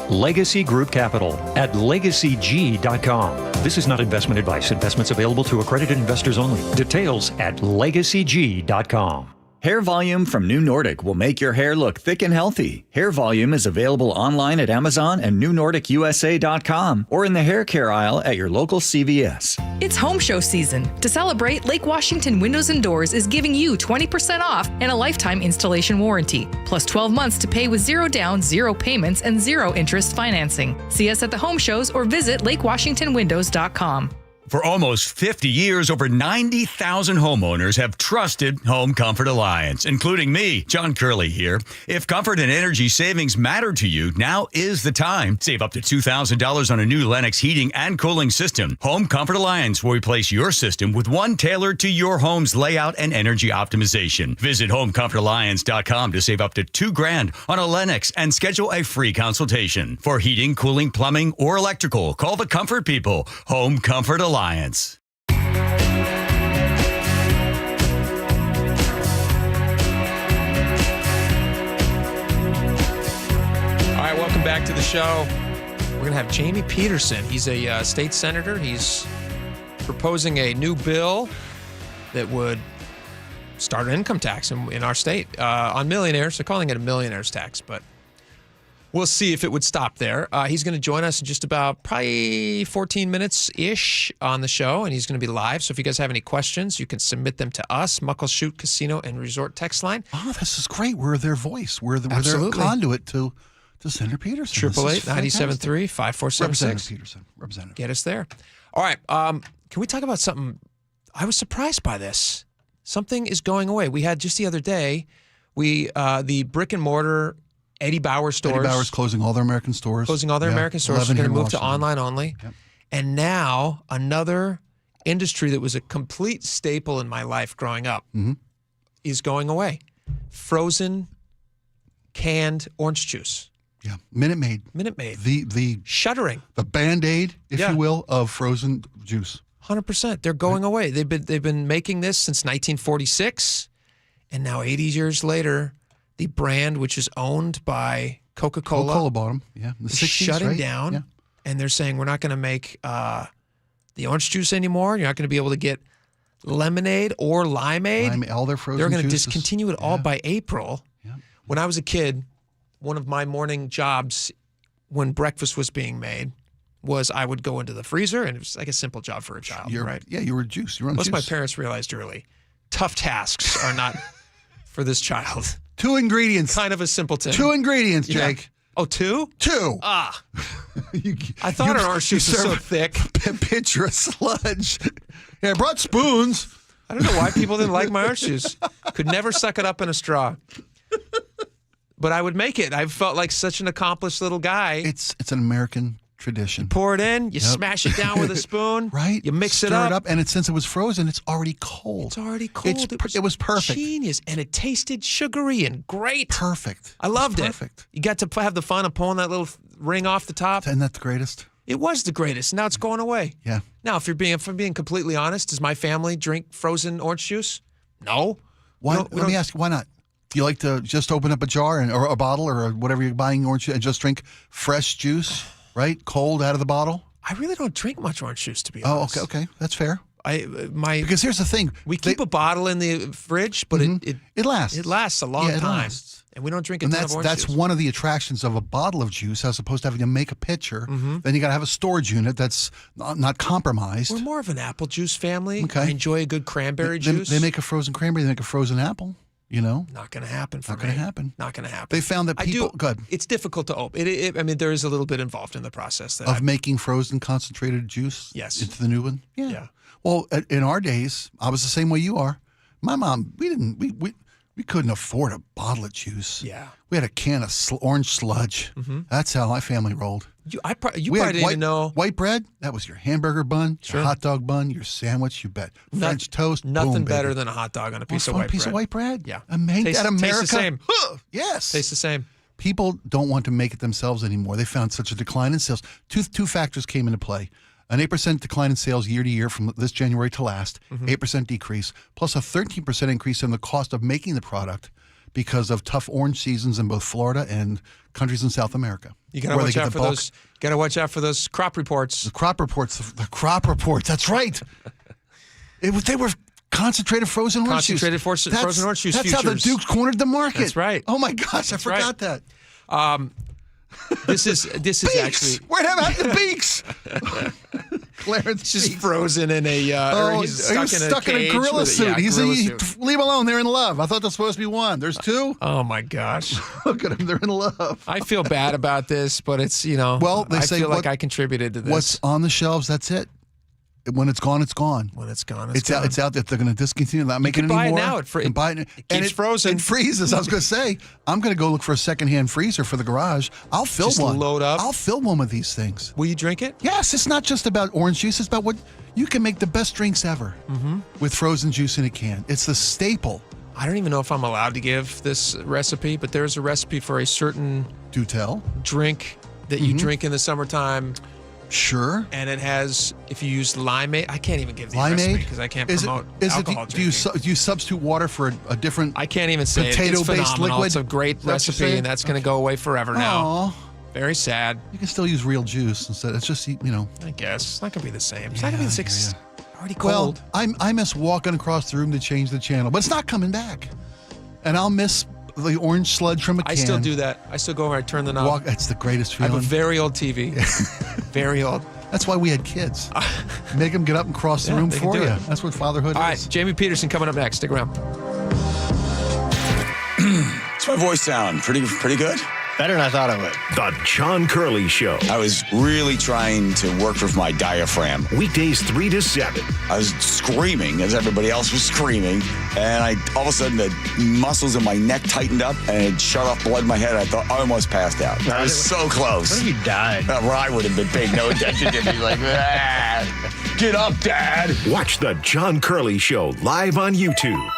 Legacy Group Capital at legacyg.com. This is not investment advice. Investments available to accredited investors only. Details at legacyg.com. Hair Volume from New Nordic will make your hair look thick and healthy. Hair Volume is available online at Amazon and newnordicusa.com or in the hair care aisle at your local CVS. It's home show season. To celebrate, Lake Washington Windows and Doors is giving you 20% off and a lifetime installation warranty, plus 12 months to pay with 0 down, 0 payments, and 0 interest financing. See us at the home shows or visit lakewashingtonwindows.com. For almost 50 years, over 90,000 homeowners have trusted Home Comfort Alliance, including me, John Curley here. If comfort and energy savings matter to you, now is the time. Save up to $2,000 on a new Lennox heating and cooling system. Home Comfort Alliance will replace your system with one tailored to your home's layout and energy optimization. Visit homecomfortalliance.com to save up to $2,000 on a Lennox and schedule a free consultation. For heating, cooling, plumbing, or electrical, call the Comfort People. Home Comfort Alliance. All right, welcome back to the show. We're going to have Jamie Peterson. He's a state senator. He's proposing a new bill that would start an income tax in our state on millionaires. They're calling it a millionaire's tax, but we'll see if it would stop there. He's going to join us in just about probably 14 minutes-ish on the show, and he's going to be live. So if you guys have any questions, you can submit them to us, Muckleshoot Casino and Resort text line. Oh, this is great. We're their voice. We're their conduit to Senator Peterson. 888-973-5476. Representative Peterson. Representative. Get us there. All right. Can we talk about something? I was surprised by this. Something is going away. We had just the other day, the brick and mortar Eddie Bauer stores. Eddie Bauer's closing all their American stores. American stores. They're going to move to online only. Yep. And now another industry that was a complete staple in my life growing up is going away. Frozen canned orange juice. Yeah, Minute Maid. The shuttering. The Band-Aid, if you will, of frozen juice. 100%. They're going away. They've been making this since 1946, and now 80 years later, the brand, which is owned by Coca-Cola. Coca-Cola bought them, in the 60s, shutting down, and they're saying we're not going to make the orange juice anymore. You're not going to be able to get lemonade or limeade. All their frozen They're going to juices. discontinue it all by April. Yeah. When I was a kid, one of my morning jobs when breakfast was being made was I would go into the freezer, and it was like a simple job for a child, right? Yeah, you were juice. You were on Most juice. of my parents realized early, tough tasks are not for this child. 2 ingredients. Kind of a simpleton. 2 ingredients, Jake. Yeah. Oh, 2? 2. Ah. I thought an orange juice was so thick. Picture of sludge. Yeah, I brought spoons. I don't know why people didn't like my orange juice. Could never suck it up in a straw. But I would make it. I felt like such an accomplished little guy. It's an American tradition. Pour it in, you smash it down with a spoon, right? You mix Stir it up. And since it was frozen, it's already cold. It's already cold. It was perfect. Genius, and it tasted sugary and great. Perfect. I loved it. Perfect. You got to have the fun of pulling that little ring off the top. Isn't that the greatest? It was the greatest. Now it's going away. Yeah. Now, if I'm being completely honest, does my family drink frozen orange juice? No. Let me ask you, why not? You like to just open up a jar or a bottle or whatever you're buying orange juice and just drink fresh juice, right? Cold out of the bottle? I really don't drink much orange juice, to be honest. Oh, okay. That's fair. Because here's the thing. We keep a bottle in the fridge, but it lasts. It lasts a long time. Lasts. And we don't drink a And ton of orange that's juice. one of the attractions of a bottle of juice, as opposed to having to make a pitcher. Then you got to have a storage unit that's not compromised. We're more of an apple juice family. Okay. I enjoy a good cranberry They- juice. They make a frozen cranberry. They make a frozen apple. Not going to happen for me. Not going to happen. Not going to happen. They found that people good It's difficult to open. I mean, there is a little bit involved in the process of making frozen concentrated juice. Yes. Into the new one. Yeah. Well, in our days, I was the same way you are. My mom, we couldn't afford a bottle of juice. Yeah. We had a can of orange sludge. That's how my family rolled. You probably We had didn't even know. White bread, that was your hamburger bun, Sure. your hot dog bun, your sandwich, you bet. French toast, Nothing boom, better baby. than a hot dog on a piece Well, of fun white piece bread. of white bread. Yeah. Made Tastes- that America. tastes the same. Yes. Tastes the same. People don't want to make it themselves anymore. They found such a decline in sales. Two factors came into play. An 8% decline in sales year to year from this January to last, 8% decrease, plus a 13% increase in the cost of making the product because of tough orange seasons in both Florida and countries in South America. You got to watch out for those. Got to watch out for those crop reports. The crop reports. The crop reports. That's right. They were concentrated frozen orange juice. Concentrated frozen orange juice That's how the futures. Dukes cornered the market. That's right. Oh my gosh, I forgot that. This is actually Where'd have the beaks? Clarence just Beaks. frozen in a. Or he's stuck in a cage gorilla with suit. Yeah, He's gorilla he- suit. leave him alone. They're in love. I thought there's supposed to be one. There's two. Oh my gosh! Look at them. They're in love. I feel bad about this, but it's Well, they I say feel like what- I contributed to this. What's on the shelves? That's it. When it's gone, it's gone. When it's gone, It's out. It's out there. They're going to discontinue. Not making can it buy it anymore. now. You can buy it. keeps frozen. It freezes. I was going to say, I'm going to go look for a secondhand freezer for the garage. I'll fill Just one. load up. I'll fill one of these things. Will you drink it? Yes. It's not just about orange juice. It's about what you can make the best drinks ever with frozen juice in a can. It's the staple. I don't even know if I'm allowed to give this recipe, but there's a recipe for a certain Do tell. drink that you drink in the summertime. Sure. And it has, if you use limeade, I can't even give the Limeade? recipe because I can't promote alcohol do you substitute water for a different I can't even say it. It's potato-based phenomenal. liquid? It's a great Is that what you're recipe, saying? and that's going to go away forever now. Aw. Very sad. You can still use real juice instead. It's just, I guess. It's not going to be the same. It's not going to be the same. It's already cold. Well, I miss walking across the room to change the channel, but it's not coming back. And I'll miss the orange sludge from a can. I still do that. I still go over and I turn the knob. That's the greatest I have feeling. a very old TV. Very old. That's why we had kids. Make them get up and cross the Yeah, room they can for do you. it. That's what fatherhood All is. right, Jamie Peterson coming up next. Stick around. Does my voice sound pretty good? Better than I thought it would. The John Curley Show. I was really trying to work with my diaphragm. Weekdays 3 to 7. I was screaming as everybody else was screaming, and all of a sudden the muscles in my neck tightened up and it shut off blood in my head. I thought I almost passed out. I was so close. What if you died? Well, I would have been paying no attention to me, like, get up, Dad. Watch The John Curley Show live on YouTube.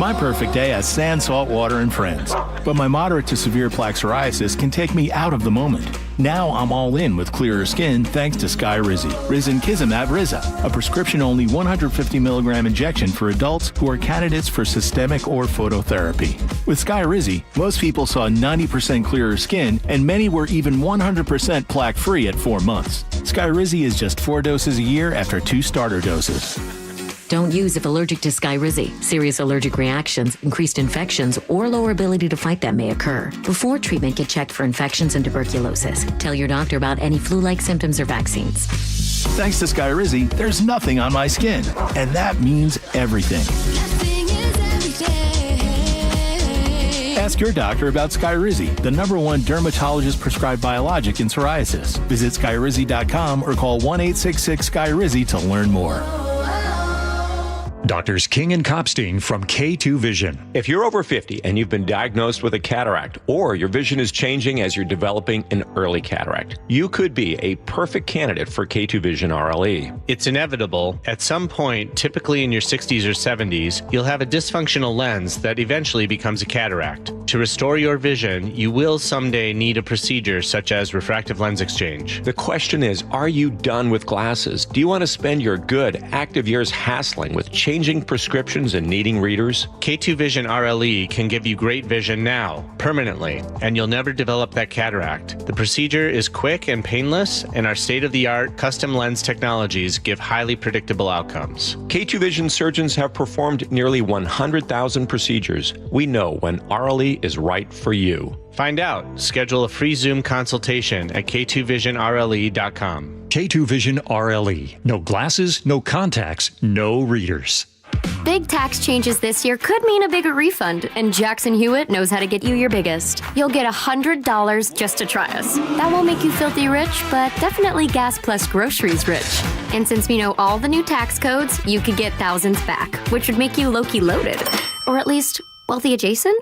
My perfect day has sand, salt water, and friends. But my moderate to severe plaque psoriasis can take me out of the moment. Now I'm all in with clearer skin thanks to Skyrizi. Risankizumab Riza, a prescription-only 150 milligram injection for adults who are candidates for systemic or phototherapy. With Skyrizi, most people saw 90% clearer skin, and many were even 100% plaque-free at 4 months. Skyrizi is just 4 doses a year after 2 starter doses. Don't use if allergic to Skyrizi. Serious allergic reactions, increased infections, or lower ability to fight them may occur. Before treatment, get checked for infections and tuberculosis. Tell your doctor about any flu-like symptoms or vaccines. Thanks to Skyrizi, there's nothing on my skin, and that means everything. Ask your doctor about Skyrizi, the #1 dermatologist-prescribed biologic in psoriasis. Visit Skyrizi.com or call 1-866-SKYRIZI to learn more. Doctors King and Kopstein from K2 Vision. If you're over 50 and you've been diagnosed with a cataract, or your vision is changing as you're developing an early cataract, you could be a perfect candidate for K2 Vision RLE. It's inevitable. At some point, typically in your 60s or 70s, you'll have a dysfunctional lens that eventually becomes a cataract. To restore your vision, you will someday need a procedure such as refractive lens exchange. The question is, are you done with glasses? Do you want to spend your good, active years hassling with changing changing prescriptions and needing readers? K2 Vision RLE can give you great vision now, permanently, and you'll never develop that cataract. The procedure is quick and painless, and our state-of-the-art custom lens technologies give highly predictable outcomes. K2 Vision surgeons have performed nearly 100,000 procedures. We know when RLE is right for you. Find out. Schedule a free Zoom consultation at k2visionrle.com. K2 Vision RLE. No glasses, no contacts, no readers. Big tax changes this year could mean a bigger refund, and Jackson Hewitt knows how to get you your biggest. You'll get $100 just to try us. That won't make you filthy rich, but definitely gas plus groceries rich. And since we know all the new tax codes, you could get thousands back, which would make you low-key loaded. Or at least wealthy adjacent?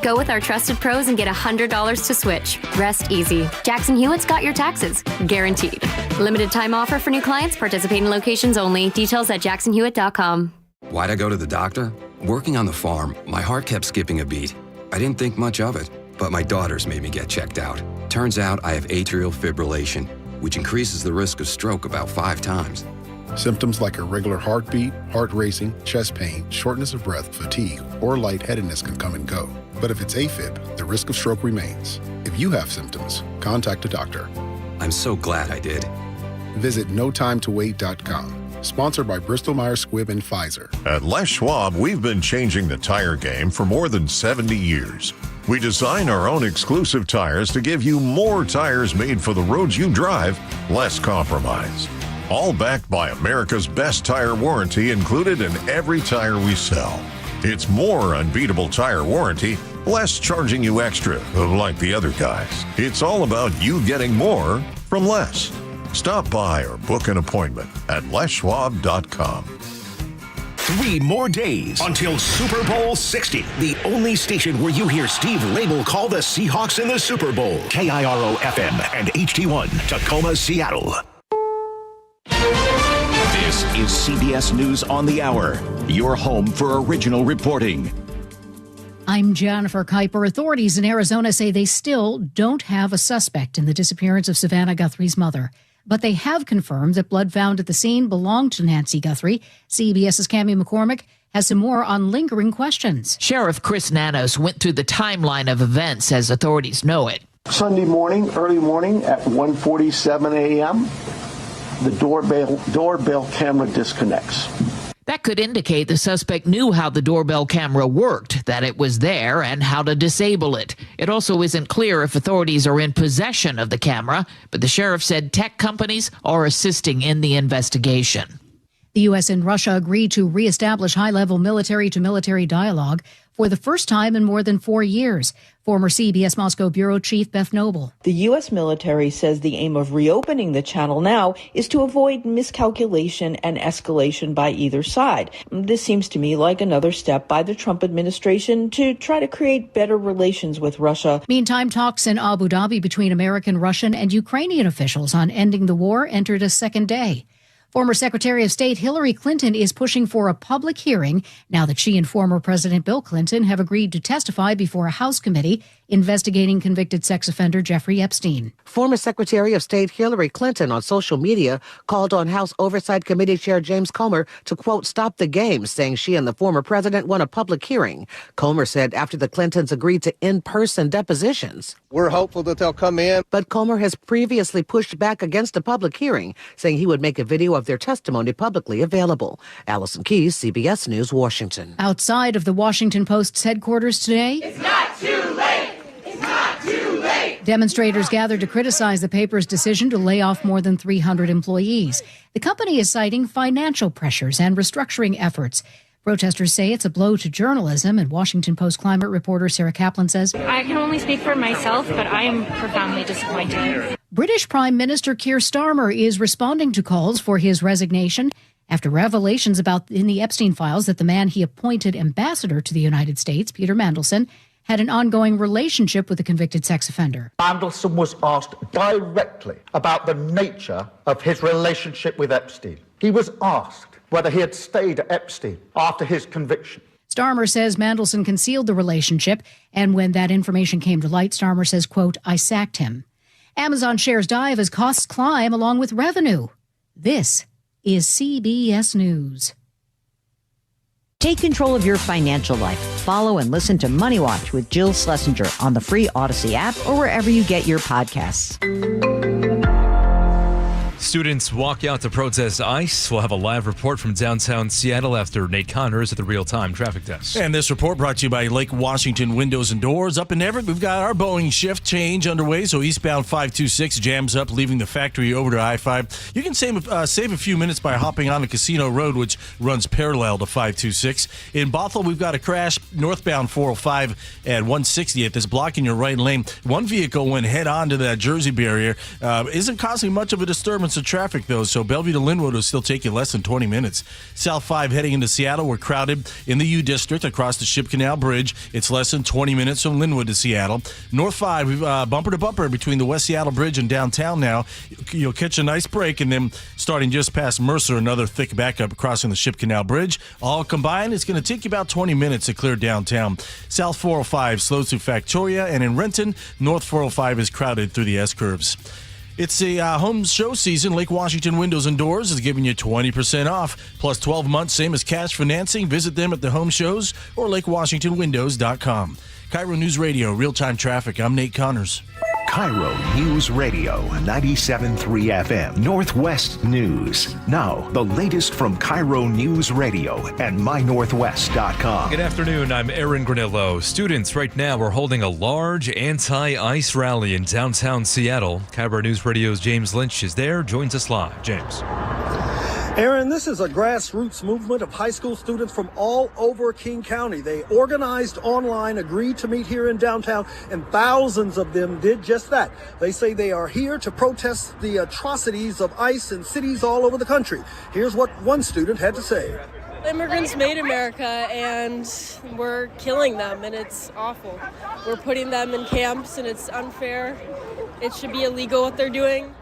Go with our trusted pros and get $100 to switch. Rest easy. Jackson Hewitt's got your taxes. Guaranteed. Limited time offer for new clients. Participating locations only. Details at jacksonhewitt.com. Why'd I go to the doctor? Working on the farm, my heart kept skipping a beat. I didn't think much of it, but my daughters made me get checked out. Turns out I have atrial fibrillation, which increases the risk of stroke about 5 times. Symptoms like irregular heartbeat, heart racing, chest pain, shortness of breath, fatigue, or lightheadedness can come and go. But if it's AFib, the risk of stroke remains. If you have symptoms, contact a doctor. I'm so glad I did. Visit notimetowait.com. Sponsored by Bristol-Myers Squibb and Pfizer. At Les Schwab, we've been changing the tire game for more than 70 years. We design our own exclusive tires to give you more tires made for the roads you drive, less compromise. All backed by America's best tire warranty included in every tire we sell. It's more unbeatable tire warranty, less charging you extra, like the other guys. It's all about you getting more from less. Stop by or book an appointment at leschwab.com. 3 more days until Super Bowl 60. The only station where you hear Steve Label call the Seahawks in the Super Bowl. KIRO FM and HD1, Tacoma, Seattle. This is CBS News on the Hour, your home for original reporting. I'm Jennifer Kuiper. Authorities in Arizona say they still don't have a suspect in the disappearance of Savannah Guthrie's mother. But they have confirmed that blood found at the scene belonged to Nancy Guthrie. CBS's Cammie McCormick has some more on lingering questions. Sheriff Chris Nanos went through the timeline of events as authorities know it. Sunday morning, early morning at 1:47 a.m., the doorbell camera disconnects. That could indicate the suspect knew how the doorbell camera worked, that it was there, and how to disable it. It also isn't clear if authorities are in possession of the camera, but the sheriff said tech companies are assisting in the investigation. The U.S. and Russia agreed to reestablish high-level military-to-military dialogue for the first time in more than 4 years. Former CBS Moscow Bureau Chief Beth Noble. The U.S. military says the aim of reopening the channel now is to avoid miscalculation and escalation by either side. This seems to me like another step by the Trump administration to try to create better relations with Russia. Meantime, talks in Abu Dhabi between American, Russian, and Ukrainian officials on ending the war entered a second day. Former Secretary of State Hillary Clinton is pushing for a public hearing now that she and former President Bill Clinton have agreed to testify before a House committee investigating convicted sex offender Jeffrey Epstein. Former Secretary of State Hillary Clinton on social media called on House Oversight Committee Chair James Comer to, quote, stop the game, saying she and the former president want a public hearing. Comer said after the Clintons agreed to in-person depositions. We're hopeful that they'll come in. But Comer has previously pushed back against a public hearing, saying he would make a video of their testimony publicly available. Allison Keyes, CBS News, Washington. Outside of the Washington Post's headquarters today, it's not too late. It's not too late. Demonstrators gathered to criticize the paper's decision to lay off more than 300 employees. The company is citing financial pressures and restructuring efforts. Protesters say it's a blow to journalism, and Washington Post climate reporter Sarah Kaplan says, I can only speak for myself, but I am profoundly disappointed. British Prime Minister Keir Starmer is responding to calls for his resignation after revelations in the Epstein files that the man he appointed ambassador to the United States, Peter Mandelson, had an ongoing relationship with a convicted sex offender. Mandelson was asked directly about the nature of his relationship with Epstein. He was asked whether he had stayed at Epstein after his conviction. Starmer says Mandelson concealed the relationship, and when that information came to light, Starmer says, quote, I sacked him. Amazon shares dive as costs climb along with revenue. This is CBS News. Take control of your financial life. Follow and listen to Money Watch with Jill Schlesinger on the free Odyssey app or wherever you get your podcasts. Students walk out to protest ICE. We'll have a live report from downtown Seattle after Nate Connors at the real-time traffic desk. And this report brought to you by Lake Washington Windows and Doors. Up in Everett, we've got our Boeing shift change underway, so eastbound 526 jams up, leaving the factory over to I-5. You can save a few minutes by hopping on the Casino Road, which runs parallel to 526. In Bothell, we've got a crash northbound 405 at 160th that's blocking your right lane. One vehicle went head-on to that Jersey barrier. Isn't causing much of a disturbance of traffic, though, so Bellevue to Linwood will still take you less than 20 minutes. South 5 heading into Seattle, we're crowded in the U District across the Ship Canal Bridge. It's less than 20 minutes from Linwood to Seattle. North 5, we've bumper to bumper between the West Seattle Bridge and downtown now. You'll catch a nice break, and then starting just past Mercer, another thick backup crossing the Ship Canal Bridge. All combined, it's going to take you about 20 minutes to clear downtown. South 405 slows through Factoria, and in Renton, North 405 is crowded through the S-curves. It's a home show season. Lake Washington Windows and Doors is giving you 20% off, plus 12 months, same as cash financing. Visit them at the home shows or lakewashingtonwindows.com. KIRO News Radio, real-time traffic. I'm Nate Connors. KIRO News Radio, 97.3 FM, Northwest News. Now, the latest from KIRO News Radio and mynorthwest.com. Good afternoon, I'm Aaron Granillo. Students right now are holding a large anti-ICE rally in downtown Seattle. KIRO News Radio's James Lynch is there, joins us live. James. Aaron, this is a grassroots movement of high school students from all over King County. They organized online, agreed to meet here in downtown, and thousands of them did just that. They say they are here to protest the atrocities of ICE in cities all over the country. Here's what one student had to say. Immigrants made America, and we're killing them, and it's awful. We're putting them in camps, and it's unfair. It should be illegal what they're doing.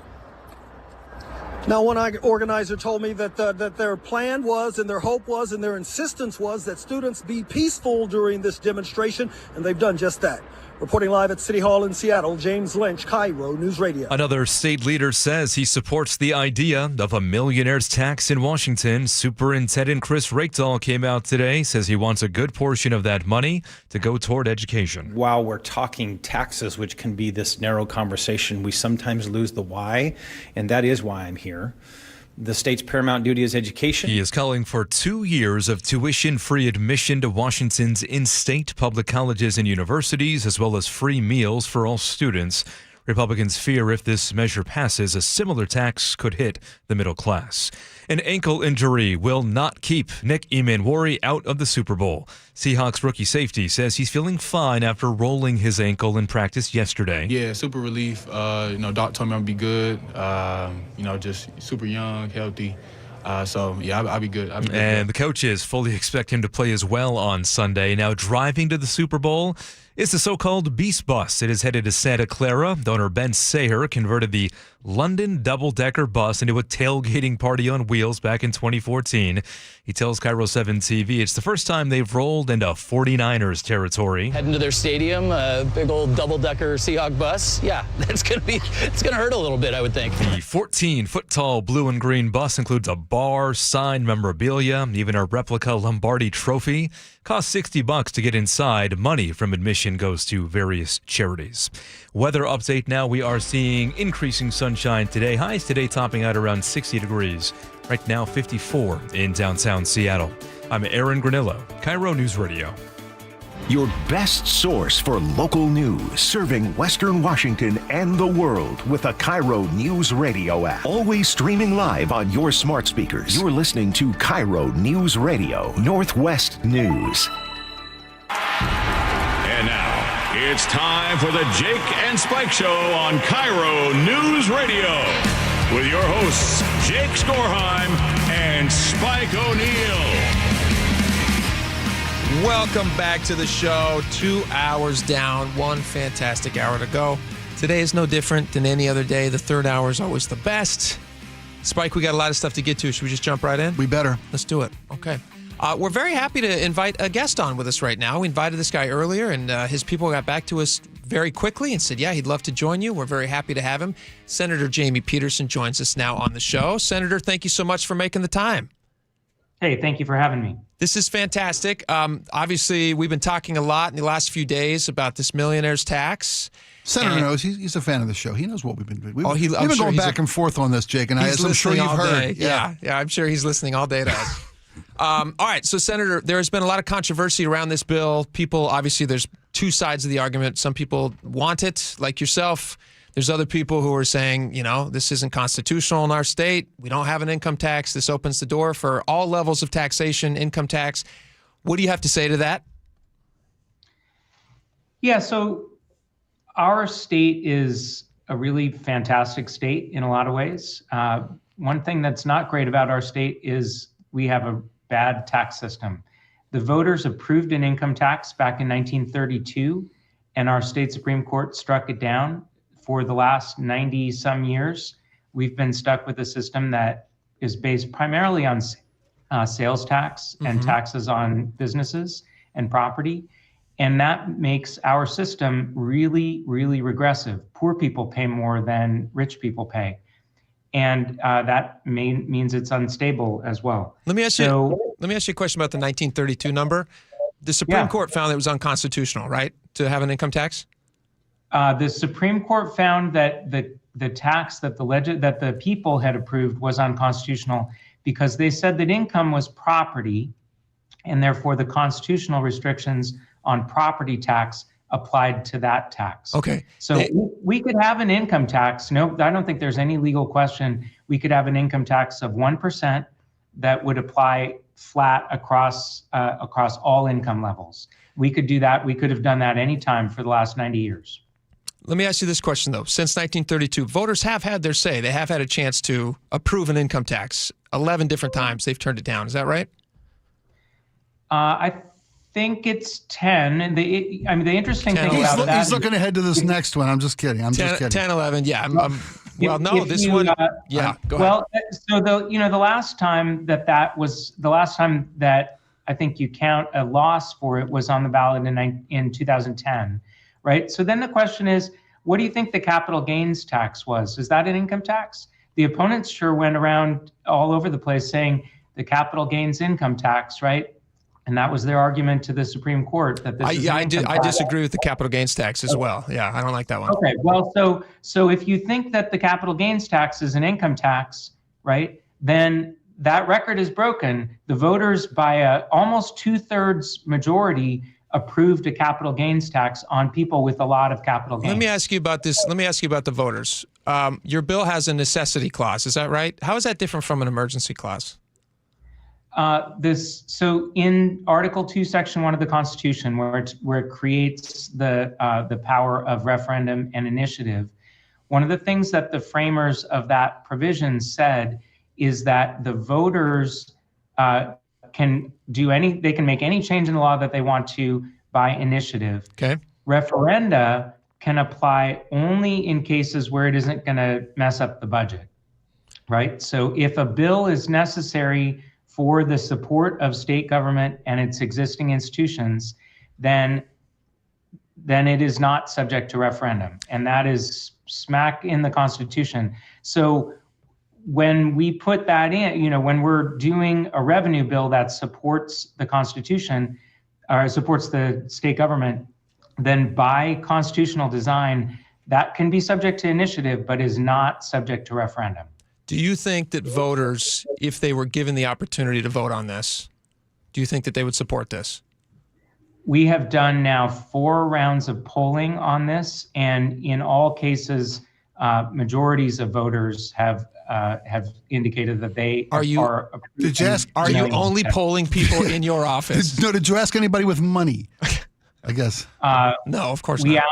Now, one organizer told me that their plan was, and their hope was, and their insistence was that students be peaceful during this demonstration, and they've done just that. Reporting live at City Hall in Seattle, James Lynch, KIRO News Radio. Another state leader says he supports the idea of a millionaire's tax in Washington. Superintendent Chris Rakedahl came out today, says he wants a good portion of that money to go toward education. While we're talking taxes, which can be this narrow conversation, we sometimes lose the why, and that is why I'm here. The state's paramount duty is education. He is calling for 2 years of tuition-free admission to Washington's in-state public colleges and universities, as well as free meals for all students. Republicans fear if this measure passes, a similar tax could hit the middle class. An ankle injury will not keep Nick Emanwori out of the Super Bowl. Seahawks rookie safety says he's feeling fine after rolling his ankle in practice yesterday. Yeah, super relief. Doc told me I'm going to be good. Just super young, healthy. I'll be good. And the coaches fully expect him to play as well on Sunday. Now driving to the Super Bowl is the so-called Beast Bus. It is headed to Santa Clara. Owner Ben Saher converted the London double-decker bus into a tailgating party on wheels back in 2014. He tells KIRO 7 TV it's the first time they've rolled into 49ers territory. Heading to their stadium, a big old double-decker Seahawk bus. Yeah, it's going to hurt a little bit, I would think. The 14-foot-tall blue and green bus includes a bar, signed memorabilia, even a replica Lombardi trophy. Costs $60 to get inside. Money from admission goes to various charities. Weather update now. We are seeing increasing sunshine today. Highs today topping out around 60 degrees. Right now, 54 in downtown Seattle. I'm Aaron Granillo, KIRO News Radio. Your best source for local news, serving Western Washington and the world with a KIRO News Radio app. Always streaming live on your smart speakers. You're listening to KIRO News Radio, Northwest News. And now, it's time for the Jake and Spike Show on KIRO News Radio. With your hosts, Jake Skorheim and Spike O'Neill. Welcome back to the show. 2 hours down, one fantastic hour to go. Today is no different than any other day. The third hour is always the best. Spike, we got a lot of stuff to get to. Should we just jump right in? We better. Let's do it. Okay. We're very happy to invite a guest on with us right now. We invited this guy earlier, and his people got back to us very quickly and said, yeah, he'd love to join you. We're very happy to have him. Senator Jamie Peterson joins us now on the show. Senator, thank you so much for making the time. Hey, thank you for having me. This is fantastic. Obviously, we've been talking a lot in the last few days about this millionaire's tax. Senator knows. He's a fan of the show. He knows what we've been doing. We've been sure going back and forth on this, Jake, and I'm sure you've heard. Yeah, I'm sure he's listening all day to us. All right, so Senator, there has been a lot of controversy around this bill. People, obviously, there's two sides of the argument. Some people want it, like yourself. There's other people who are saying, this isn't constitutional in our state. We don't have an income tax. This opens the door for all levels of taxation, income tax. What do you have to say to that? Yeah, so our state is a really fantastic state in a lot of ways. One thing that's not great about our state is we have a bad tax system. The voters approved an income tax back in 1932, and our state Supreme Court struck it down. For the last 90 some years, we've been stuck with a system that is based primarily on sales tax and taxes on businesses and property. And that makes our system really, really regressive. Poor people pay more than rich people pay. And that means it's unstable as well. Let me ask you a question about the 1932 number. The Supreme Court found it was unconstitutional, right, to have an income tax? The Supreme Court found that the tax that the people had approved was unconstitutional because they said that income was property, and therefore the constitutional restrictions on property tax applied to that tax. Okay. So we could have an income tax. No, I don't think there's any legal question. We could have an income tax of 1% that would apply flat across all income levels. We could do that. We could have done that any time for the last 90 years. Let me ask you this question, though. Since 1932, voters have had their say. They have had a chance to approve an income tax. 11 different times they've turned it down. Is that right? I think it's 10. And the interesting thing about that... He's looking ahead to this next one. I'm just kidding. 10, 11, yeah. Go ahead. Well, so the last time that I think you count a loss for it was on the ballot in 2010. Right. So then the question is, what do you think the capital gains tax was? Is that an income tax? The opponents sure went around all over the place saying the capital gains income tax, right? And that was their argument to the Supreme Court that this is I disagree with the capital gains tax as well. Yeah, I don't like that one. Okay. Well, so if you think that the capital gains tax is an income tax, right, then that record is broken. The voters by a almost 2/3 majority approved a capital gains tax on people with a lot of capital gains. Let me ask you about this. Let me ask you about the voters. Your bill has a necessity clause. Is that right? How is that different from an emergency clause? So in Article 2, Section 1 of the Constitution, where it creates the power of referendum and initiative, one of the things that the framers of that provision said is that the voters can make any change in the law that they want to by initiative. Okay. Referenda can apply only in cases where it isn't going to mess up the budget, right? So if a bill is necessary for the support of state government and its existing institutions, then it is not subject to referendum. And that is smack in the Constitution. So when we put that in, when we're doing a revenue bill that supports the Constitution or supports the state government, then by constitutional design, that can be subject to initiative, but is not subject to referendum. Do you think that voters, if they were given the opportunity to vote on this, do you think that they would support this? We have done now 4 rounds of polling on this, and in all cases, majorities of voters have indicated that they are. Did you ask? Are you only polling people in your office? Did you ask anybody with money? I guess. No, of course not.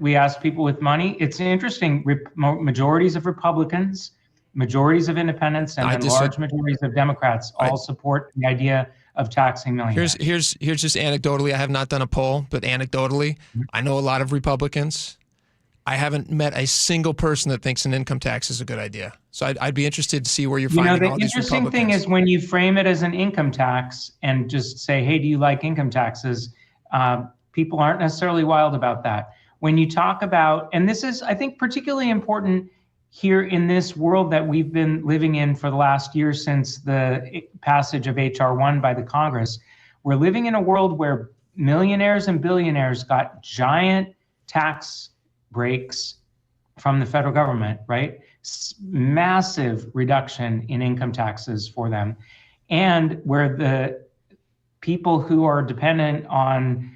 We ask people with money. It's interesting. Majorities of Republicans, majorities of independents, and large majorities of Democrats all support the idea of taxing millionaires. Here's just anecdotally. I have not done a poll, but anecdotally, I know a lot of Republicans. I haven't met a single person that thinks an income tax is a good idea. So I'd be interested to see where you're finding all these Republicans. The interesting thing is when you frame it as an income tax and just say, hey, do you like income taxes? People aren't necessarily wild about that. When you talk about, and this is, I think, particularly important here in this world that we've been living in for the last year since the passage of H.R. 1 by the Congress, we're living in a world where millionaires and billionaires got giant tax breaks from the federal government, right? Massive reduction in income taxes for them. And where the people who are dependent on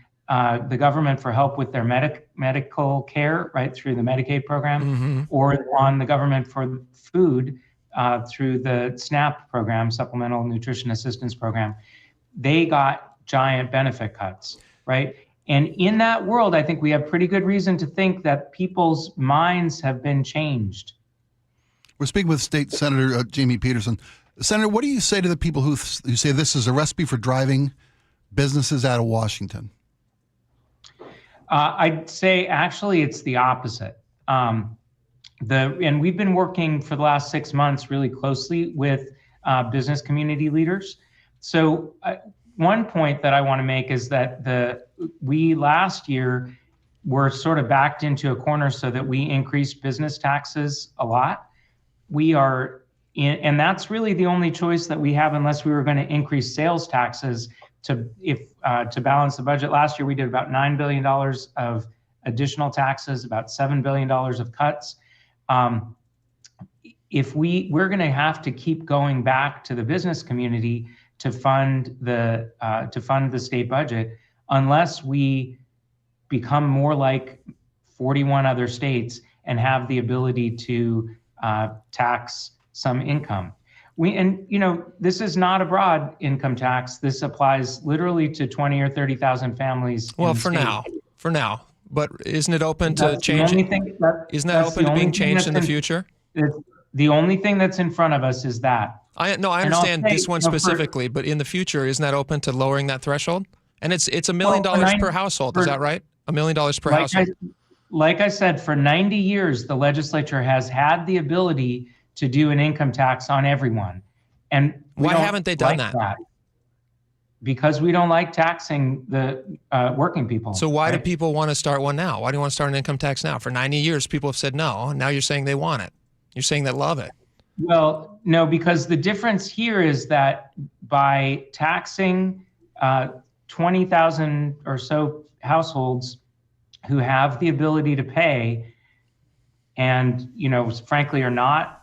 the government for help with their medical care, right, through the Medicaid program, or on the government for food through the SNAP program, Supplemental Nutrition Assistance Program, they got giant benefit cuts, right? And in that world, I think we have pretty good reason to think that people's minds have been changed. We're speaking with State Senator Jamie Peterson. Senator, what do you say to the people who say this is a recipe for driving businesses out of Washington? I'd say actually it's the opposite. And we've been working for the last 6 months really closely with business community leaders. So one point that I want to make is that we last year were sort of backed into a corner so that we increased business taxes a lot. And that's really the only choice that we have unless we were going to increase sales taxes to balance the budget. Last year, we did about $9 billion of additional taxes, about $7 billion of cuts. If we're going to have to keep going back to the business community to fund the state budget, unless we become more like 41 other states and have the ability to tax some income. This is not a broad income tax. This applies literally to 20 or 30,000 families. Well, for now. But isn't it open to changing? Isn't that open to being changed in the future? The only thing that's in front of us is that. I understand this one specifically, but in the future, isn't that open to lowering that threshold? And it's $1 million per household. Is that right? $1 million per household. Like I said, for 90 years, the legislature has had the ability to do an income tax on everyone. And why haven't they done that? Because we don't like taxing the working people. So why do people want to start one now? Why do you want to start an income tax now? For 90 years, people have said no, and now you're saying they want it. You're saying they love it. Well, no, because the difference here is that by taxing 20,000 or so households who have the ability to pay and, frankly, are not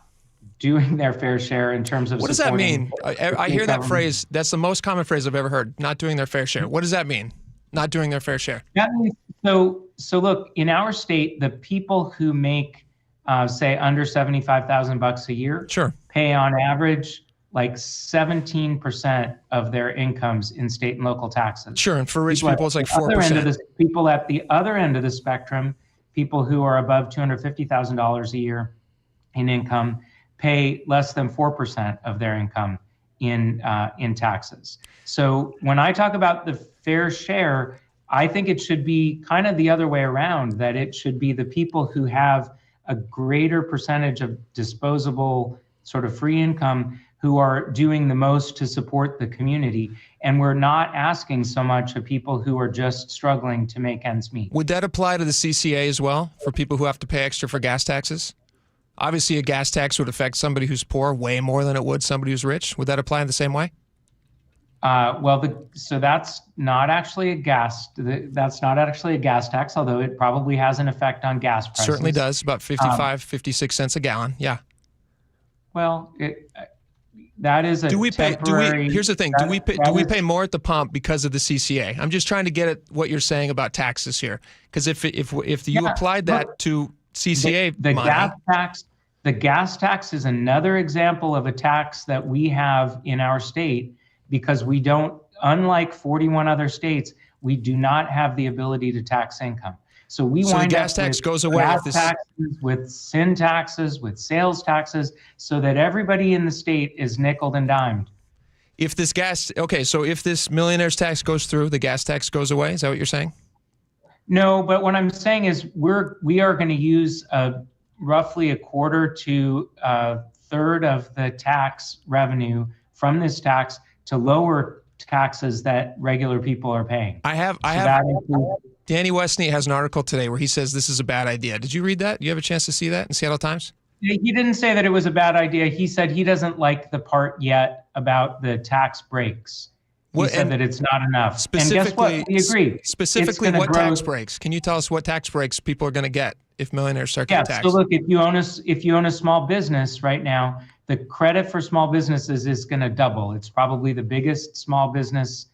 doing their fair share in terms of what does that mean? I hear that phrase. That's the most common phrase I've ever heard. Not doing their fair share. What does that mean? Not doing their fair share. So look, in our state, the people who make say under $75,000 a year, pay on average like 17% of their incomes in state and local taxes. Sure, and for rich people, it's like 4%. People at the other end of the spectrum, people who are above $250,000 a year in income, pay less than 4% of their income in taxes. So when I talk about the fair share, I think it should be kind of the other way around, that it should be the people who have a greater percentage of disposable sort of free income who are doing the most to support the community. And we're not asking so much of people who are just struggling to make ends meet. Would that apply to the CCA as well, for people who have to pay extra for gas taxes? Obviously, a gas tax would affect somebody who's poor way more than it would somebody who's rich. Would that apply in the same way? So that's not actually a gas. That's not actually a gas tax, although it probably has an effect on gas prices. Certainly does. About 56 cents a gallon. Yeah. Well, that is a temporary. Here's the thing. Do we pay more at the pump because of the CCA? I'm just trying to get at what you're saying about taxes here, because if you applied that to CCA the gas tax is another example of a tax that we have in our state, because we don't, unlike 41 other states, we do not have the ability to tax income. So the gas tax goes away. Taxes, with sin taxes, with sales taxes, so that everybody in the state is nickeled and dimed. If this millionaire's tax goes through, the gas tax goes away. Is that what you're saying? No, but what I'm saying is we are going to use roughly a quarter to a third of the tax revenue from this tax to lower taxes that regular people are paying. Danny Westney has an article today where he says this is a bad idea. Did you read that? Do you have a chance to see that in Seattle Times? He didn't say that it was a bad idea. He said he doesn't like the part yet about the tax breaks. He said that it's not enough. And guess what? We agree. Specifically, what tax breaks? Can you tell us what tax breaks people are going to get if millionaires start getting taxed? So look, if you own a small business right now, the credit for small businesses is going to double. It's probably the biggest small business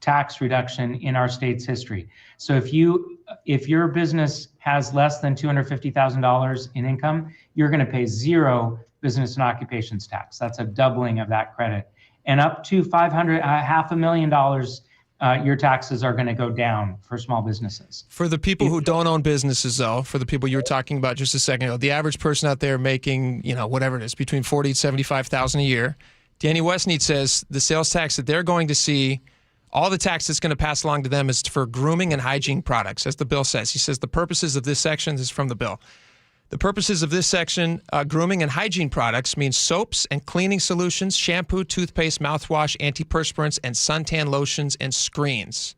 tax reduction in our state's history. So if your business has less than $250,000 in income, you're going to pay zero business and occupations tax. That's a doubling of that credit. And up to $500,000, your taxes are going to go down for small businesses. For the people who don't own businesses, though, for the people you were talking about just a second ago, the average person out there making, whatever it is, between $40,000 and $75,000 a year, Danny Westneat says the sales tax that they're going to see, all the tax that's going to pass along to them is for grooming and hygiene products, as the bill says. He says the purposes of this section, this is from the bill. The purposes of this section, grooming and hygiene products, means soaps and cleaning solutions, shampoo, toothpaste, mouthwash, antiperspirants, and suntan lotions and screens.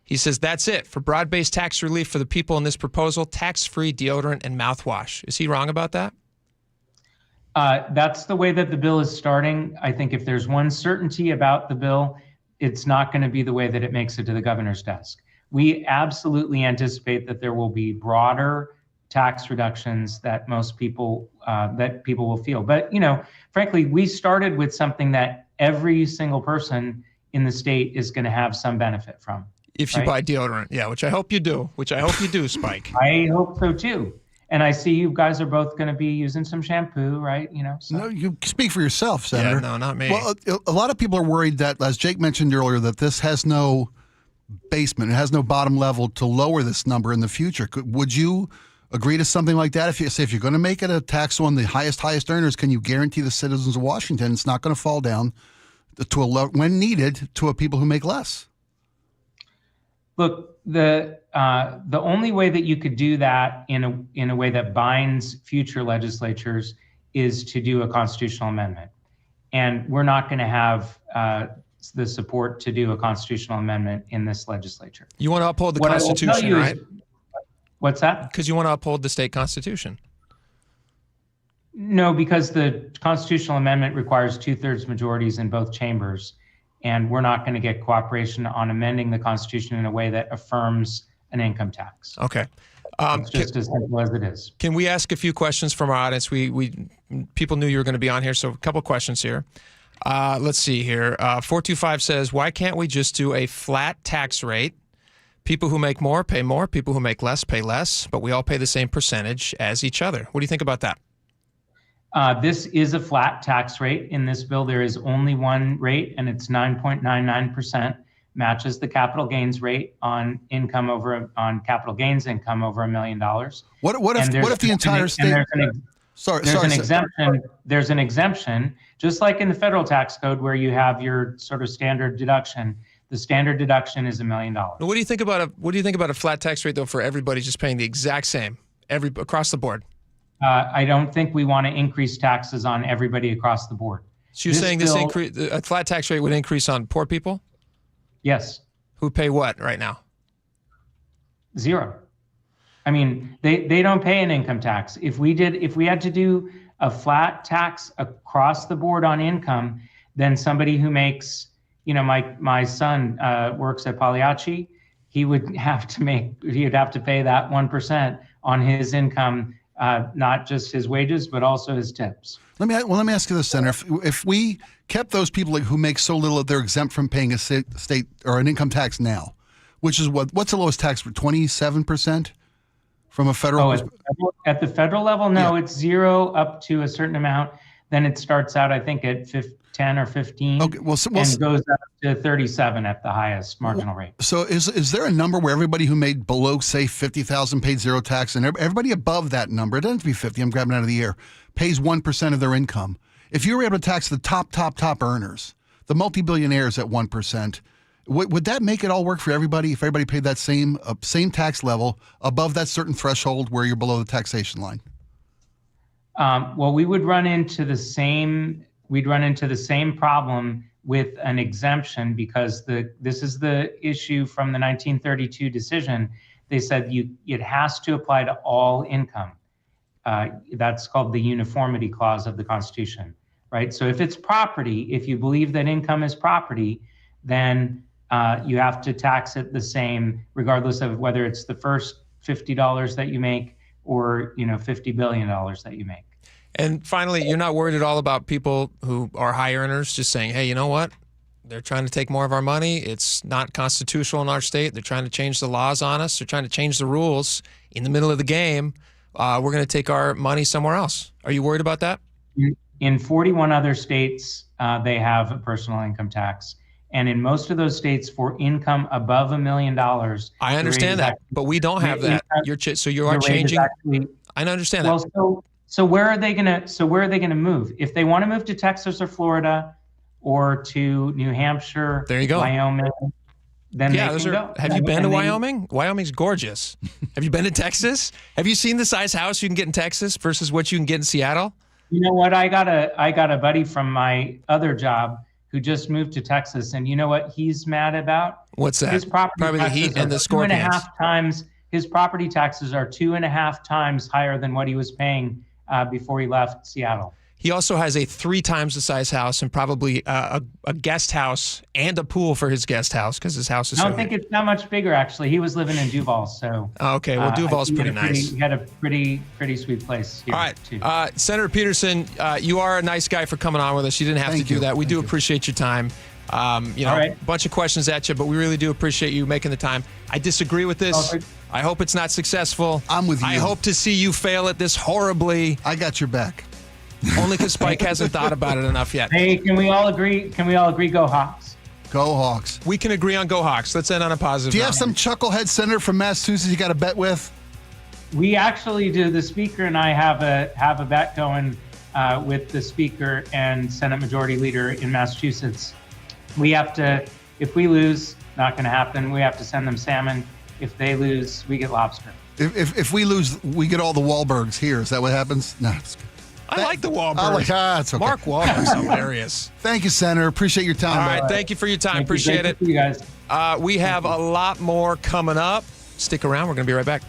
He says that's it. For broad-based tax relief for the people in this proposal, tax-free deodorant and mouthwash. Is he wrong about that? That's the way that the bill is starting. I think if there's one certainty about the bill, it's not going to be the way that it makes it to the governor's desk. We absolutely anticipate that there will be broader tax reductions that most people will feel. But frankly, we started with something that every single person in the state is going to have some benefit from. If you buy deodorant, yeah, which I hope you do. Spike. I hope so too. And I see you guys are both going to be using some shampoo, right? So. No, you speak for yourself, Senator. Yeah, no, not me. Well, a lot of people are worried that, as Jake mentioned earlier, that this has no basement, it has no bottom level to lower this number in the future. Would you agree to something like that? If you're going to make it a tax on the highest earners, can you guarantee the citizens of Washington it's not going to fall down to when needed to a people who make less? Look, the only way that you could do that in a way that binds future legislatures is to do a constitutional amendment, and we're not going to have the support to do a constitutional amendment in this legislature. You want to uphold the Constitution, right? What's that? Because you want to uphold the state constitution. No, because the constitutional amendment requires 2/3 majorities in both chambers, and we're not going to get cooperation on amending the Constitution in a way that affirms an income tax. Okay. It's just as simple as it is. Can we ask a few questions from our audience? People knew you were going to be on here, so a couple questions here. Let's see here. 425 says, why can't we just do a flat tax rate? People who make more pay more. People who make less pay less, but we all pay the same percentage as each other. What do you think about that? This is a flat tax rate. In this bill, there is only one rate, and it's 9.99%, matches the capital gains rate on capital gains income over $1 million. What if the entire state? There's an exemption, just like in the federal tax code where you have your sort of standard deduction. The standard deduction is $1 million. What do you think about a flat tax rate though for everybody just paying the exact same across the board? I don't think we want to increase taxes on everybody across the board. So you're saying a flat tax rate would increase on poor people? Yes. Who pay what right now? Zero. I mean, they don't pay an income tax. If we had to do a flat tax across the board on income, then somebody who makes, my son works at Pagliacci, he would have to pay that 1% on his income, not just his wages, but also his tips. Let me ask you this, Senator. If we kept those people who make so little that they're exempt from paying a state or an income tax now, which is what's the lowest tax for 27% from a federal? At the federal level, no, it's 0 up to a certain amount. Then it starts out, I think, at 10 or 15, and goes up to 37 at the highest marginal rate. So is there a number where everybody who made below, say, $50,000 paid zero tax, and everybody above that number, it doesn't have to be 50, I'm grabbing it out of the air, pays 1% of their income? If you were able to tax the top earners, the multi-billionaires at 1%, would that make it all work for everybody if everybody paid that same tax level above that certain threshold where you're below the taxation line? Well, we would run into the same problem with an exemption because this is the issue from the 1932 decision. They said it has to apply to all income. That's called the uniformity clause of the Constitution, right? So if it's property, if you believe that income is property, then you have to tax it the same, regardless of whether it's the first $50 that you make or $50 billion that you make. And finally, you're not worried at all about people who are high earners just saying, hey, you know what? They're trying to take more of our money. It's not constitutional in our state. They're trying to change the laws on us. They're trying to change the rules in the middle of the game. We're going to take our money somewhere else. Are you worried about that? In 41 other states, they have a personal income tax. And in most of those states, for income above $1 million, I understand that, but we don't have that. So you are changing. I understand that. Well, so where are they gonna move? If they want to move to Texas or Florida, or to New Hampshire, there you go, Wyoming, then they can go. Have you been to Wyoming? Wyoming's gorgeous. Have you been to Texas? Have you seen the size house you can get in Texas versus what you can get in Seattle? You know what? I got a buddy from my other job who just moved to Texas, and you know what he's mad about? What's that? His property probably the heat and the scorpions. 2.5 times. His property taxes are 2.5 times higher than what he was paying before he left Seattle. He also has a 3 times the size house and probably a guest house and a pool for his guest house because his house is. I don't think it's that much bigger actually. He was living in Duval, so. Okay, well Duval's pretty nice. He had a pretty sweet place here. All right, too. Senator Peterson, you are a nice guy for coming on with us. You didn't have to do that. We do appreciate your time. A bunch of questions at you, but we really do appreciate you making the time. I disagree with this. I hope it's not successful. I'm with you. I hope to see you fail at this horribly. I got your back. Only because Spike hasn't thought about it enough yet. Hey, can we all agree? Go Hawks? Go Hawks. We can agree on go Hawks. Let's end on a positive. Do you have some chucklehead senator from Massachusetts you got a bet with? We actually do. The speaker and I have a bet going with the speaker and Senate Majority Leader in Massachusetts. We have to, if we lose, not going to happen. We have to send them salmon. If they lose, we get lobster. If we lose, we get all the Wahlbergs here. Is that what happens? No, it's good. I like the Wahlbergs. It's okay. Mark Wahlberg's hilarious. Thank you, Senator. Appreciate your time. All right, thank you for your time. Appreciate it. You guys. We have a lot more coming up. Stick around. We're going to be right back.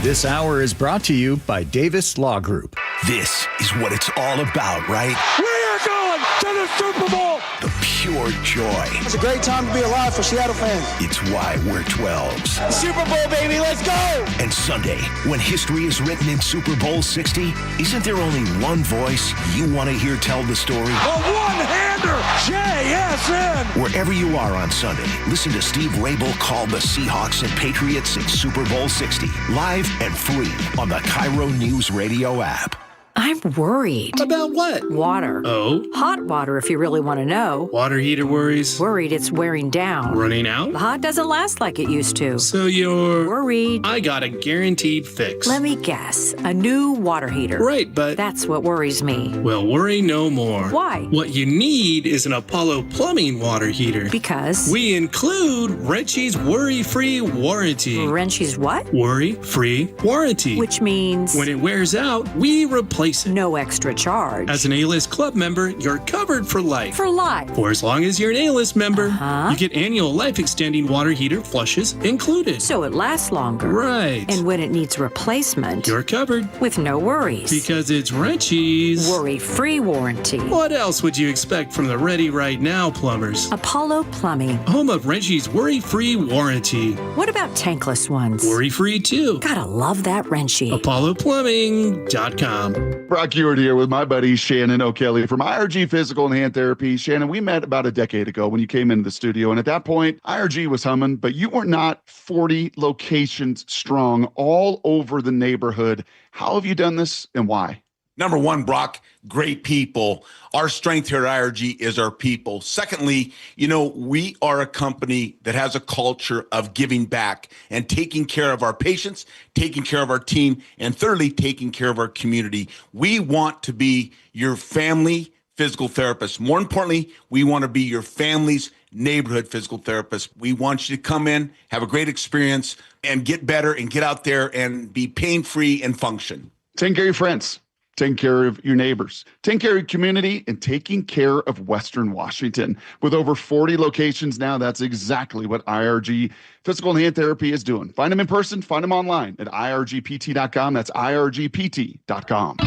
This hour is brought to you by Davis Law Group. This is what it's all about, right? We are going to the Super Bowl. The pure joy. It's a great time to be alive for Seattle fans. It's why we're 12s. Super Bowl, baby, let's go! And Sunday, when history is written in Super Bowl 60, isn't there only one voice you want to hear tell the story? The one-hander, JSN! Wherever you are on Sunday, listen to Steve Rabel call the Seahawks and Patriots in Super Bowl 60, live and free on the KIRO Newsradio app. I'm worried. About what? Water. Oh? Hot water, if you really want to know. Water heater worries? Worried it's wearing down. Running out? The hot doesn't last like it used to. So you're... worried. I got a guaranteed fix. Let me guess. A new water heater. Right, but... that's what worries me. Well, worry no more. Why? What you need is an Apollo Plumbing water heater. Because? We include Wrenchy's worry-free warranty. Wrenchy's what? Worry-free warranty. Which means? When it wears out, we replace it. No extra charge. As an A-List Club member, you're covered for life. For life. For as long as you're an A-List member, you get annual life-extending water heater flushes included. So it lasts longer. Right. And when it needs replacement, you're covered. With no worries. Because it's Wrenchy's worry-free warranty. What else would you expect from the Ready Right Now plumbers? Apollo Plumbing. Home of Wrenchy's worry-free warranty. What about tankless ones? Worry-free too. Gotta love that Wrenchy. ApolloPlumbing.com. Brock Ewart here with my buddy Shannon O'Kelly from IRG Physical and Hand Therapy. Shannon, we met about a decade ago when you came into the studio, and at that point, IRG was humming, but you were not 40 locations strong all over the neighborhood. How have you done this and why? Number one, Brock, great people. Our strength here at IRG is our people. Secondly, we are a company that has a culture of giving back and taking care of our patients, taking care of our team, and thirdly, taking care of our community. We want to be your family physical therapist. More importantly, we want to be your family's neighborhood physical therapist. We want you to come in, have a great experience, and get better and get out there and be pain-free and function. Take care of your friends. taking care of your neighbors, taking care of your community, and taking care of Western Washington. With over 40 locations now, that's exactly what IRG Physical and Hand Therapy is doing. Find them in person, find them online at irgpt.com. That's irgpt.com.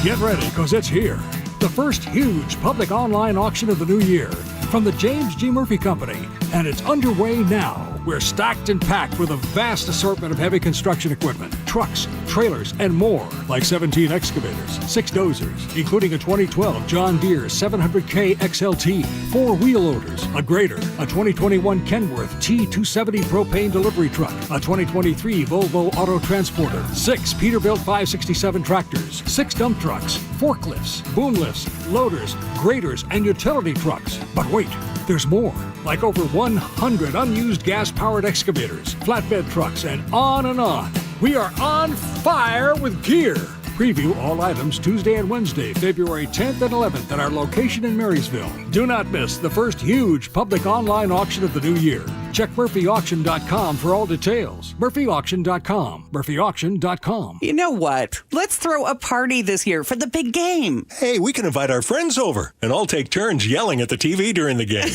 Get ready, because it's here. The first huge public online auction of the new year from the James G. Murphy Company, and it's underway now. We're stacked and packed with a vast assortment of heavy construction equipment, trucks, trailers, and more, like 17 excavators, 6 dozers, including a 2012 John Deere 700K XLT, 4 wheel loaders, a grader, a 2021 Kenworth T270 propane delivery truck, a 2023 Volvo Auto Transporter, 6 Peterbilt 567 tractors, 6 dump trucks, forklifts, boom lifts, loaders, graders, and utility trucks. But wait, there's more, like over 100 unused gas-powered excavators, flatbed trucks, and on and on. We are on fire with gear. Preview all items Tuesday and Wednesday, February 10th and 11th at our location in Marysville. Do not miss the first huge public online auction of the new year. Check murphyauction.com for all details. murphyauction.com. murphyauction.com. You know what? Let's throw a party this year for the big game. Hey, we can invite our friends over, and all take turns yelling at the TV during the game.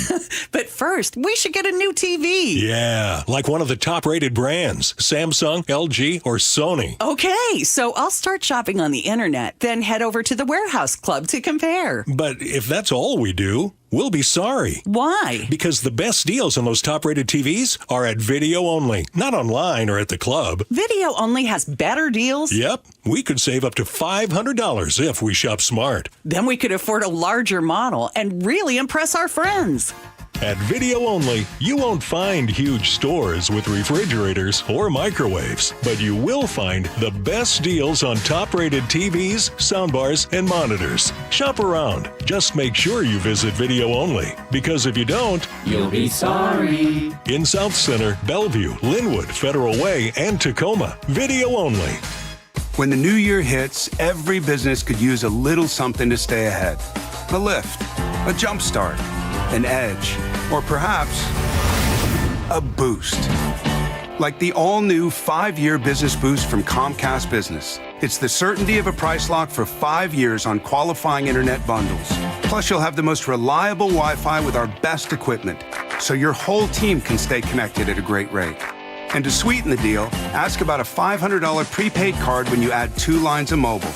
But first, we should get a new TV. Yeah, like one of the top-rated brands, Samsung, LG, or Sony. Okay, so I'll start shopping on the internet, then head over to the Warehouse Club to compare. But if that's all we do, we'll be sorry. Why? Because the best deals on those top-rated TVs are at Video Only, not online or at the club. Video Only has better deals? Yep. We could save up to $500 if we shop smart. Then we could afford a larger model and really impress our friends. At Video Only, you won't find huge stores with refrigerators or microwaves, but you will find the best deals on top-rated TVs, soundbars, and monitors. Shop around. Just make sure you visit Video Only, because if you don't, you'll be sorry. In South Center, Bellevue, Linwood, Federal Way, and Tacoma, Video Only. When the new year hits, every business could use a little something to stay ahead. A lift, a jump start, an edge, or perhaps a boost. Like the all-new 5-year business boost from Comcast Business. It's the certainty of a price lock for 5 years on qualifying internet bundles. Plus, you'll have the most reliable Wi-Fi with our best equipment, so your whole team can stay connected at a great rate. And to sweeten the deal, ask about a $500 prepaid card when you add 2 lines of mobile.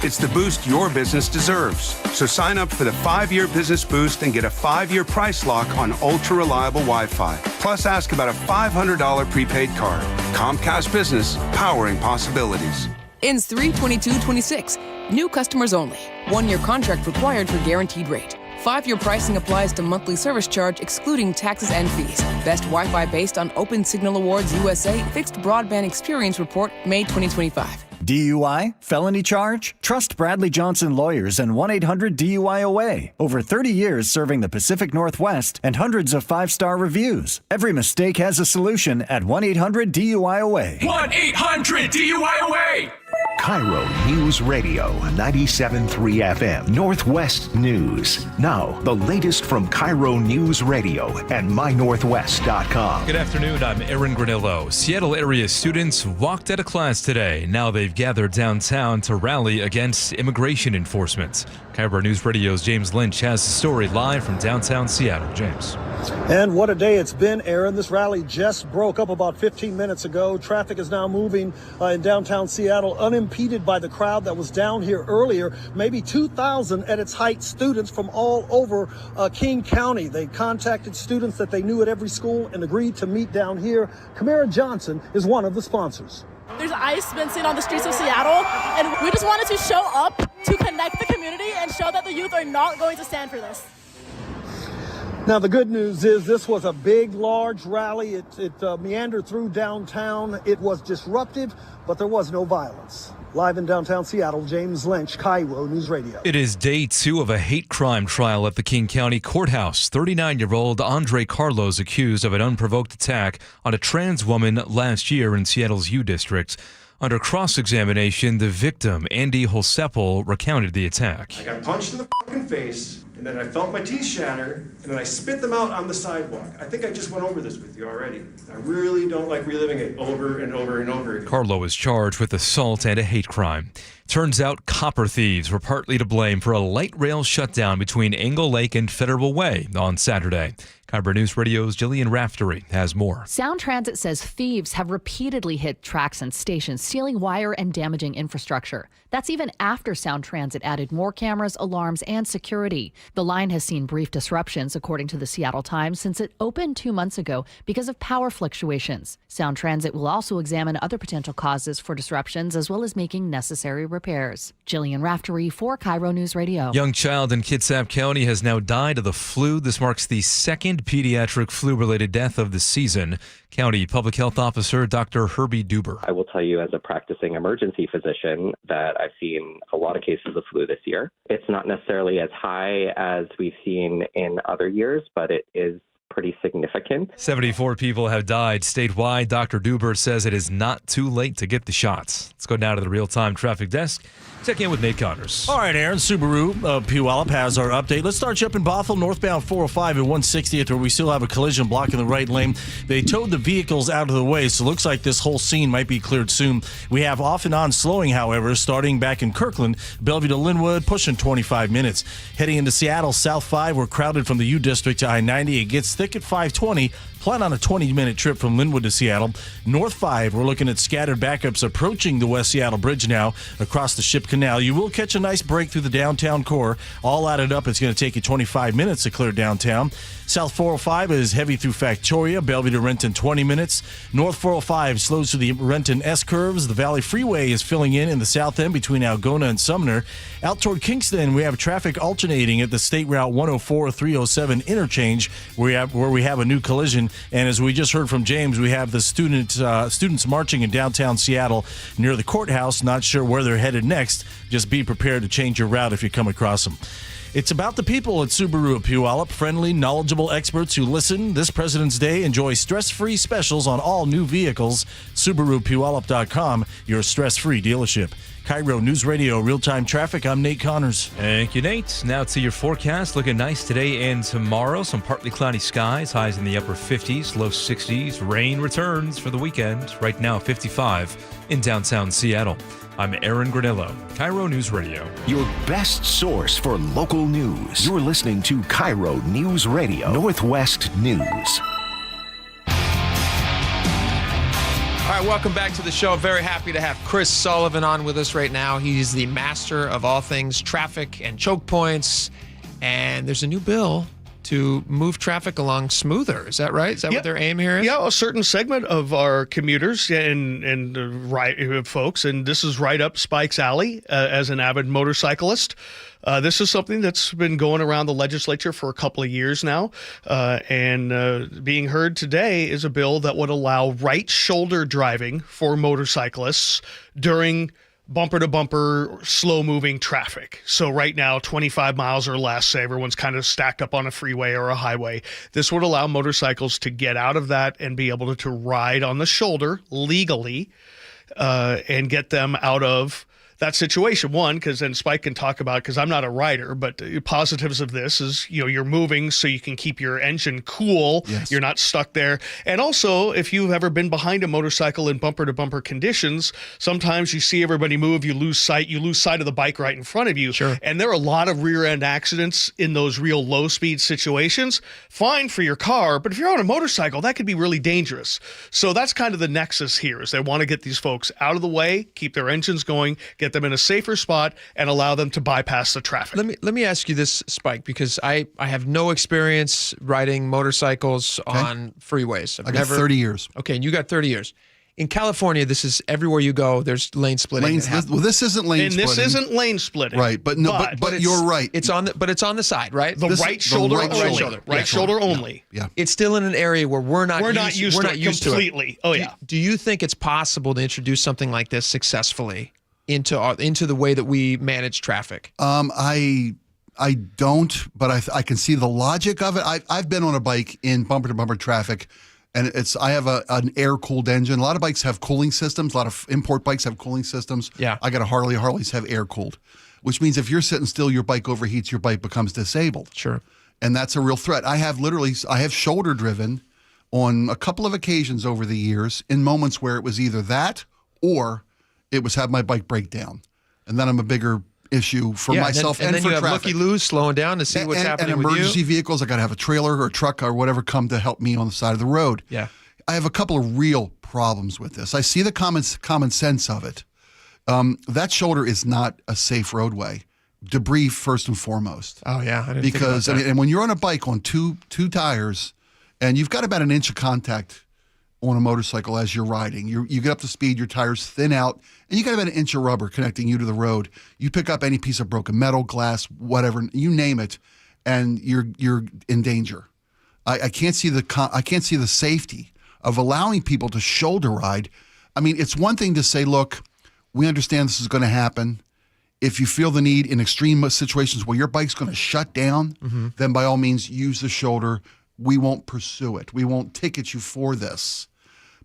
It's the boost your business deserves. So sign up for the 5-year business boost and get a 5-year price lock on ultra-reliable Wi-Fi. Plus, ask about a $500 prepaid card. Comcast Business, powering possibilities. Ends 3/22/26. New customers only. 1-year contract required for guaranteed rate. 5-year pricing applies to monthly service charge excluding taxes and fees. Best Wi-Fi based on Open Signal Awards USA Fixed Broadband Experience Report, May 2025. DUI? Felony charge? Trust Bradley Johnson Lawyers and 1-800-DUI-OA. Over 30 years serving the Pacific Northwest and hundreds of 5-star reviews. Every mistake has a solution at 1-800-DUI-OA. 1-800-DUI-OA! KIRO Newsradio 97.3 FM, Northwest News. Now, the latest from KIRO Newsradio and mynorthwest.com. Good afternoon, I'm Aaron Granillo. Seattle area students walked out of class today. Now they've gathered downtown to rally against immigration enforcement. KIRO News Radio's James Lynch has the story live from downtown Seattle. James. And what a day it's been, Aaron. This rally just broke up about 15 minutes ago. Traffic is now moving in downtown Seattle unimpeded by the crowd that was down here earlier. Maybe 2,000 at its height, students from all over King County. They contacted students that they knew at every school and agreed to meet down here. Kamara Johnson is one of the sponsors. There's ICE been seen on the streets of Seattle, and we just wanted to show up to connect the community and show that the youth are not going to stand for this. Now, the good news is this was a big, large rally. It meandered through downtown. It was disruptive, but there was no violence. Live in downtown Seattle, James Lynch, KIRO News Radio. It is day 2 of a hate crime trial at the King County Courthouse. 39-year-old Andre Carlos accused of an unprovoked attack on a trans woman last year in Seattle's U District. Under cross-examination, the victim, Andy Holsepple, recounted the attack. I got punched in the fucking face. and then I felt my teeth shatter, and then I spit them out on the sidewalk. I think I just went over this with you already. I really don't like reliving it over and over and over again. Carlo is charged with assault and a hate crime. Turns out copper thieves were partly to blame for a light rail shutdown between Angle Lake and Federal Way on Saturday. KIRO News Radio's Jillian Raftery has more. Sound Transit says thieves have repeatedly hit tracks and stations, stealing wire and damaging infrastructure. That's even after Sound Transit added more cameras, alarms, and security. The line has seen brief disruptions, according to the Seattle Times, since it opened 2 months ago because of power fluctuations. Sound Transit will also examine other potential causes for disruptions, as well as making necessary repairs. Jillian Raftery for KIRO News Radio. Young child in Kitsap County has now died of the flu. This marks the second pediatric flu-related death of the season. County Public Health Officer Dr. Herbie Duber. I will tell you as a practicing emergency physician that I've seen a lot of cases of flu this year. It's not necessarily as high as we've seen in other years, but it is pretty significant. 74 people have died statewide. Dr. Duber says it is not too late to get the shots. Let's go now to the real-time traffic desk. Check in with Nate Connors. All right, Aaron, Subaru Puyallup has our update. Let's start you up in Bothell, northbound 405 and 160th, where we still have a collision blocking the right lane. They towed the vehicles out of the way, so it looks like this whole scene might be cleared soon. We have off and on slowing, however, starting back in Kirkland, Bellevue to Linwood, pushing 25 minutes. Heading into Seattle, South 5, we're crowded from the U District to I-90. It gets thick at 520. Plan on a 20-minute trip from Linwood to Seattle. North 5, we're looking at scattered backups approaching the West Seattle Bridge now across the Ship Canal. You will catch a nice break through the downtown core. All added up, it's going to take you 25 minutes to clear downtown. South 405 is heavy through Factoria, Bellevue to Renton, 20 minutes. North 405 slows through the Renton S-curves. The Valley Freeway is filling in the south end between Algona and Sumner. Out toward Kingston, we have traffic alternating at the State Route 104-307 interchange where we have a new collision. And as we just heard from James, we have the students marching in downtown Seattle near the courthouse. Not sure where they're headed next. Just be prepared to change your route if you come across them. It's about the people at Subaru of Puyallup. Friendly, knowledgeable experts who listen. This President's Day, enjoy stress-free specials on all new vehicles. SubaruPuyallup.com, your stress-free dealership. KIRO News Radio, real-time traffic. I'm Nate Connors. Thank you, Nate. Now to your forecast. Looking nice today and tomorrow. Some partly cloudy skies. Highs in the upper 50s, low 60s. Rain returns for the weekend. Right now, 55 in downtown Seattle. I'm Aaron Granillo, KIRO News Radio. Your best source for local news. You're listening to KIRO News Radio, Northwest News. All right, welcome back to the show. Very happy to have Chris Sullivan on with us right now. He's the master of all things traffic and choke points. And there's a new bill to move traffic along smoother. Is that right? Is that what their aim here is? Yeah, a certain segment of our commuters and folks, and this is right up Spike's alley as an avid motorcyclist. This is something that's been going around the legislature for a couple of years now, and being heard today is a bill that would allow right shoulder driving for motorcyclists during bumper-to-bumper, slow-moving traffic. So right now, 25 miles or less, say everyone's kind of stacked up on a freeway or a highway. This would allow motorcycles to get out of that and be able to ride on the shoulder legally and get them out of that situation. One, because then Spike can talk about, because I'm not a rider, but positives of this is, you're moving so you can keep your engine cool. Yes. You're not stuck there. And also, if you've ever been behind a motorcycle in bumper-to-bumper conditions, sometimes you see everybody move, you lose sight of the bike right in front of you. Sure. And there are a lot of rear-end accidents in those real low-speed situations. Fine for your car, but if you're on a motorcycle, that could be really dangerous. So that's kind of the nexus here, is they want to get these folks out of the way, keep their engines going, get them in a safer spot, and allow them to bypass the traffic. Let me ask you this, Spike, because I have no experience riding motorcycles on freeways. I got 30 years. Okay, and you got 30 years. In California, this is everywhere you go, there's lane splitting. This isn't lane splitting. And this isn't lane splitting. Right, but you're right. It's on the side, right? The right shoulder only. Right shoulder only. Yeah. It's still in an area where we're not used to it completely. Oh yeah. Do you think it's possible to introduce something like this successfully into the way that we manage traffic? I don't, but I can see the logic of it. I've been on a bike in bumper-to-bumper traffic, and I have an air-cooled engine. A lot of bikes have cooling systems. A lot of import bikes have cooling systems. Yeah. I got a Harley. Harleys have air-cooled. which means if you're sitting still, your bike overheats, your bike becomes disabled. Sure. And that's a real threat. I have shoulder driven on a couple of occasions over the years in moments where it was either that or it was have my bike break down. And then I'm a bigger issue for myself and then for you have traffic. looky-loos slowing down to see what's happening and with you. emergency vehicles, I got to have a trailer or a truck or whatever come to help me on the side of the road. Yeah. I have a couple of real problems with this. I see the common sense of it. That shoulder is not a safe roadway. Debris first and foremost. Oh yeah, I didn't because think about that. and when you're on a bike on two tires, and you've got about an inch of contact on a motorcycle as you're riding, you get up to speed, your tires thin out, and you got about an inch of rubber connecting you to the road. You pick up any piece of broken metal, glass, whatever, you name it, and you're in danger. I can't see the safety of allowing people to shoulder ride. I mean, it's one thing to say, look, we understand this is going to happen. If you feel the need in extreme situations where your bike's going to shut down, then by all means use the shoulder. We won't pursue it. We won't ticket you for this.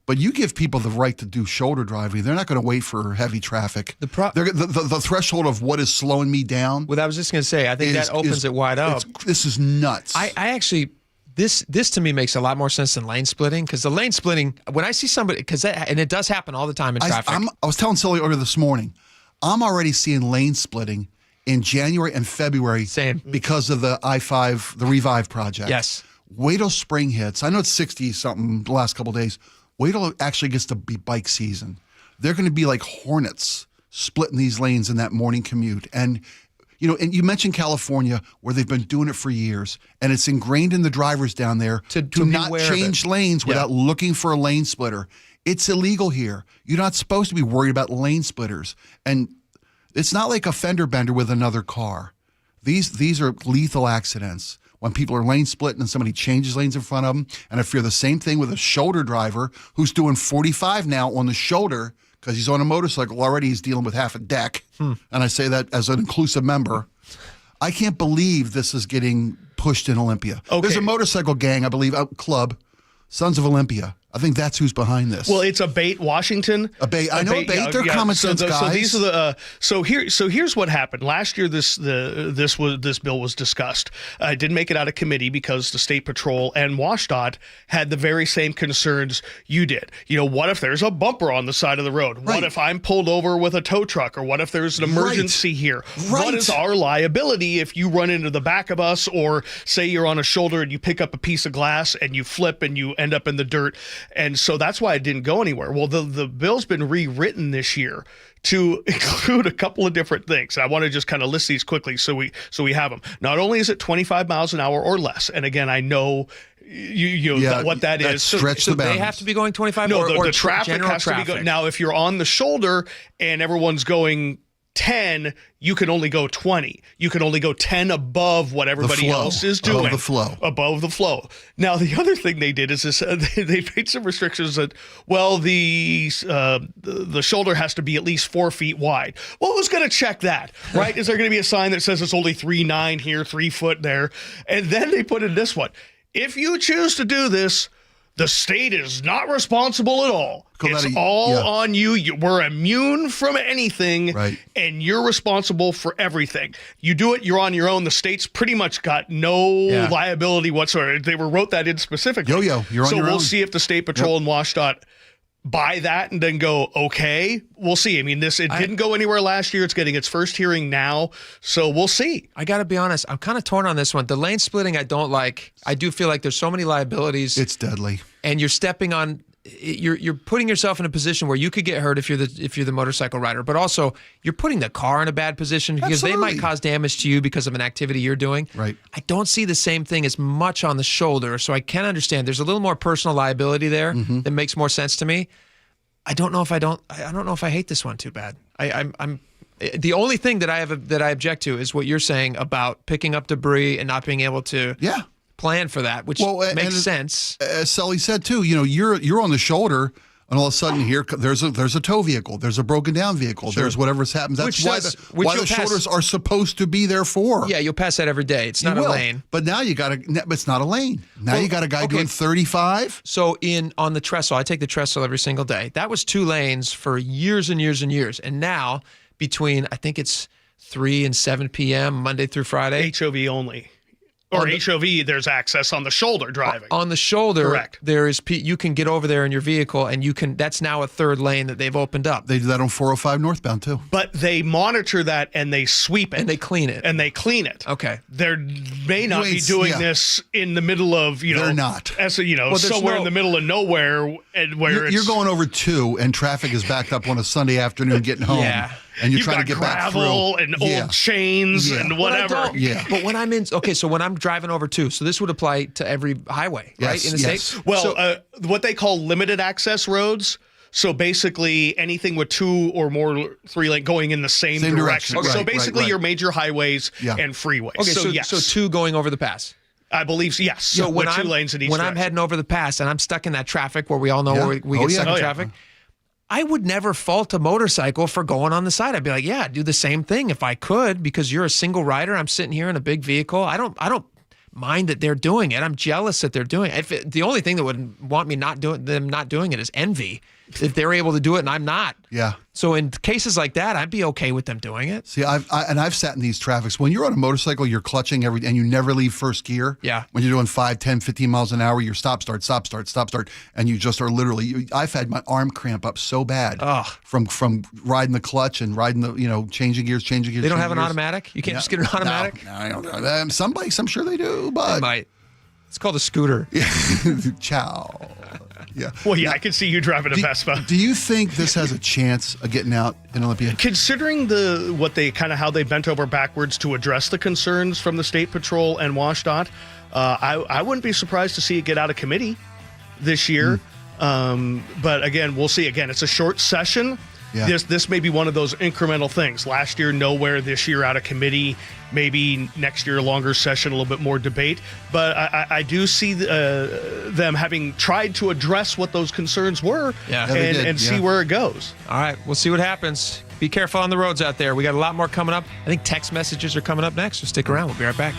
But you give people the right to do shoulder driving. They're not going to wait for heavy traffic. The threshold of what is slowing me down. Well, I was just going to say, I think that opens it wide up. This is nuts. I actually, this to me makes a lot more sense than lane splitting, because the lane splitting, when I see somebody, and it does happen all the time in traffic. I was telling Silly earlier this morning, I'm already seeing lane splitting in January and February. Same. Because of the I-5, the Revive project. Yes. Wait till spring hits. I know it's 60-something the last couple of days. Wait till it actually gets to be bike season. They're going to be like hornets splitting these lanes in that morning commute. And, and you mentioned California, where they've been doing it for years, and it's ingrained in the drivers down there to not change lanes without looking for a lane splitter. It's illegal here. You're not supposed to be worried about lane splitters. And it's not like a fender bender with another car. These are lethal accidents. When people are lane splitting and somebody changes lanes in front of them. And I fear the same thing with a shoulder driver who's doing 45 now on the shoulder because he's on a motorcycle already. He's dealing with half a deck. And I say that as an inclusive member. I can't believe this is getting pushed in Olympia. Okay. There's a motorcycle gang, I believe, club, Sons of Olympia. I think that's who's behind this. Well, it's Abate Washington. Abate, I know Abate. They're common sense guys. So these are the. So here's what happened last year. This bill was discussed. It didn't make it out of committee because the State Patrol and WashDOT had the very same concerns you did. What if there's a bumper on the side of the road? Right. What if I'm pulled over with a tow truck? Or what if there's an emergency here? Right. What is our liability if you run into the back of us, or say you're on a shoulder and you pick up a piece of glass and you flip and you end up in the dirt? And so that's why it didn't go anywhere. Well, the bill's been rewritten this year to include a couple of different things. I want to just kind of list these quickly so we have them. Not only is it 25 miles an hour or less, and again, I know what that is. Stretch the boundaries. They have to be going 25 or the traffic has to be going. Now, if you're on the shoulder and everyone's going 10, you can only go 20. You can only go 10 above what everybody else is doing. Above the flow. Now, the other thing they did is this, they made some restrictions that, the shoulder has to be at least 4 feet wide. Well, who's going to check that, right? Is there going to be a sign that says it's only 3'9" here, 3 foot there? And then they put in this one. If you choose to do this, the state is not responsible at all. It's all on you. We're immune from anything, and you're responsible for everything. You do it, you're on your own. The state's pretty much got no liability whatsoever. They wrote that in specifically. You're on your own. So we'll see if the State Patrol and WashDOT buy that and then go, okay, we'll see. I mean, it didn't go anywhere last year. It's getting its first hearing now, so we'll see. I got to be honest, I'm kind of torn on this one. The lane splitting I don't like. I do feel like there's so many liabilities. It's deadly. And you're stepping on, you're putting yourself in a position where you could get hurt if you're the motorcycle rider, but also you're putting the car in a bad position because they might cause damage to you because of an activity you're doing. Right. I don't see the same thing as much on the shoulder, so I can understand there's a little more personal liability there that makes more sense to me. I don't know if I hate this one too bad. I'm the only thing that I object to is what you're saying about picking up debris and not being able to plan for that, which makes sense. As Sully said too, you're on the shoulder, and all of a sudden here there's a tow vehicle, there's a broken down vehicle, there's whatever's happened. That's why the shoulders are supposed to be there for. Yeah, you'll pass that every day. It's not a lane. But now it's not a lane. Now you got a guy doing 35. So on the trestle, I take the trestle every single day. That was 2 lanes for years and years and years, and now between I think it's 3 and 7 p.m. Monday through Friday. HOV only. Or HOV, there's access on the shoulder driving. On the shoulder, correct. You can get over there in your vehicle, and that's now a third lane that they've opened up. They do that on 405 northbound too. But they monitor that and they sweep it. And they clean it. Okay. They may not be doing this in the middle of, They're not. Somewhere in the middle of nowhere, and where you're going over 2 and traffic is backed up on a Sunday afternoon getting home. Yeah. And you're You've trying to got get back through. gravel and old chains and whatever. But when I'm so when I'm driving over 2, so this would apply to every highway, right, in the state? Well, what they call limited access roads. So basically anything with 2 or more 3 lane going in the same direction. Okay. So basically your major highways and freeways. Okay, so 2 going over the pass. I believe, yes. So when with 2 lanes in each when direction. I'm heading over the pass and I'm stuck in that traffic where we all know where we get stuck in traffic, I would never fault a motorcycle for going on the side. I'd be like, yeah, I'd do the same thing if I could, because you're a single rider. I'm sitting here in a big vehicle. I don't mind that they're doing it. I'm jealous that they're doing it. The only thing that would want me not doing it is envy. If they're able to do it and I'm not. Yeah. So in cases like that, I'd be okay with them doing it. See, I've sat in these traffics. When you're on a motorcycle, you're clutching and you never leave first gear. Yeah. When you're doing 5, 10, 15 miles an hour, you're stop, start, and you just are literally. I've had my arm cramp up so bad from riding the clutch and riding the changing gears. They don't have an automatic. You can't just get an automatic. No, I don't know. Some bikes, I'm sure they do, but they might. It's called a scooter. Ciao. Yeah. Well, I can see you driving a Vespa. Do you think this has a chance of getting out in Olympia? Considering how they bent over backwards to address the concerns from the State Patrol and WashDOT, I wouldn't be surprised to see it get out of committee this year. But again, we'll see. Again, it's a short session. Yeah. This may be one of those incremental things. Last year, nowhere. This year, out of committee. Maybe next year, a longer session, a little bit more debate. But I do see them having tried to address what those concerns were and see where it goes. All right, we'll see what happens. Be careful on the roads out there. We got a lot more coming up. I think text messages are coming up next, so stick around. We'll be right back.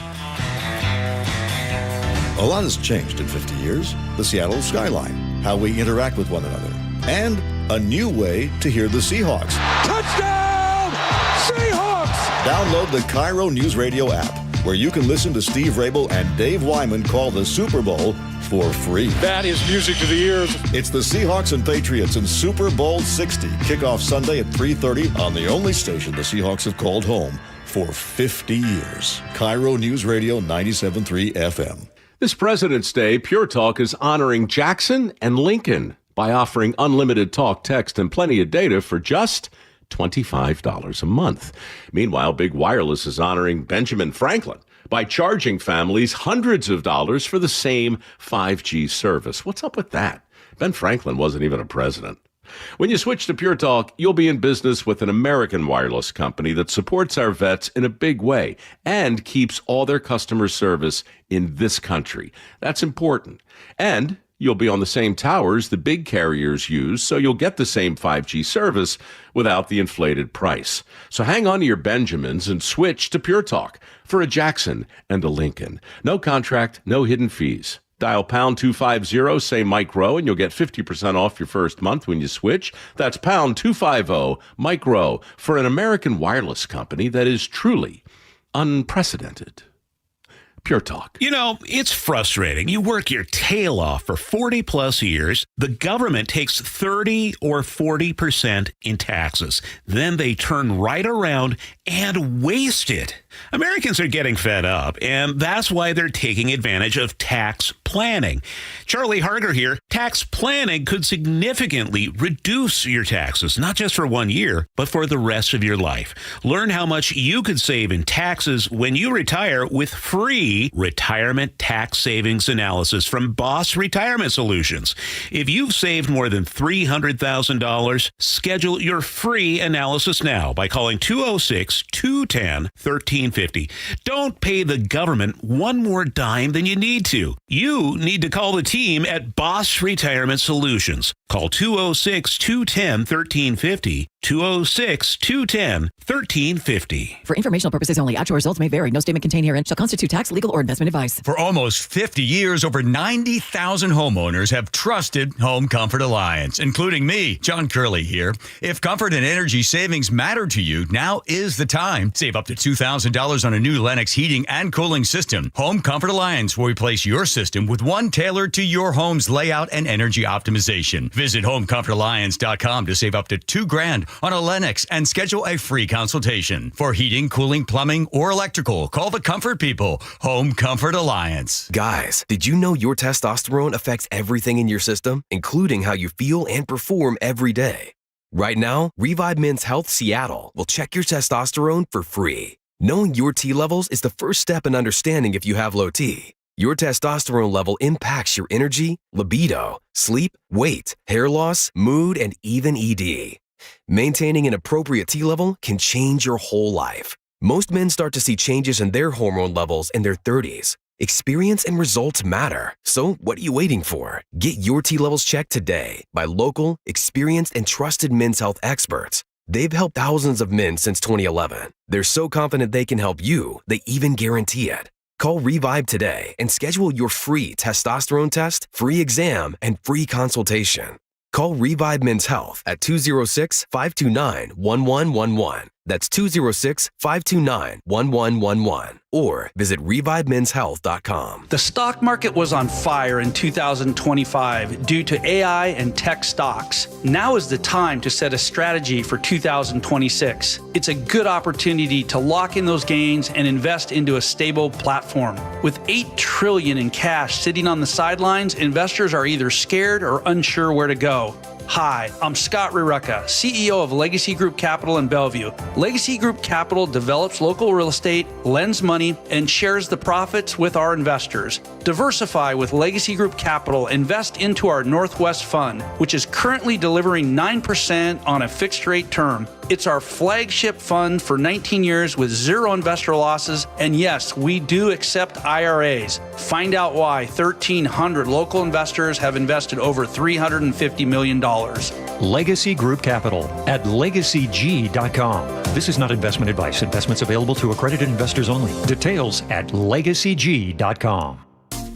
A lot has changed in 50 years. The Seattle skyline, how we interact with one another, and a new way to hear the Seahawks. Touchdown, Seahawks! Download the KIRO Newsradio app, where you can listen to Steve Rabel and Dave Wyman call the Super Bowl for free. That is music to the ears. It's the Seahawks and Patriots in Super Bowl 60. Kickoff Sunday at 3:30 on the only station the Seahawks have called home for 50 years. KIRO Newsradio 97.3 FM. This President's Day, Pure Talk is honoring Jackson and Lincoln by offering unlimited talk, text, and plenty of data for just $25 a month. Meanwhile, Big Wireless is honoring Benjamin Franklin by charging families hundreds of dollars for the same 5G service. What's up with that? Ben Franklin wasn't even a president. When you switch to Pure Talk, you'll be in business with an American wireless company that supports our vets in a big way and keeps all their customer service in this country. That's important. And you'll be on the same towers the big carriers use, so you'll get the same 5G service without the inflated price. So hang on to your Benjamins and switch to Pure Talk for a Jackson and a Lincoln. No contract, no hidden fees. Dial pound 250, say Mike Rowe, and you'll get 50% off your first month when you switch. That's pound 250, Mike Rowe, for an American wireless company that is truly unprecedented. Pure Talk. You know, it's frustrating. You work your tail off for 40 plus years. The government takes 30 or 40% in taxes. Then they turn right around and waste it. Americans are getting fed up, and that's why they're taking advantage of tax planning. Charlie Harger here. Tax planning could significantly reduce your taxes, not just for 1 year, but for the rest of your life. Learn how much you could save in taxes when you retire with free retirement tax savings analysis from Boss Retirement Solutions. If you've saved more than $300,000, schedule your free analysis now by calling 206-210-1340. 1350. Don't pay the government one more dime than you need to. You need to call the team at Boss Retirement Solutions. Call 206-210-1350. 206-210-1350. For informational purposes only, actual results may vary. No statement contained herein shall constitute tax, legal, or investment advice. For almost 50 years, over 90,000 homeowners have trusted Home Comfort Alliance, including me, John Curley here. If comfort and energy savings matter to you, now is the time. Save up to $2,000 on a new Lennox heating and cooling system. Home Comfort Alliance will replace your system with one tailored to your home's layout and energy optimization. Visit homecomfortalliance.com to save up to $2,000 on a Lennox and schedule a free consultation. For heating, cooling, plumbing, or electrical, call the comfort people. Home Comfort Alliance. Guys, did you know your testosterone affects everything in your system, including how you feel and perform every day? Right now, Revive Men's Health Seattle will check your testosterone for free. Knowing your T levels is the first step in understanding if you have low T. Your testosterone level impacts your energy, libido, sleep, weight, hair loss, mood, and even ED. Maintaining an appropriate T level can change your whole life. Most men start to see changes in their hormone levels in their 30s. Experience and results matter. So what are you waiting for? Get your T levels checked today by local, experienced, and trusted men's health experts. They've helped thousands of men since 2011. They're so confident they can help you, they even guarantee it. Call Revive today and schedule your free testosterone test, free exam, and free consultation. Call Revive Men's Health at 206-529-1111. That's 206-529-1111. Or visit revivemenshealth.com. The stock market was on fire in 2025 due to AI and tech stocks. Now is the time to set a strategy for 2026. It's a good opportunity to lock in those gains and invest into a stable platform. With $8 trillion in cash sitting on the sidelines, investors are either scared or unsure where to go. Hi, I'm Scott Rirucka, CEO of Legacy Group Capital in Bellevue. Legacy Group Capital develops local real estate, lends money, and shares the profits with our investors. Diversify with Legacy Group Capital. Invest into our Northwest Fund, which is currently delivering 9% on a fixed rate term. It's our flagship fund for 19 years with zero investor losses. And yes, we do accept IRAs. Find out why 1,300 local investors have invested over $350 million. Legacy Group Capital at legacyg.com. This is not investment advice. Investments available to accredited investors only. Details at legacyg.com.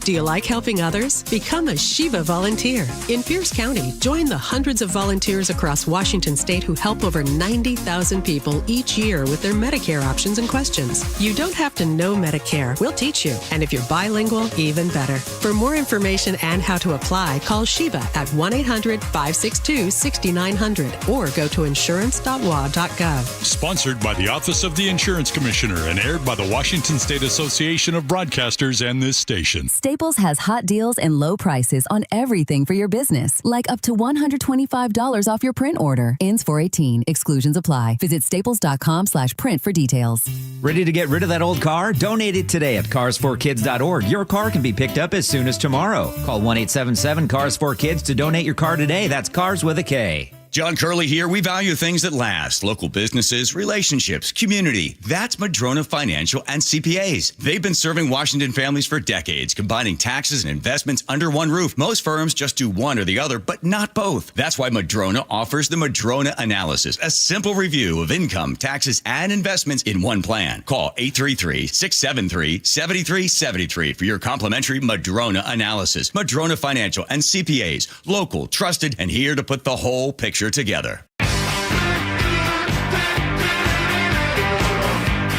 Do you like helping others? Become a Shiva volunteer. In Pierce County, join the hundreds of volunteers across Washington state who help over 90,000 people each year with their Medicare options and questions. You don't have to know Medicare. We'll teach you. And if you're bilingual, even better. For more information and how to apply, call Shiva at 1-800-562-6900 or go to insurance.wa.gov. Sponsored by the Office of the Insurance Commissioner and aired by the Washington State Association of Broadcasters and this station. Staples has hot deals and low prices on everything for your business, like up to $125 off your print order. Ends 4/18. Exclusions apply. Visit staples.com/print for details. Ready to get rid of that old car? Donate it today at carsforkids.org. Your car can be picked up as soon as tomorrow. Call 1-877-CARS4KIDS to donate your car today. That's Cars with a K. John Curley here. We value things that last. Local businesses, relationships, community. That's Madrona Financial and CPAs. They've been serving Washington families for decades, combining taxes and investments under one roof. Most firms just do one or the other, but not both. That's why Madrona offers the Madrona Analysis, a simple review of income, taxes, and investments in one plan. Call 833-673-7373 for your complimentary Madrona Analysis. Madrona Financial and CPAs. Local, trusted, and here to put the whole picture together. All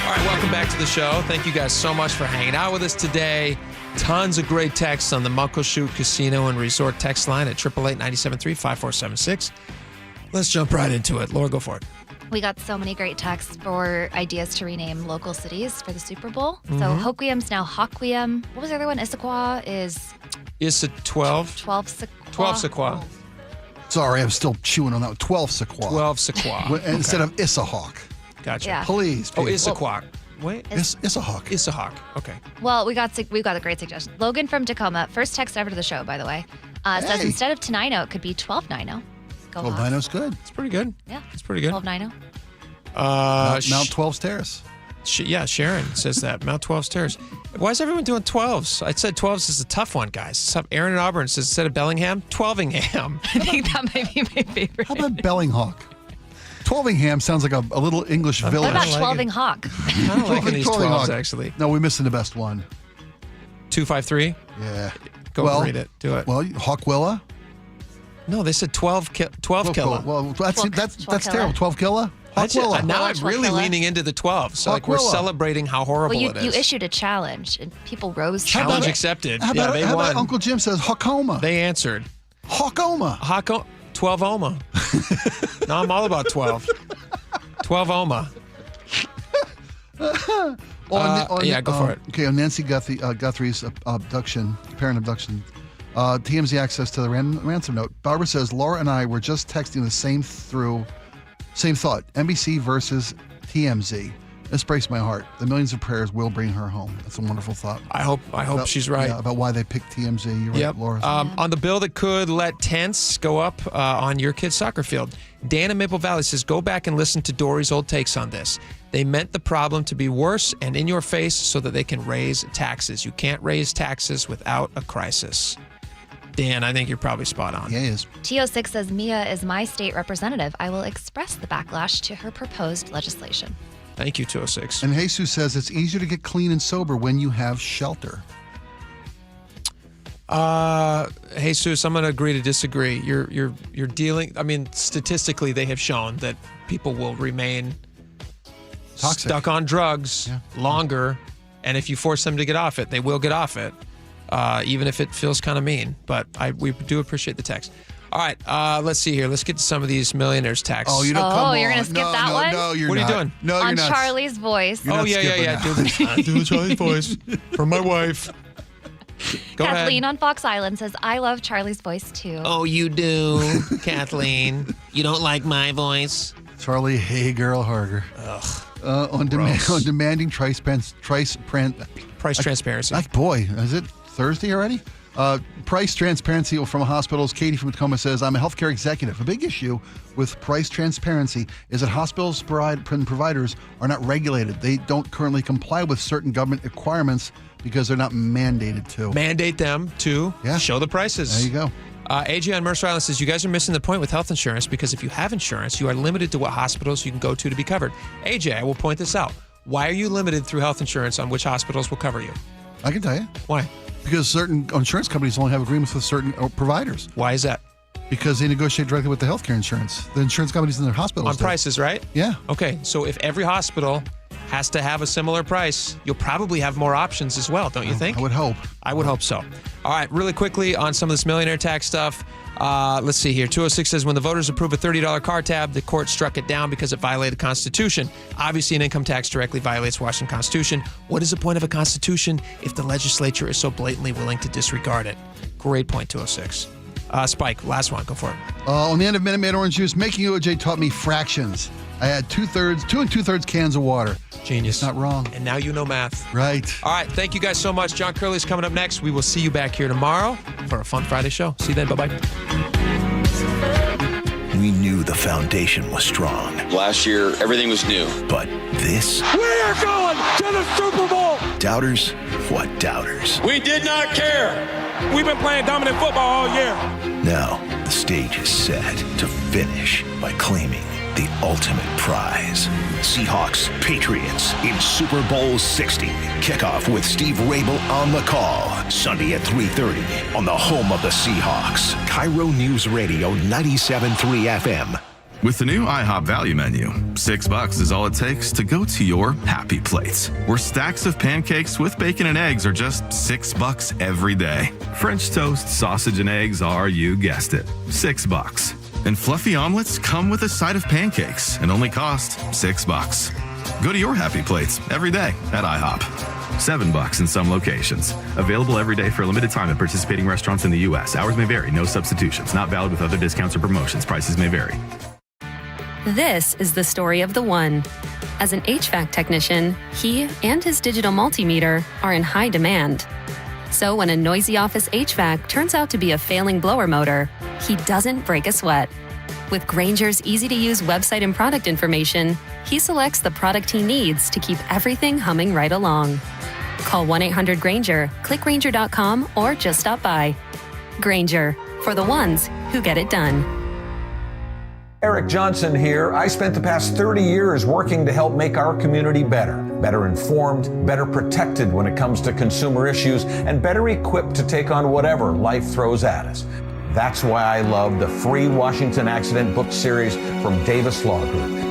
right, welcome back to the show. Thank you guys so much for hanging out with us today. Tons of great texts on the Muckleshoot Casino and Resort text line at 888-973-5476. Let's jump right into it. Laura, go for it. We got so many great texts for ideas to rename local cities for the Super Bowl. So Mhm. Hoquiam's now Hoquiam. What was the other one? Issaquah is... Issa 12. 12 Sequoia. 12 Sequoia. Sorry, I'm still chewing on that. 12 Sequoia. 12 Sequoia. Instead of Issaquah. Gotcha. Yeah. Please. Oh, people. Issaquah. Wait. Issaquah. Issaquah. Okay. Well, we got a great suggestion. Logan from Tacoma, first text ever to the show, by the way, says Hey. instead of Tenino, it could be 12-9-0. Go Hawks. 12-9-0's good. It's pretty good. Yeah. It's pretty good. 12-9-0. Mount 12's Terrace. Sharon says that. Mount 12's terrace. Why is everyone doing 12s? I said 12s is a tough one, guys. Aaron in Auburn says instead of Bellingham, 12ingham. I think that might be my favorite. How about Bellinghawk? 12ingham sounds like a little English village. What about 12ing Hawk? I don't like these 12s, actually. No, we're missing the best one. 253? Yeah. Go read it. Do it. Well, Hawkwilla? No, they said 12 killer. Well, that's terrible. 12 killer? Hawkwilla. Now I'm really leaning into the 12. So like we're celebrating how horrible it is. You issued a challenge and people rose to Challenge it. accepted. How They about won. Uncle Jim says Hawkoma? They answered. Hawkoma. 12-oma. No, I'm all about 12. 12-oma. Go for it. Okay, on Nancy Guthrie's parent abduction, TMZ access to the ransom note. Barbara says, Laura and I were just texting the same thought, NBC versus TMZ. This breaks my heart. The millions of prayers will bring her home. That's a wonderful thought. I hope she's right. Yeah, about why they picked TMZ. You're right, Laura. On the bill that could let tents go up on your kid's soccer field, Dan in Maple Valley says, go back and listen to Dory's old takes on this. They meant the problem to be worse and in your face so that they can raise taxes. You can't raise taxes without a crisis. Dan, I think you're probably spot on. Yeah, he is. TO6 says, Mia is my state representative. I will express the backlash to her proposed legislation. Thank you, 206. And Jesus says it's easier to get clean and sober when you have shelter. Jesus, I'm going to agree to disagree. You're dealing. I mean, statistically, they have shown that people will remain stuck on drugs longer, and if you force them to get off it, they will get off it, even if it feels kind of mean. But we do appreciate the text. All right, let's see here. Let's get to some of these millionaires' texts. Oh, you're going to skip that one? No, you're not. not. What are you doing? No, you're on not. Charlie's voice. Yeah. Do the Charlie's voice from my wife. Go Kathleen ahead. on Fox Island says, I love Charlie's voice too. Oh, you do, Kathleen. You don't like my voice? Charlie, hey, girl, Harger. Ugh. On demanding price transparency. Boy, is it Thursday already? Price transparency from hospitals. Katie from Tacoma says, I'm a healthcare executive. A big issue with price transparency is that hospitals providers are not regulated. They don't currently comply with certain government requirements because they're not mandated to. Mandate them to show the prices. There you go. AJ on Mercer Island says, you guys are missing the point with health insurance because if you have insurance, you are limited to what hospitals you can go to be covered. AJ, I will point this out. Why are you limited through health insurance on which hospitals will cover you? I can tell you. Why? Because certain insurance companies only have agreements with certain providers. Why is that? Because they negotiate directly with the healthcare insurance. The insurance companies in their hospitals On prices, right? Yeah. Okay, so if every hospital has to have a similar price, you'll probably have more options as well, don't you think? I would hope. I would hope so. All right, really quickly on some of this millionaire tax stuff. Let's see here. 206 says, when the voters approved a $30 car tab, the court struck it down because it violated the Constitution. Obviously, an income tax directly violates Washington Constitution. What is the point of a Constitution if the legislature is so blatantly willing to disregard it? Great point, 206. Spike, last one. Go for it. On the end of Minute Maid Orange Juice, making OJ taught me fractions. I had 2 2/3 cans of water. Genius. Not wrong. And now you know math. Right. All right. Thank you guys so much. John Curley's coming up next. We will see you back here tomorrow for a fun Friday show. See you then. Bye-bye. We knew the foundation was strong. Last year, everything was new. But this? We are going to the Super Bowl! Doubters? What doubters? We did not care. We've been playing dominant football all year. Now, the stage is set to finish by claiming the ultimate prize. Seahawks, Patriots in Super Bowl 60. Kickoff with Steve Rabel on the call. Sunday at 3:30 on the home of the Seahawks. KIRO Newsradio 97.3 FM. With the new IHOP value menu, $6 is all it takes to go to your happy place, where stacks of pancakes with bacon and eggs are just $6 every day. French toast, sausage, and eggs are, you guessed it, $6. And fluffy omelets come with a side of pancakes and only cost $6. Go to your happy plates every day at IHOP. $7 in some locations. Available every day for a limited time at participating restaurants in the U.S. Hours may vary. No substitutions. Not valid with other discounts or promotions. Prices may vary. This is the story of the one. As an HVAC technician, he and his digital multimeter are in high demand. So when a noisy office HVAC turns out to be a failing blower motor, he doesn't break a sweat. With Grainger's easy-to-use website and product information, he selects the product he needs to keep everything humming right along. Call 1-800-GRAINGER, click Grainger.com, or just stop by. Grainger, for the ones who get it done. Eric Johnson here. I spent the past 30 years working to help make our community better informed, better protected when it comes to consumer issues, and better equipped to take on whatever life throws at us. That's why I love the free Washington Accident Book Series from Davis Law Group.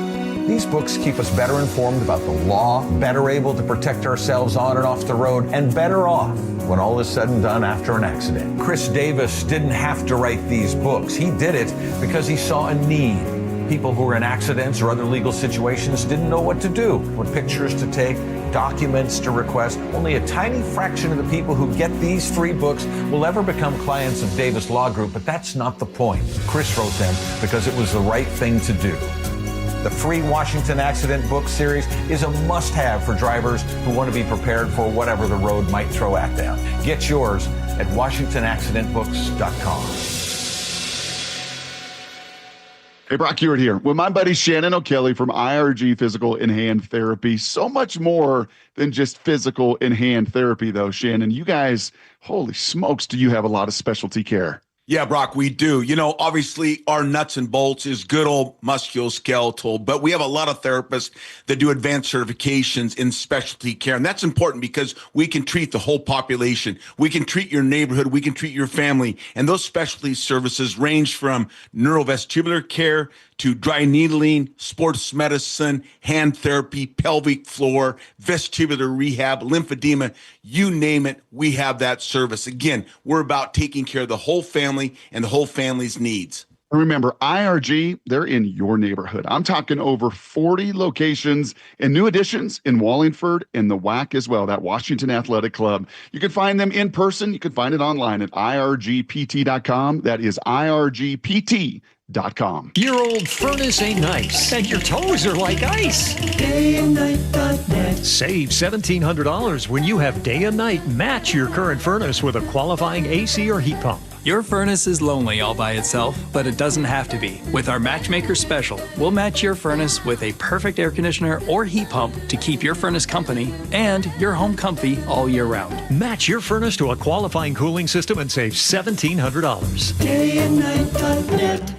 These books keep us better informed about the law, better able to protect ourselves on and off the road, and better off when all is said and done after an accident. Chris Davis didn't have to write these books. He did it because he saw a need. People who were in accidents or other legal situations didn't know what to do, what pictures to take, documents to request. Only a tiny fraction of the people who get these free books will ever become clients of Davis Law Group, but that's not the point. Chris wrote them because it was the right thing to do. The free Washington Accident Book Series is a must-have for drivers who want to be prepared for whatever the road might throw at them. Get yours at WashingtonAccidentBooks.com. Hey, Brock Hewitt here with my buddy Shannon O'Kelly from IRG Physical and Hand Therapy. So much more than just physical and hand therapy, though, Shannon. You guys, holy smokes, do you have a lot of specialty care? Yeah, Brock, we do. You know, obviously our nuts and bolts is good old musculoskeletal, but we have a lot of therapists that do advanced certifications in specialty care. And that's important because we can treat the whole population. We can treat your neighborhood. We can treat your family. And those specialty services range from neurovestibular care to dry needling, sports medicine, hand therapy, pelvic floor, vestibular rehab, lymphedema, you name it, we have that service. Again, we're about taking care of the whole family and the whole family's needs. Remember, IRG, they're in your neighborhood. I'm talking over 40 locations and new additions in Wallingford and the WAC as well, that Washington Athletic Club. You can find them in person. You can find it online at irgpt.com. That is irgpt.com. Your old furnace ain't nice, and your toes are like ice. DayandNight.net. Save $1,700 when you Day and Night match your current furnace with a qualifying AC or heat pump. Your furnace is lonely all by itself, but it doesn't have to be. With our Matchmaker Special, we'll match your furnace with a perfect air conditioner or heat pump to keep your furnace company and your home comfy all year round. Match your furnace to a qualifying cooling system and save $1,700. DayandNight.net.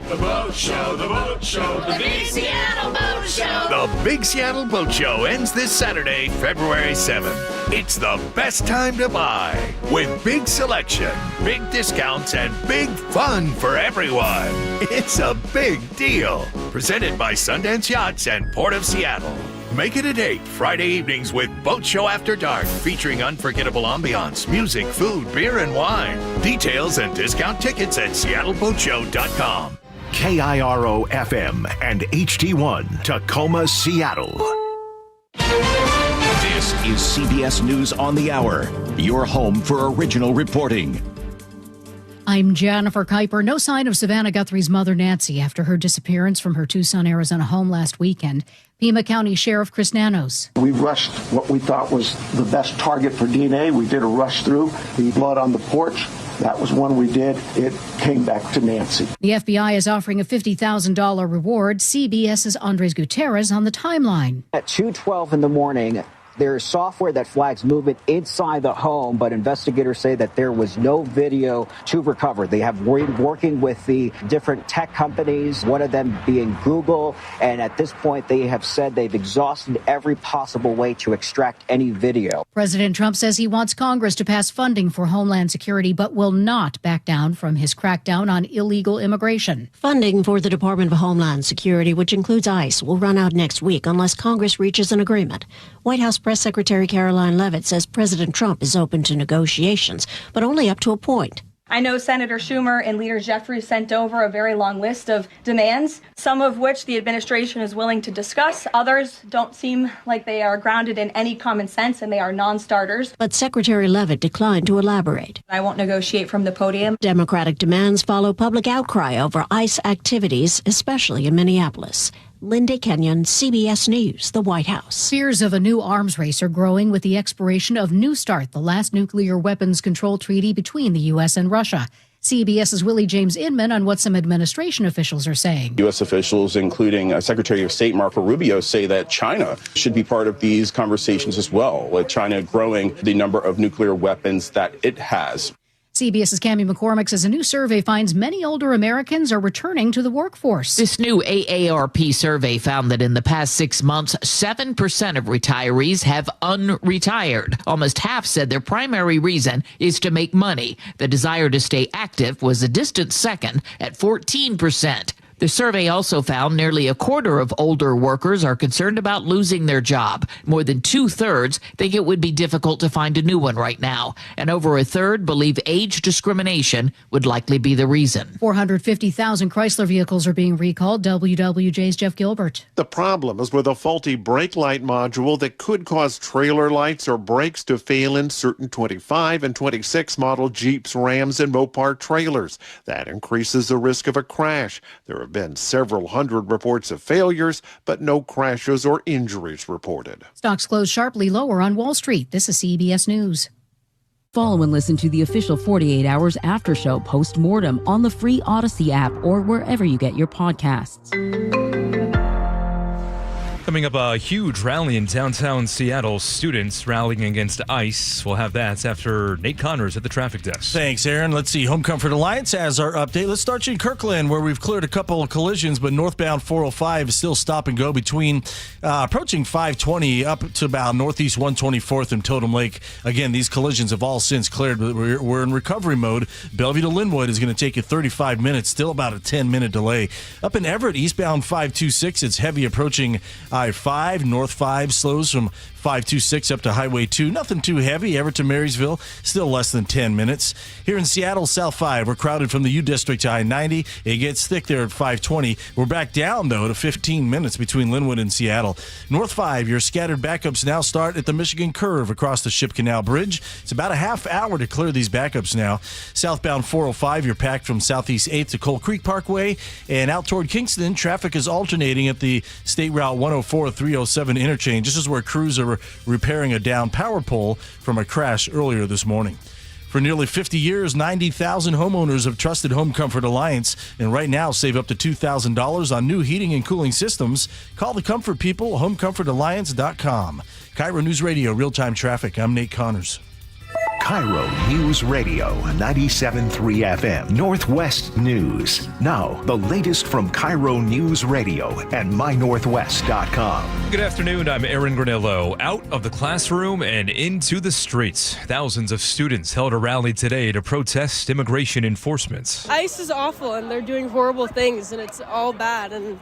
The Boat Show, the Boat Show, the Big Seattle Boat Show. The Big Seattle Boat Show ends this Saturday, February 7th. It's the best time to buy with big selection, big discounts, and big fun for everyone. It's a big deal. Presented by Sundance Yachts and Port of Seattle. Make it a date Friday evenings with Boat Show After Dark, featuring unforgettable ambiance, music, food, beer, and wine. Details and discount tickets at seattleboatshow.com. KIRO FM and HD1 Tacoma, Seattle. This is CBS News on the Hour, your home for original reporting. I'm Jennifer Kuiper. No sign of Savannah Guthrie's mother, Nancy, after her disappearance from her Tucson, Arizona home last weekend. Pima County Sheriff Chris Nanos. We rushed what we thought was the best target for DNA. We did a rush through the blood on the porch. That was one we did. It came back to Nancy. The FBI is offering a $50,000 reward. CBS's Andres Gutierrez on the timeline. At 2:12 in the morning, there is software that flags movement inside the home, but investigators say that there was no video to recover. They have working with the different tech companies, one of them being Google, and at this point they have said they've exhausted every possible way to extract any video. President Trump says he wants Congress to pass funding for Homeland Security, but will not back down from his crackdown on illegal immigration. Funding for the Department of Homeland Security, which includes ICE, will run out next week unless Congress reaches an agreement. White House Press Secretary Caroline Leavitt says President Trump is open to negotiations, but only up to a point. I know Senator Schumer and Leader Jeffries sent over a very long list of demands, some of which the administration is willing to discuss. Others don't seem like they are grounded in any common sense, and they are non-starters. But Secretary Leavitt declined to elaborate. I won't negotiate from the podium. Democratic demands follow public outcry over ICE activities, especially in Minneapolis. Linda Kenyon, CBS News, the White House. Fears of a new arms race are growing with the expiration of New START, the last nuclear weapons control treaty between the U.S. and Russia. CBS's Willie James Inman on what some administration officials are saying. U.S. officials, including Secretary of State Marco Rubio, say that China should be part of these conversations as well, with China growing the number of nuclear weapons that it has. CBS's Cammie McCormick says a new survey finds many older Americans are returning to the workforce. This new AARP survey found that in the past 6 months, 7% of retirees have unretired. Almost half said their primary reason is to make money. The desire to stay active was a distant second at 14%. The survey also found nearly a quarter of older workers are concerned about losing their job. More than 2/3 think it would be difficult to find a new one right now. And over a third believe age discrimination would likely be the reason. 450,000 Chrysler vehicles are being recalled. WWJ's Jeff Gilbert. The problem is with a faulty brake light module that could cause trailer lights or brakes to fail in certain 25 and 26 model Jeeps, Rams, and Mopar trailers. That increases the risk of a crash. There have been several hundred reports of failures, but no crashes or injuries reported. Stocks closed sharply lower on Wall Street. This is CBS News. Follow and listen to the official 48 Hours After Show post-mortem on the free Odyssey app or wherever you get your podcasts. Coming up, a huge rally in downtown Seattle. Students rallying against ICE. We'll have that after Nate Connors at the traffic desk. Thanks, Aaron. Let's see. Home Comfort Alliance has our update. Let's start you in Kirkland, where we've cleared a couple of collisions, but northbound 405 is still stop and go between approaching 520 up to about northeast 124th and Totem Lake. Again, these collisions have all since cleared, but we're in recovery mode. Bellevue to Linwood is going to take you 35 minutes, still about a 10-minute delay. Up in Everett, eastbound 526, it's heavy approaching I-5, North 5 slows from 526 up to Highway 2. Nothing too heavy. Everett to Marysville, still less than 10 minutes. Here in Seattle, South 5, we're crowded from the U District to I-90. It gets thick there at 520. We're back down, though, to 15 minutes between Linwood and Seattle. North 5, your scattered backups now start at the Michigan Curve across the Ship Canal Bridge. It's about a half hour to clear these backups now. Southbound 405, you're packed from Southeast 8th to Coal Creek Parkway. And out toward Kingston, traffic is alternating at the State Route 104-307 interchange. This is where crews are repairing a downed power pole from a crash earlier this morning. For nearly 50 years, 90,000 homeowners have trusted Home Comfort Alliance, and right now save up to $2,000 on new heating and cooling systems. Call the comfort people, homecomfortalliance.com. KIRO News Radio, real-time traffic. I'm Nate Connors. KIRO News Radio, 97.3 FM, Northwest News. Now, the latest from KIRO News Radio and mynorthwest.com. Good afternoon, I'm Aaron Granillo. Out of the classroom and into the streets. Thousands of students held a rally today to protest immigration enforcement. ICE is awful, and they're doing horrible things, and it's all bad, and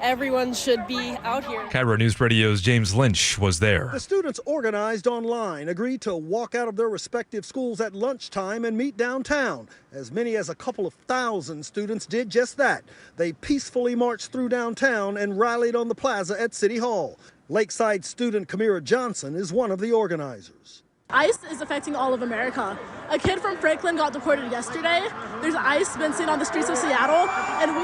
everyone should be out here. KIRO News Radio's James Lynch was there. The students organized online agreed to walk out of their respective schools at lunchtime and meet downtown. As many as a couple of thousand students did just that. They peacefully marched through downtown and rallied on the plaza at City Hall. Lakeside student Kamira Johnson is one of the organizers. ICE is affecting all of America. A kid from Franklin got deported yesterday. There's ICE been seen on the streets of Seattle, and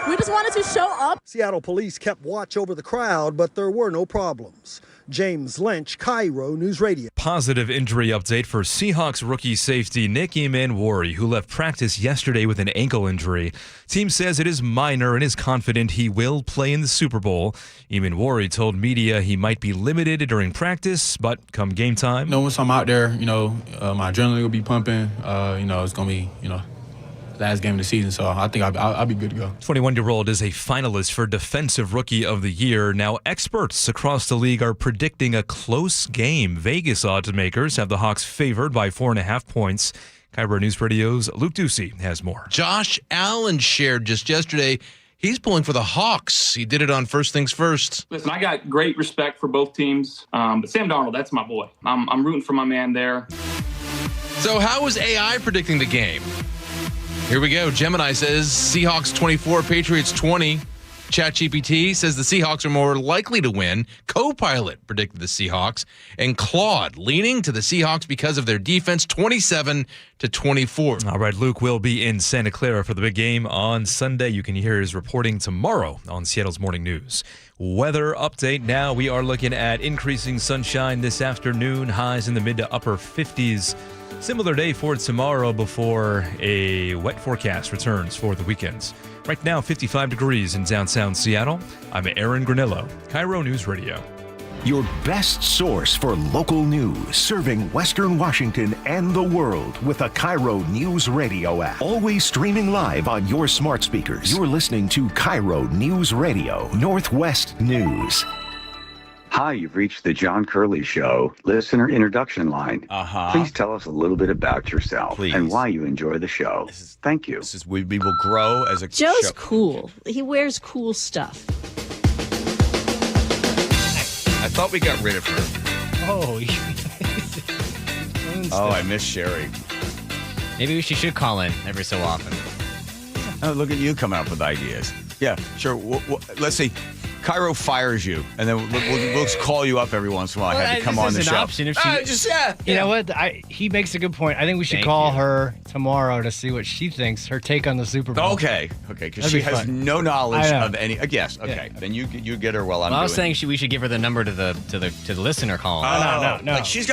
we just wanted to show up. Seattle police kept watch over the crowd, but there were no problems. James Lynch, KIRO News Radio. Positive injury update for Seahawks rookie safety Nick Emanwari, who left practice yesterday with an ankle injury. Team says it is minor and is confident he will play in the Super Bowl. Emanwari told media he might be limited during practice, but come game time. Once I'm out there, my adrenaline will be pumping. It's going to be, last game of the season, so I think I'll be good to go. 21-year-old is a finalist for Defensive Rookie of the Year. Now, experts across the league are predicting a close game. Vegas odds makers have the Hawks favored by 4.5 points. KIRO News Radio's Luke Ducey has more. Josh Allen shared just yesterday he's pulling for the Hawks. He did it on First Things First. Listen, I got great respect for both teams, but Sam Darnold, that's my boy. I'm rooting for my man there. So how is AI predicting the game? Here we go. Gemini says Seahawks 24, Patriots 20. ChatGPT says the Seahawks are more likely to win. Copilot predicted the Seahawks. And Claude leaning to the Seahawks because of their defense, 27-24. All right, Luke will be in Santa Clara for the big game on Sunday. You can hear his reporting tomorrow on Seattle's Morning News. Weather update now. We are looking at increasing sunshine this afternoon. Highs in the mid to upper 50s. Similar day for tomorrow before a wet forecast returns for the weekends. Right now, 55 degrees in downtown Seattle. I'm Aaron Granillo, KIRO News Radio. Your best source for local news, serving Western Washington and the world with a KIRO News Radio app. Always streaming live on your smart speakers. You're listening to KIRO News Radio, Northwest News. Hi, you've reached the John Curley Show listener introduction line. Please tell us a little bit about yourself and why you enjoy the show. Thank you. We will grow as a Joe's show. cool. He wears cool stuff. I thought we got rid of her. Oh, I miss Sherry. maybe she should call in every so often. Oh, look at you coming up with ideas. Yeah, sure. Let's see. KIRO fires you, and then we'll just call you up every once in a while. Have you come on the show. An option if she, you know what? He makes a good point. I think we should call her tomorrow to see what she thinks, her take on the Super Bowl. Okay, because she has no knowledge of any. Yes, okay. Then you get her while I'm. I was saying we should give her the number to the listener call. No. Like she's